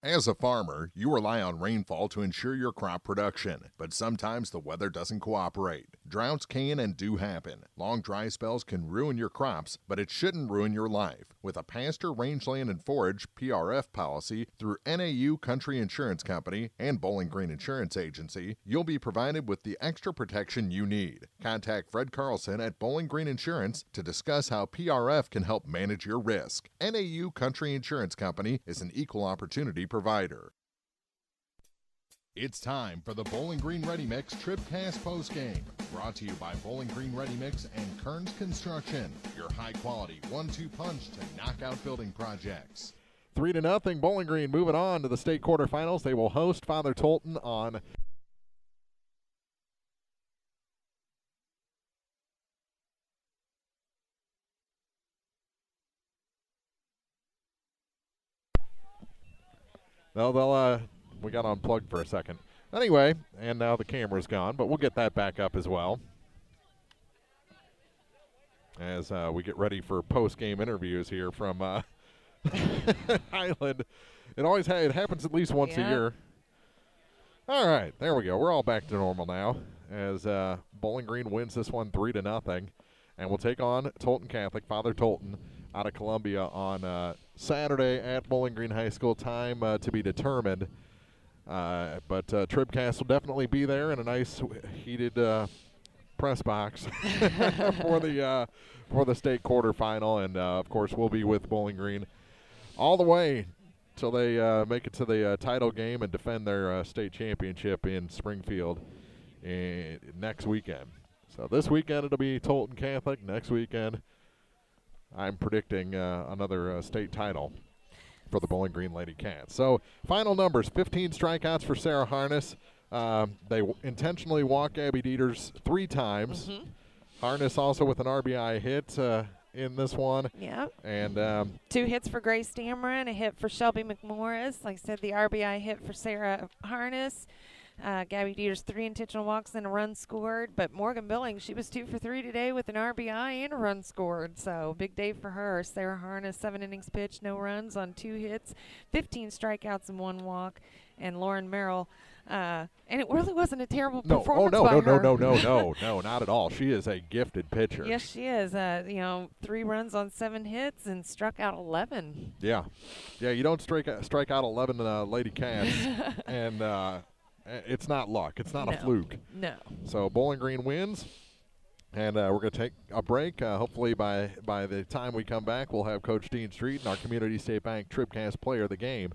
As a farmer, you rely on rainfall to ensure your crop production, but sometimes the weather doesn't cooperate. Droughts can and do happen. Long dry spells can ruin your crops, but it shouldn't ruin your life. With a pasture, rangeland, and forage PRF policy through NAU Country Insurance Company and Bowling Green Insurance Agency, you'll be provided with the extra protection you need. Contact Fred Carlson at Bowling Green Insurance to discuss how PRF can help manage your risk. NAU Country Insurance Company is an equal opportunity provider. It's time for the Bowling Green Ready Mix TribCast Postgame. Brought to you by Bowling Green Ready Mix and Kearns Construction, your high-quality 1-2 punch to knock out building projects. 3-0, Bowling Green moving on to the state quarterfinals. They will host Father Tolton on we got unplugged for a second. Anyway, and now the camera's gone, but we'll get that back up as well as we get ready for post-game interviews here from Highland. It happens at least once a year. All right, there we go. We're all back to normal now as Bowling Green wins this one 3-0, and we'll take on Tolton Catholic, Father Tolton, out of Columbia on Saturday at Bowling Green High School. Time to be determined. But TribCast will definitely be there in a nice heated press box for the state quarterfinal, and of course we'll be with Bowling Green all the way till they make it to the title game and defend their state championship in Springfield next weekend. So this weekend it'll be Tolton Catholic. Next weekend I'm predicting another state title for the Bowling Green LadyCats. So final numbers: 15 strikeouts for Sarah Harness. They intentionally walked Abby Dieters 3 times. Harness also with an RBI hit in this one. Yep. And 2 hits for Grace Dameron, a hit for Shelby McMorris. Like I said, the RBI hit for Sarah Harness. Gabby Dieters 3 intentional walks and a run scored. But Morgan Billings, she was 2 for 3 today with an RBI and a run scored. So big day for her. Sarah Harness, 7 innings pitched, no runs on 2 hits, 15 strikeouts and 1 walk. And Lauren Merrill, and it really wasn't a terrible performance by her. No, not at all. She is a gifted pitcher. Yes, she is. 3 runs on 7 hits and struck out 11. Yeah, you don't strike out 11 LadyCats, and it's not luck. It's not a fluke. No. So Bowling Green wins, and we're going to take a break. Hopefully by the time we come back, we'll have Coach Dean Street and our Community State Bank TribCast player of the game.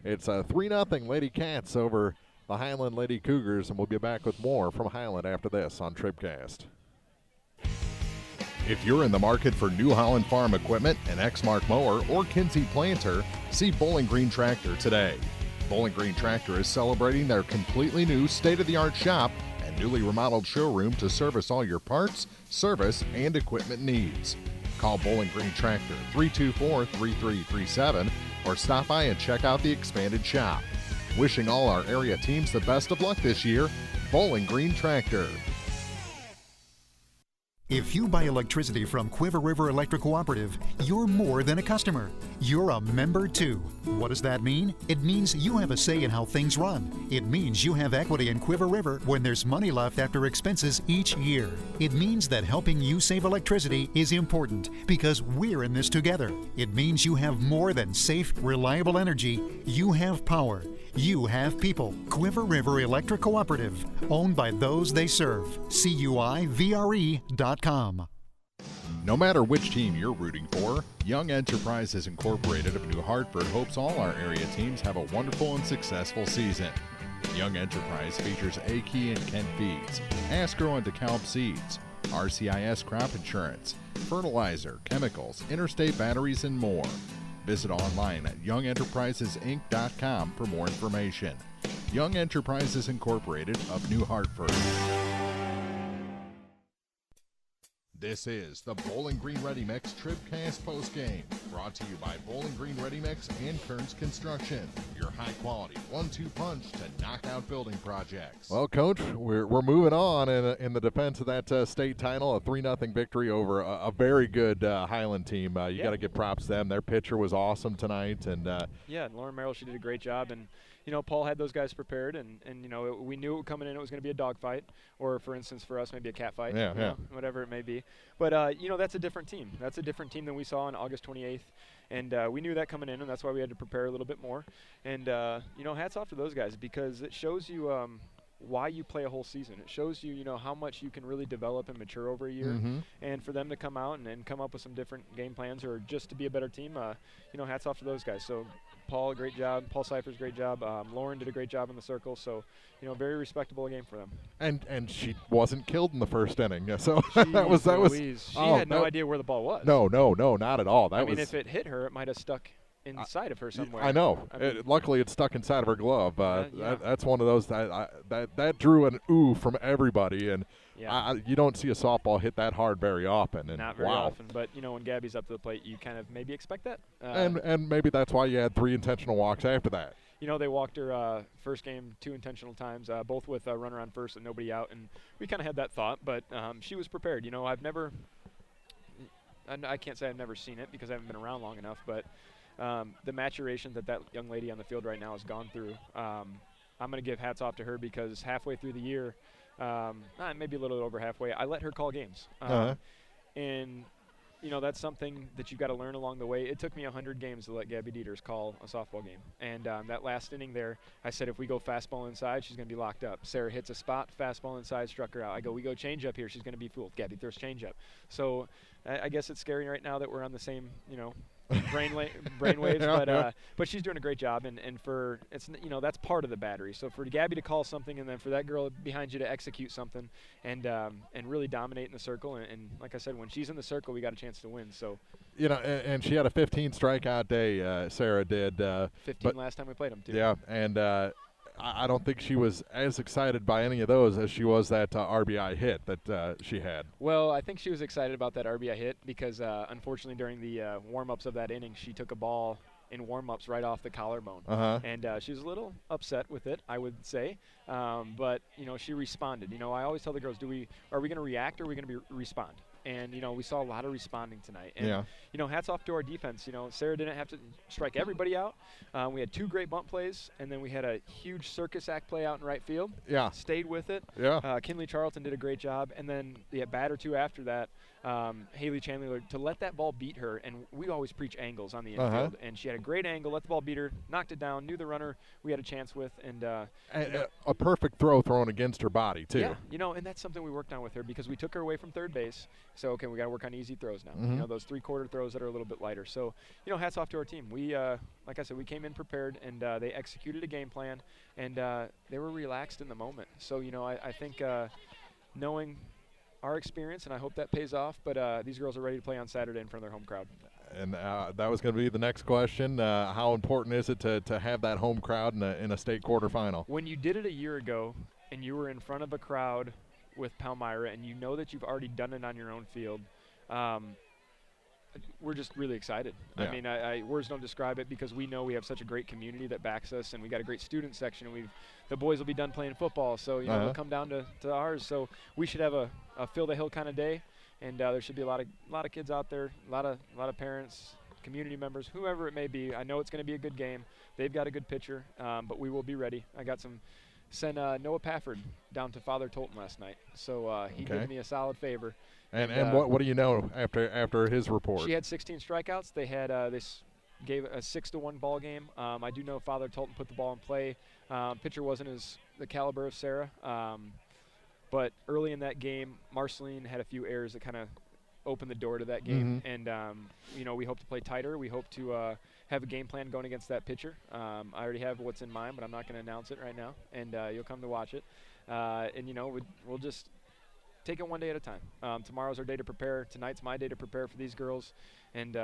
It's 3-0 LadyCats over the Highland Lady Cougars, and we'll be back with more from Highland after this on TribCast. If you're in the market for New Holland Farm equipment, an Exmark mower, or Kinsey planter, see Bowling Green Tractor today. Bowling Green Tractor is celebrating their completely new state-of-the-art shop and newly remodeled showroom to service all your parts, service, and equipment needs. Call Bowling Green Tractor 324-3337 or stop by and check out the expanded shop. Wishing all our area teams the best of luck this year, Bowling Green Tractor. If you buy electricity from Quiver River Electric Cooperative, you're more than a customer. You're a member too. What does that mean? It means you have a say in how things run. It means you have equity in Quiver River when there's money left after expenses each year. It means that helping you save electricity is important because we're in this together. It means you have more than safe, reliable energy. You have power. You have people. Quiver River Electric Cooperative, owned by those they serve. CUIVRE.com. No matter which team you're rooting for, Young Enterprises Incorporated of New Hartford hopes all our area teams have a wonderful and successful season. Young Enterprise features A-Key and Kent Feeds, Asgrow and DeKalb Seeds, RCIS Crop Insurance, fertilizer, chemicals, interstate batteries, and more. Visit online at youngenterprisesinc.com for more information. Young Enterprises Incorporated of New Hartford. This is the Bowling Green Ready Mix TribCast postgame, brought to you by Bowling Green Ready Mix and Kearns Construction, your high-quality 1-2 punch to knock out building projects. Well, Coach, we're moving on in the defense of that state title, a 3-0 victory over a very good Highland team. You got to give props to them. Their pitcher was awesome tonight, and and Lauren Merrill, she did a great job, and Paul had those guys prepared, and we knew coming in it was going to be a dogfight, or for instance for us maybe a cat fight, whatever it may be. But that's a different team. That's a different team than we saw on August 28th, and we knew that coming in, and that's why we had to prepare a little bit more. And hats off to those guys, because it shows you why you play a whole season. It shows you how much you can really develop and mature over a year. And for them to come out and come up with some different game plans, or just to be a better team, hats off to those guys. So Paul, great job. Paul Cypher's great job. Lauren did a great job in the circle. So, very respectable game for them. And she wasn't killed in the first inning. So Jeez, that was she had no idea where the ball was. No, not at all. I mean, if it hit her, it might have stuck inside of her somewhere. I know. Luckily, it stuck inside of her glove. That's one of those that drew an ooh from everybody, and you don't see a softball hit that hard very often. And not very often, but when Gabby's up to the plate, you kind of maybe expect that. And maybe that's why you had 3 intentional walks after that. They walked her first game 2 intentional times, both with a runner on first and nobody out, and we kind of had that thought, but she was prepared. I can't say I've never seen it because I haven't been around long enough, but the maturation that young lady on the field right now has gone through, I'm going to give hats off to her, because halfway through the year, maybe a little over halfway, I let her call games. And, that's something that you've got to learn along the way. It took me 100 games to let Gabby Dieters call a softball game. And that last inning there, I said, if we go fastball inside, she's going to be locked up. Sarah hits a spot, fastball inside, struck her out. I go, we go change up here, she's going to be fooled. Gabby throws change up. So I guess it's scary right now that we're on the same, brain waves, but she's doing a great job, and for that's part of the battery. So for Gabby to call something, and then for that girl behind you to execute something, and really dominate in the circle, and like I said, when she's in the circle, we got a chance to win. So and she had a 15 strikeout day. Sarah did 15 last time we played them too. Yeah, and I don't think she was as excited by any of those as she was that RBI hit that she had. Well, I think she was excited about that RBI hit because, unfortunately, during the warm-ups of that inning, she took a ball in warm-ups right off the collarbone. And she was a little upset with it, I would say. But, she responded. I always tell the girls, are we going to react or are we going to respond? And, we saw a lot of responding tonight. And, hats off to our defense. Sarah didn't have to strike everybody out. We had 2 great bunt plays, and then we had a huge circus act play out in right field. Yeah. Stayed with it. Yeah. Kinley Charlton did a great job. And then the bat or 2 after that, Haley Chandler, to let that ball beat her. And we always preach angles on the infield. And she had a great angle, let the ball beat her, knocked it down, knew the runner we had a chance with. And a perfect throw thrown against her body, too. Yeah, and that's something we worked on with her because we took her away from third base. So, okay, we got to work on easy throws now. Those 3/4 throws that are a little bit lighter. So, hats off to our team. We, like I said, we came in prepared, and they executed a game plan, and they were relaxed in the moment. So, I think knowing our experience, and I hope that pays off, but these girls are ready to play on Saturday in front of their home crowd. And that was going to be the next question. How important is it to have that home crowd in a state quarterfinal? When you did it a year ago and you were in front of a crowd with Palmyra and you know that you've already done it on your own field, we're just really excited. Yeah. I mean, words don't describe it because we know we have such a great community that backs us, and we got a great student section. And the boys will be done playing football, so they'll come down to ours. So we should have a fill the hill kind of day, and there should be a lot of kids out there, a lot of parents, community members, whoever it may be. I know it's going to be a good game. They've got a good pitcher, but we will be ready. I got sent Noah Pafford down to Father Tolton last night, so he did me a solid favor. And what do you know after his report? She had 16 strikeouts. They had gave a 6-1 ball game. I do know Father Tolton put the ball in play. Pitcher wasn't the caliber of Sarah, but early in that game, Marceline had a few errors that kind of opened the door to that game. And we hope to play tighter. We hope to have a game plan going against that pitcher. I already have what's in mind, but I'm not going to announce it right now. And you'll come to watch it. We'll just take it one day at a time. Tomorrow's our day to prepare. Tonight's my day to prepare for these girls. And,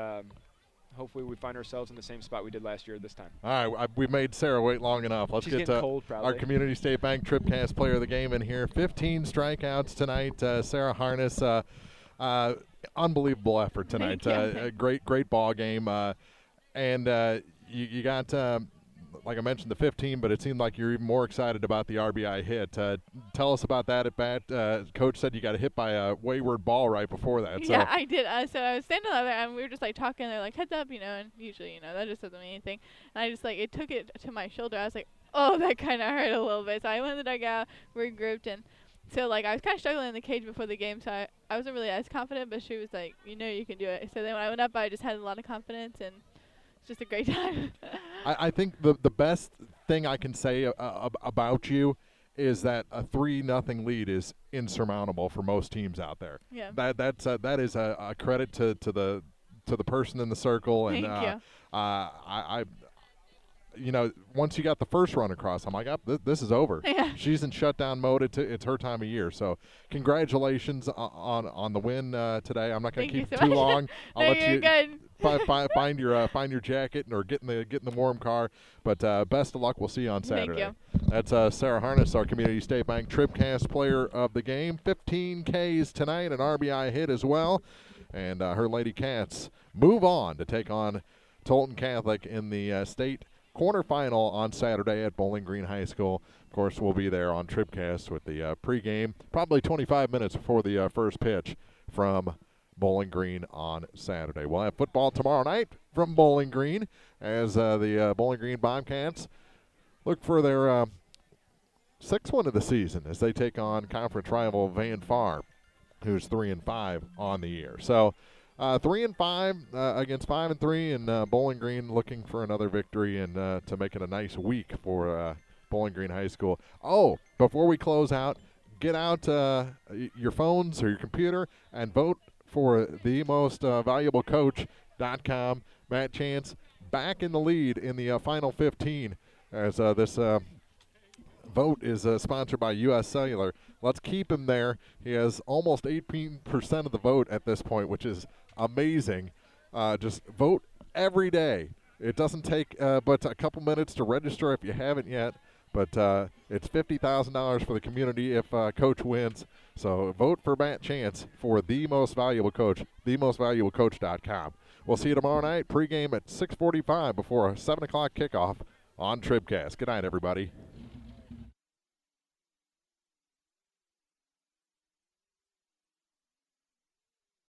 hopefully we find ourselves in the same spot we did last year this time. All right, we made Sarah wait long enough. Let's She's get getting cold, our probably. Community State Bank TribCast player of the game in here. 15 strikeouts tonight. Sarah Harness, unbelievable effort tonight. Great ball game. And you got, like I mentioned, the 15, but it seemed like you're even more excited about the RBI hit. Tell us about that at bat. Coach said you got hit by a wayward ball right before that. So. Yeah, I did. So I was standing there, and we were just like talking. They're like, heads up, and usually, that just doesn't mean anything. And I just it took it to my shoulder. I was like, oh, that kind of hurt a little bit. So I went to the dugout, regrouped, and so I was kind of struggling in the cage before the game. So I wasn't really as confident, but she was like, you can do it. So then when I went up, I just had a lot of confidence, and it's just a great time. I think the best thing I can say about you is that a 3-0 lead is insurmountable for most teams out there. Yeah. That is a credit to the person in the circle. And Thank you. Once you got the first run across, I'm like, this is over. Yeah. She's in shutdown mode. It's her time of year. So congratulations on the win today. I'm not going to keep it too long. I'll let you find your jacket or get in the warm car. But best of luck. We'll see you on Saturday. Thank you. That's Sarah Harness, our Community State Bank TribCast player of the game. 15 Ks tonight, an RBI hit as well. And her LadyCats move on to take on Tolton Catholic in the state quarterfinal on Saturday at Bowling Green High School. Of course, we'll be there on TribCast with the pregame, probably 25 minutes before the first pitch from Bowling Green on Saturday. We'll have football tomorrow night from Bowling Green as the Bowling Green Bobcats look for their sixth win of the season as they take on conference rival Van Far, who's 3-5 on the year. So 3-5 against 5-3, and Bowling Green looking for another victory and to make it a nice week for Bowling Green High School. Oh, before we close out, get out your phones or your computer and vote for the most valuable coach.com. Matt Chance back in the lead in the final 15 as this vote is sponsored by U.S. Cellular. Let's keep him there. He has almost 18% of the vote at this point, which is amazing. Just vote every day. It doesn't take but a couple minutes to register if you haven't yet, but it's $50,000 for the community if Coach wins. So vote for Matt Chance for the most valuable coach, themostvaluablecoach.com. We'll see you tomorrow night, pregame at 6:45 before a 7 o'clock kickoff on TribCast. Good night, everybody.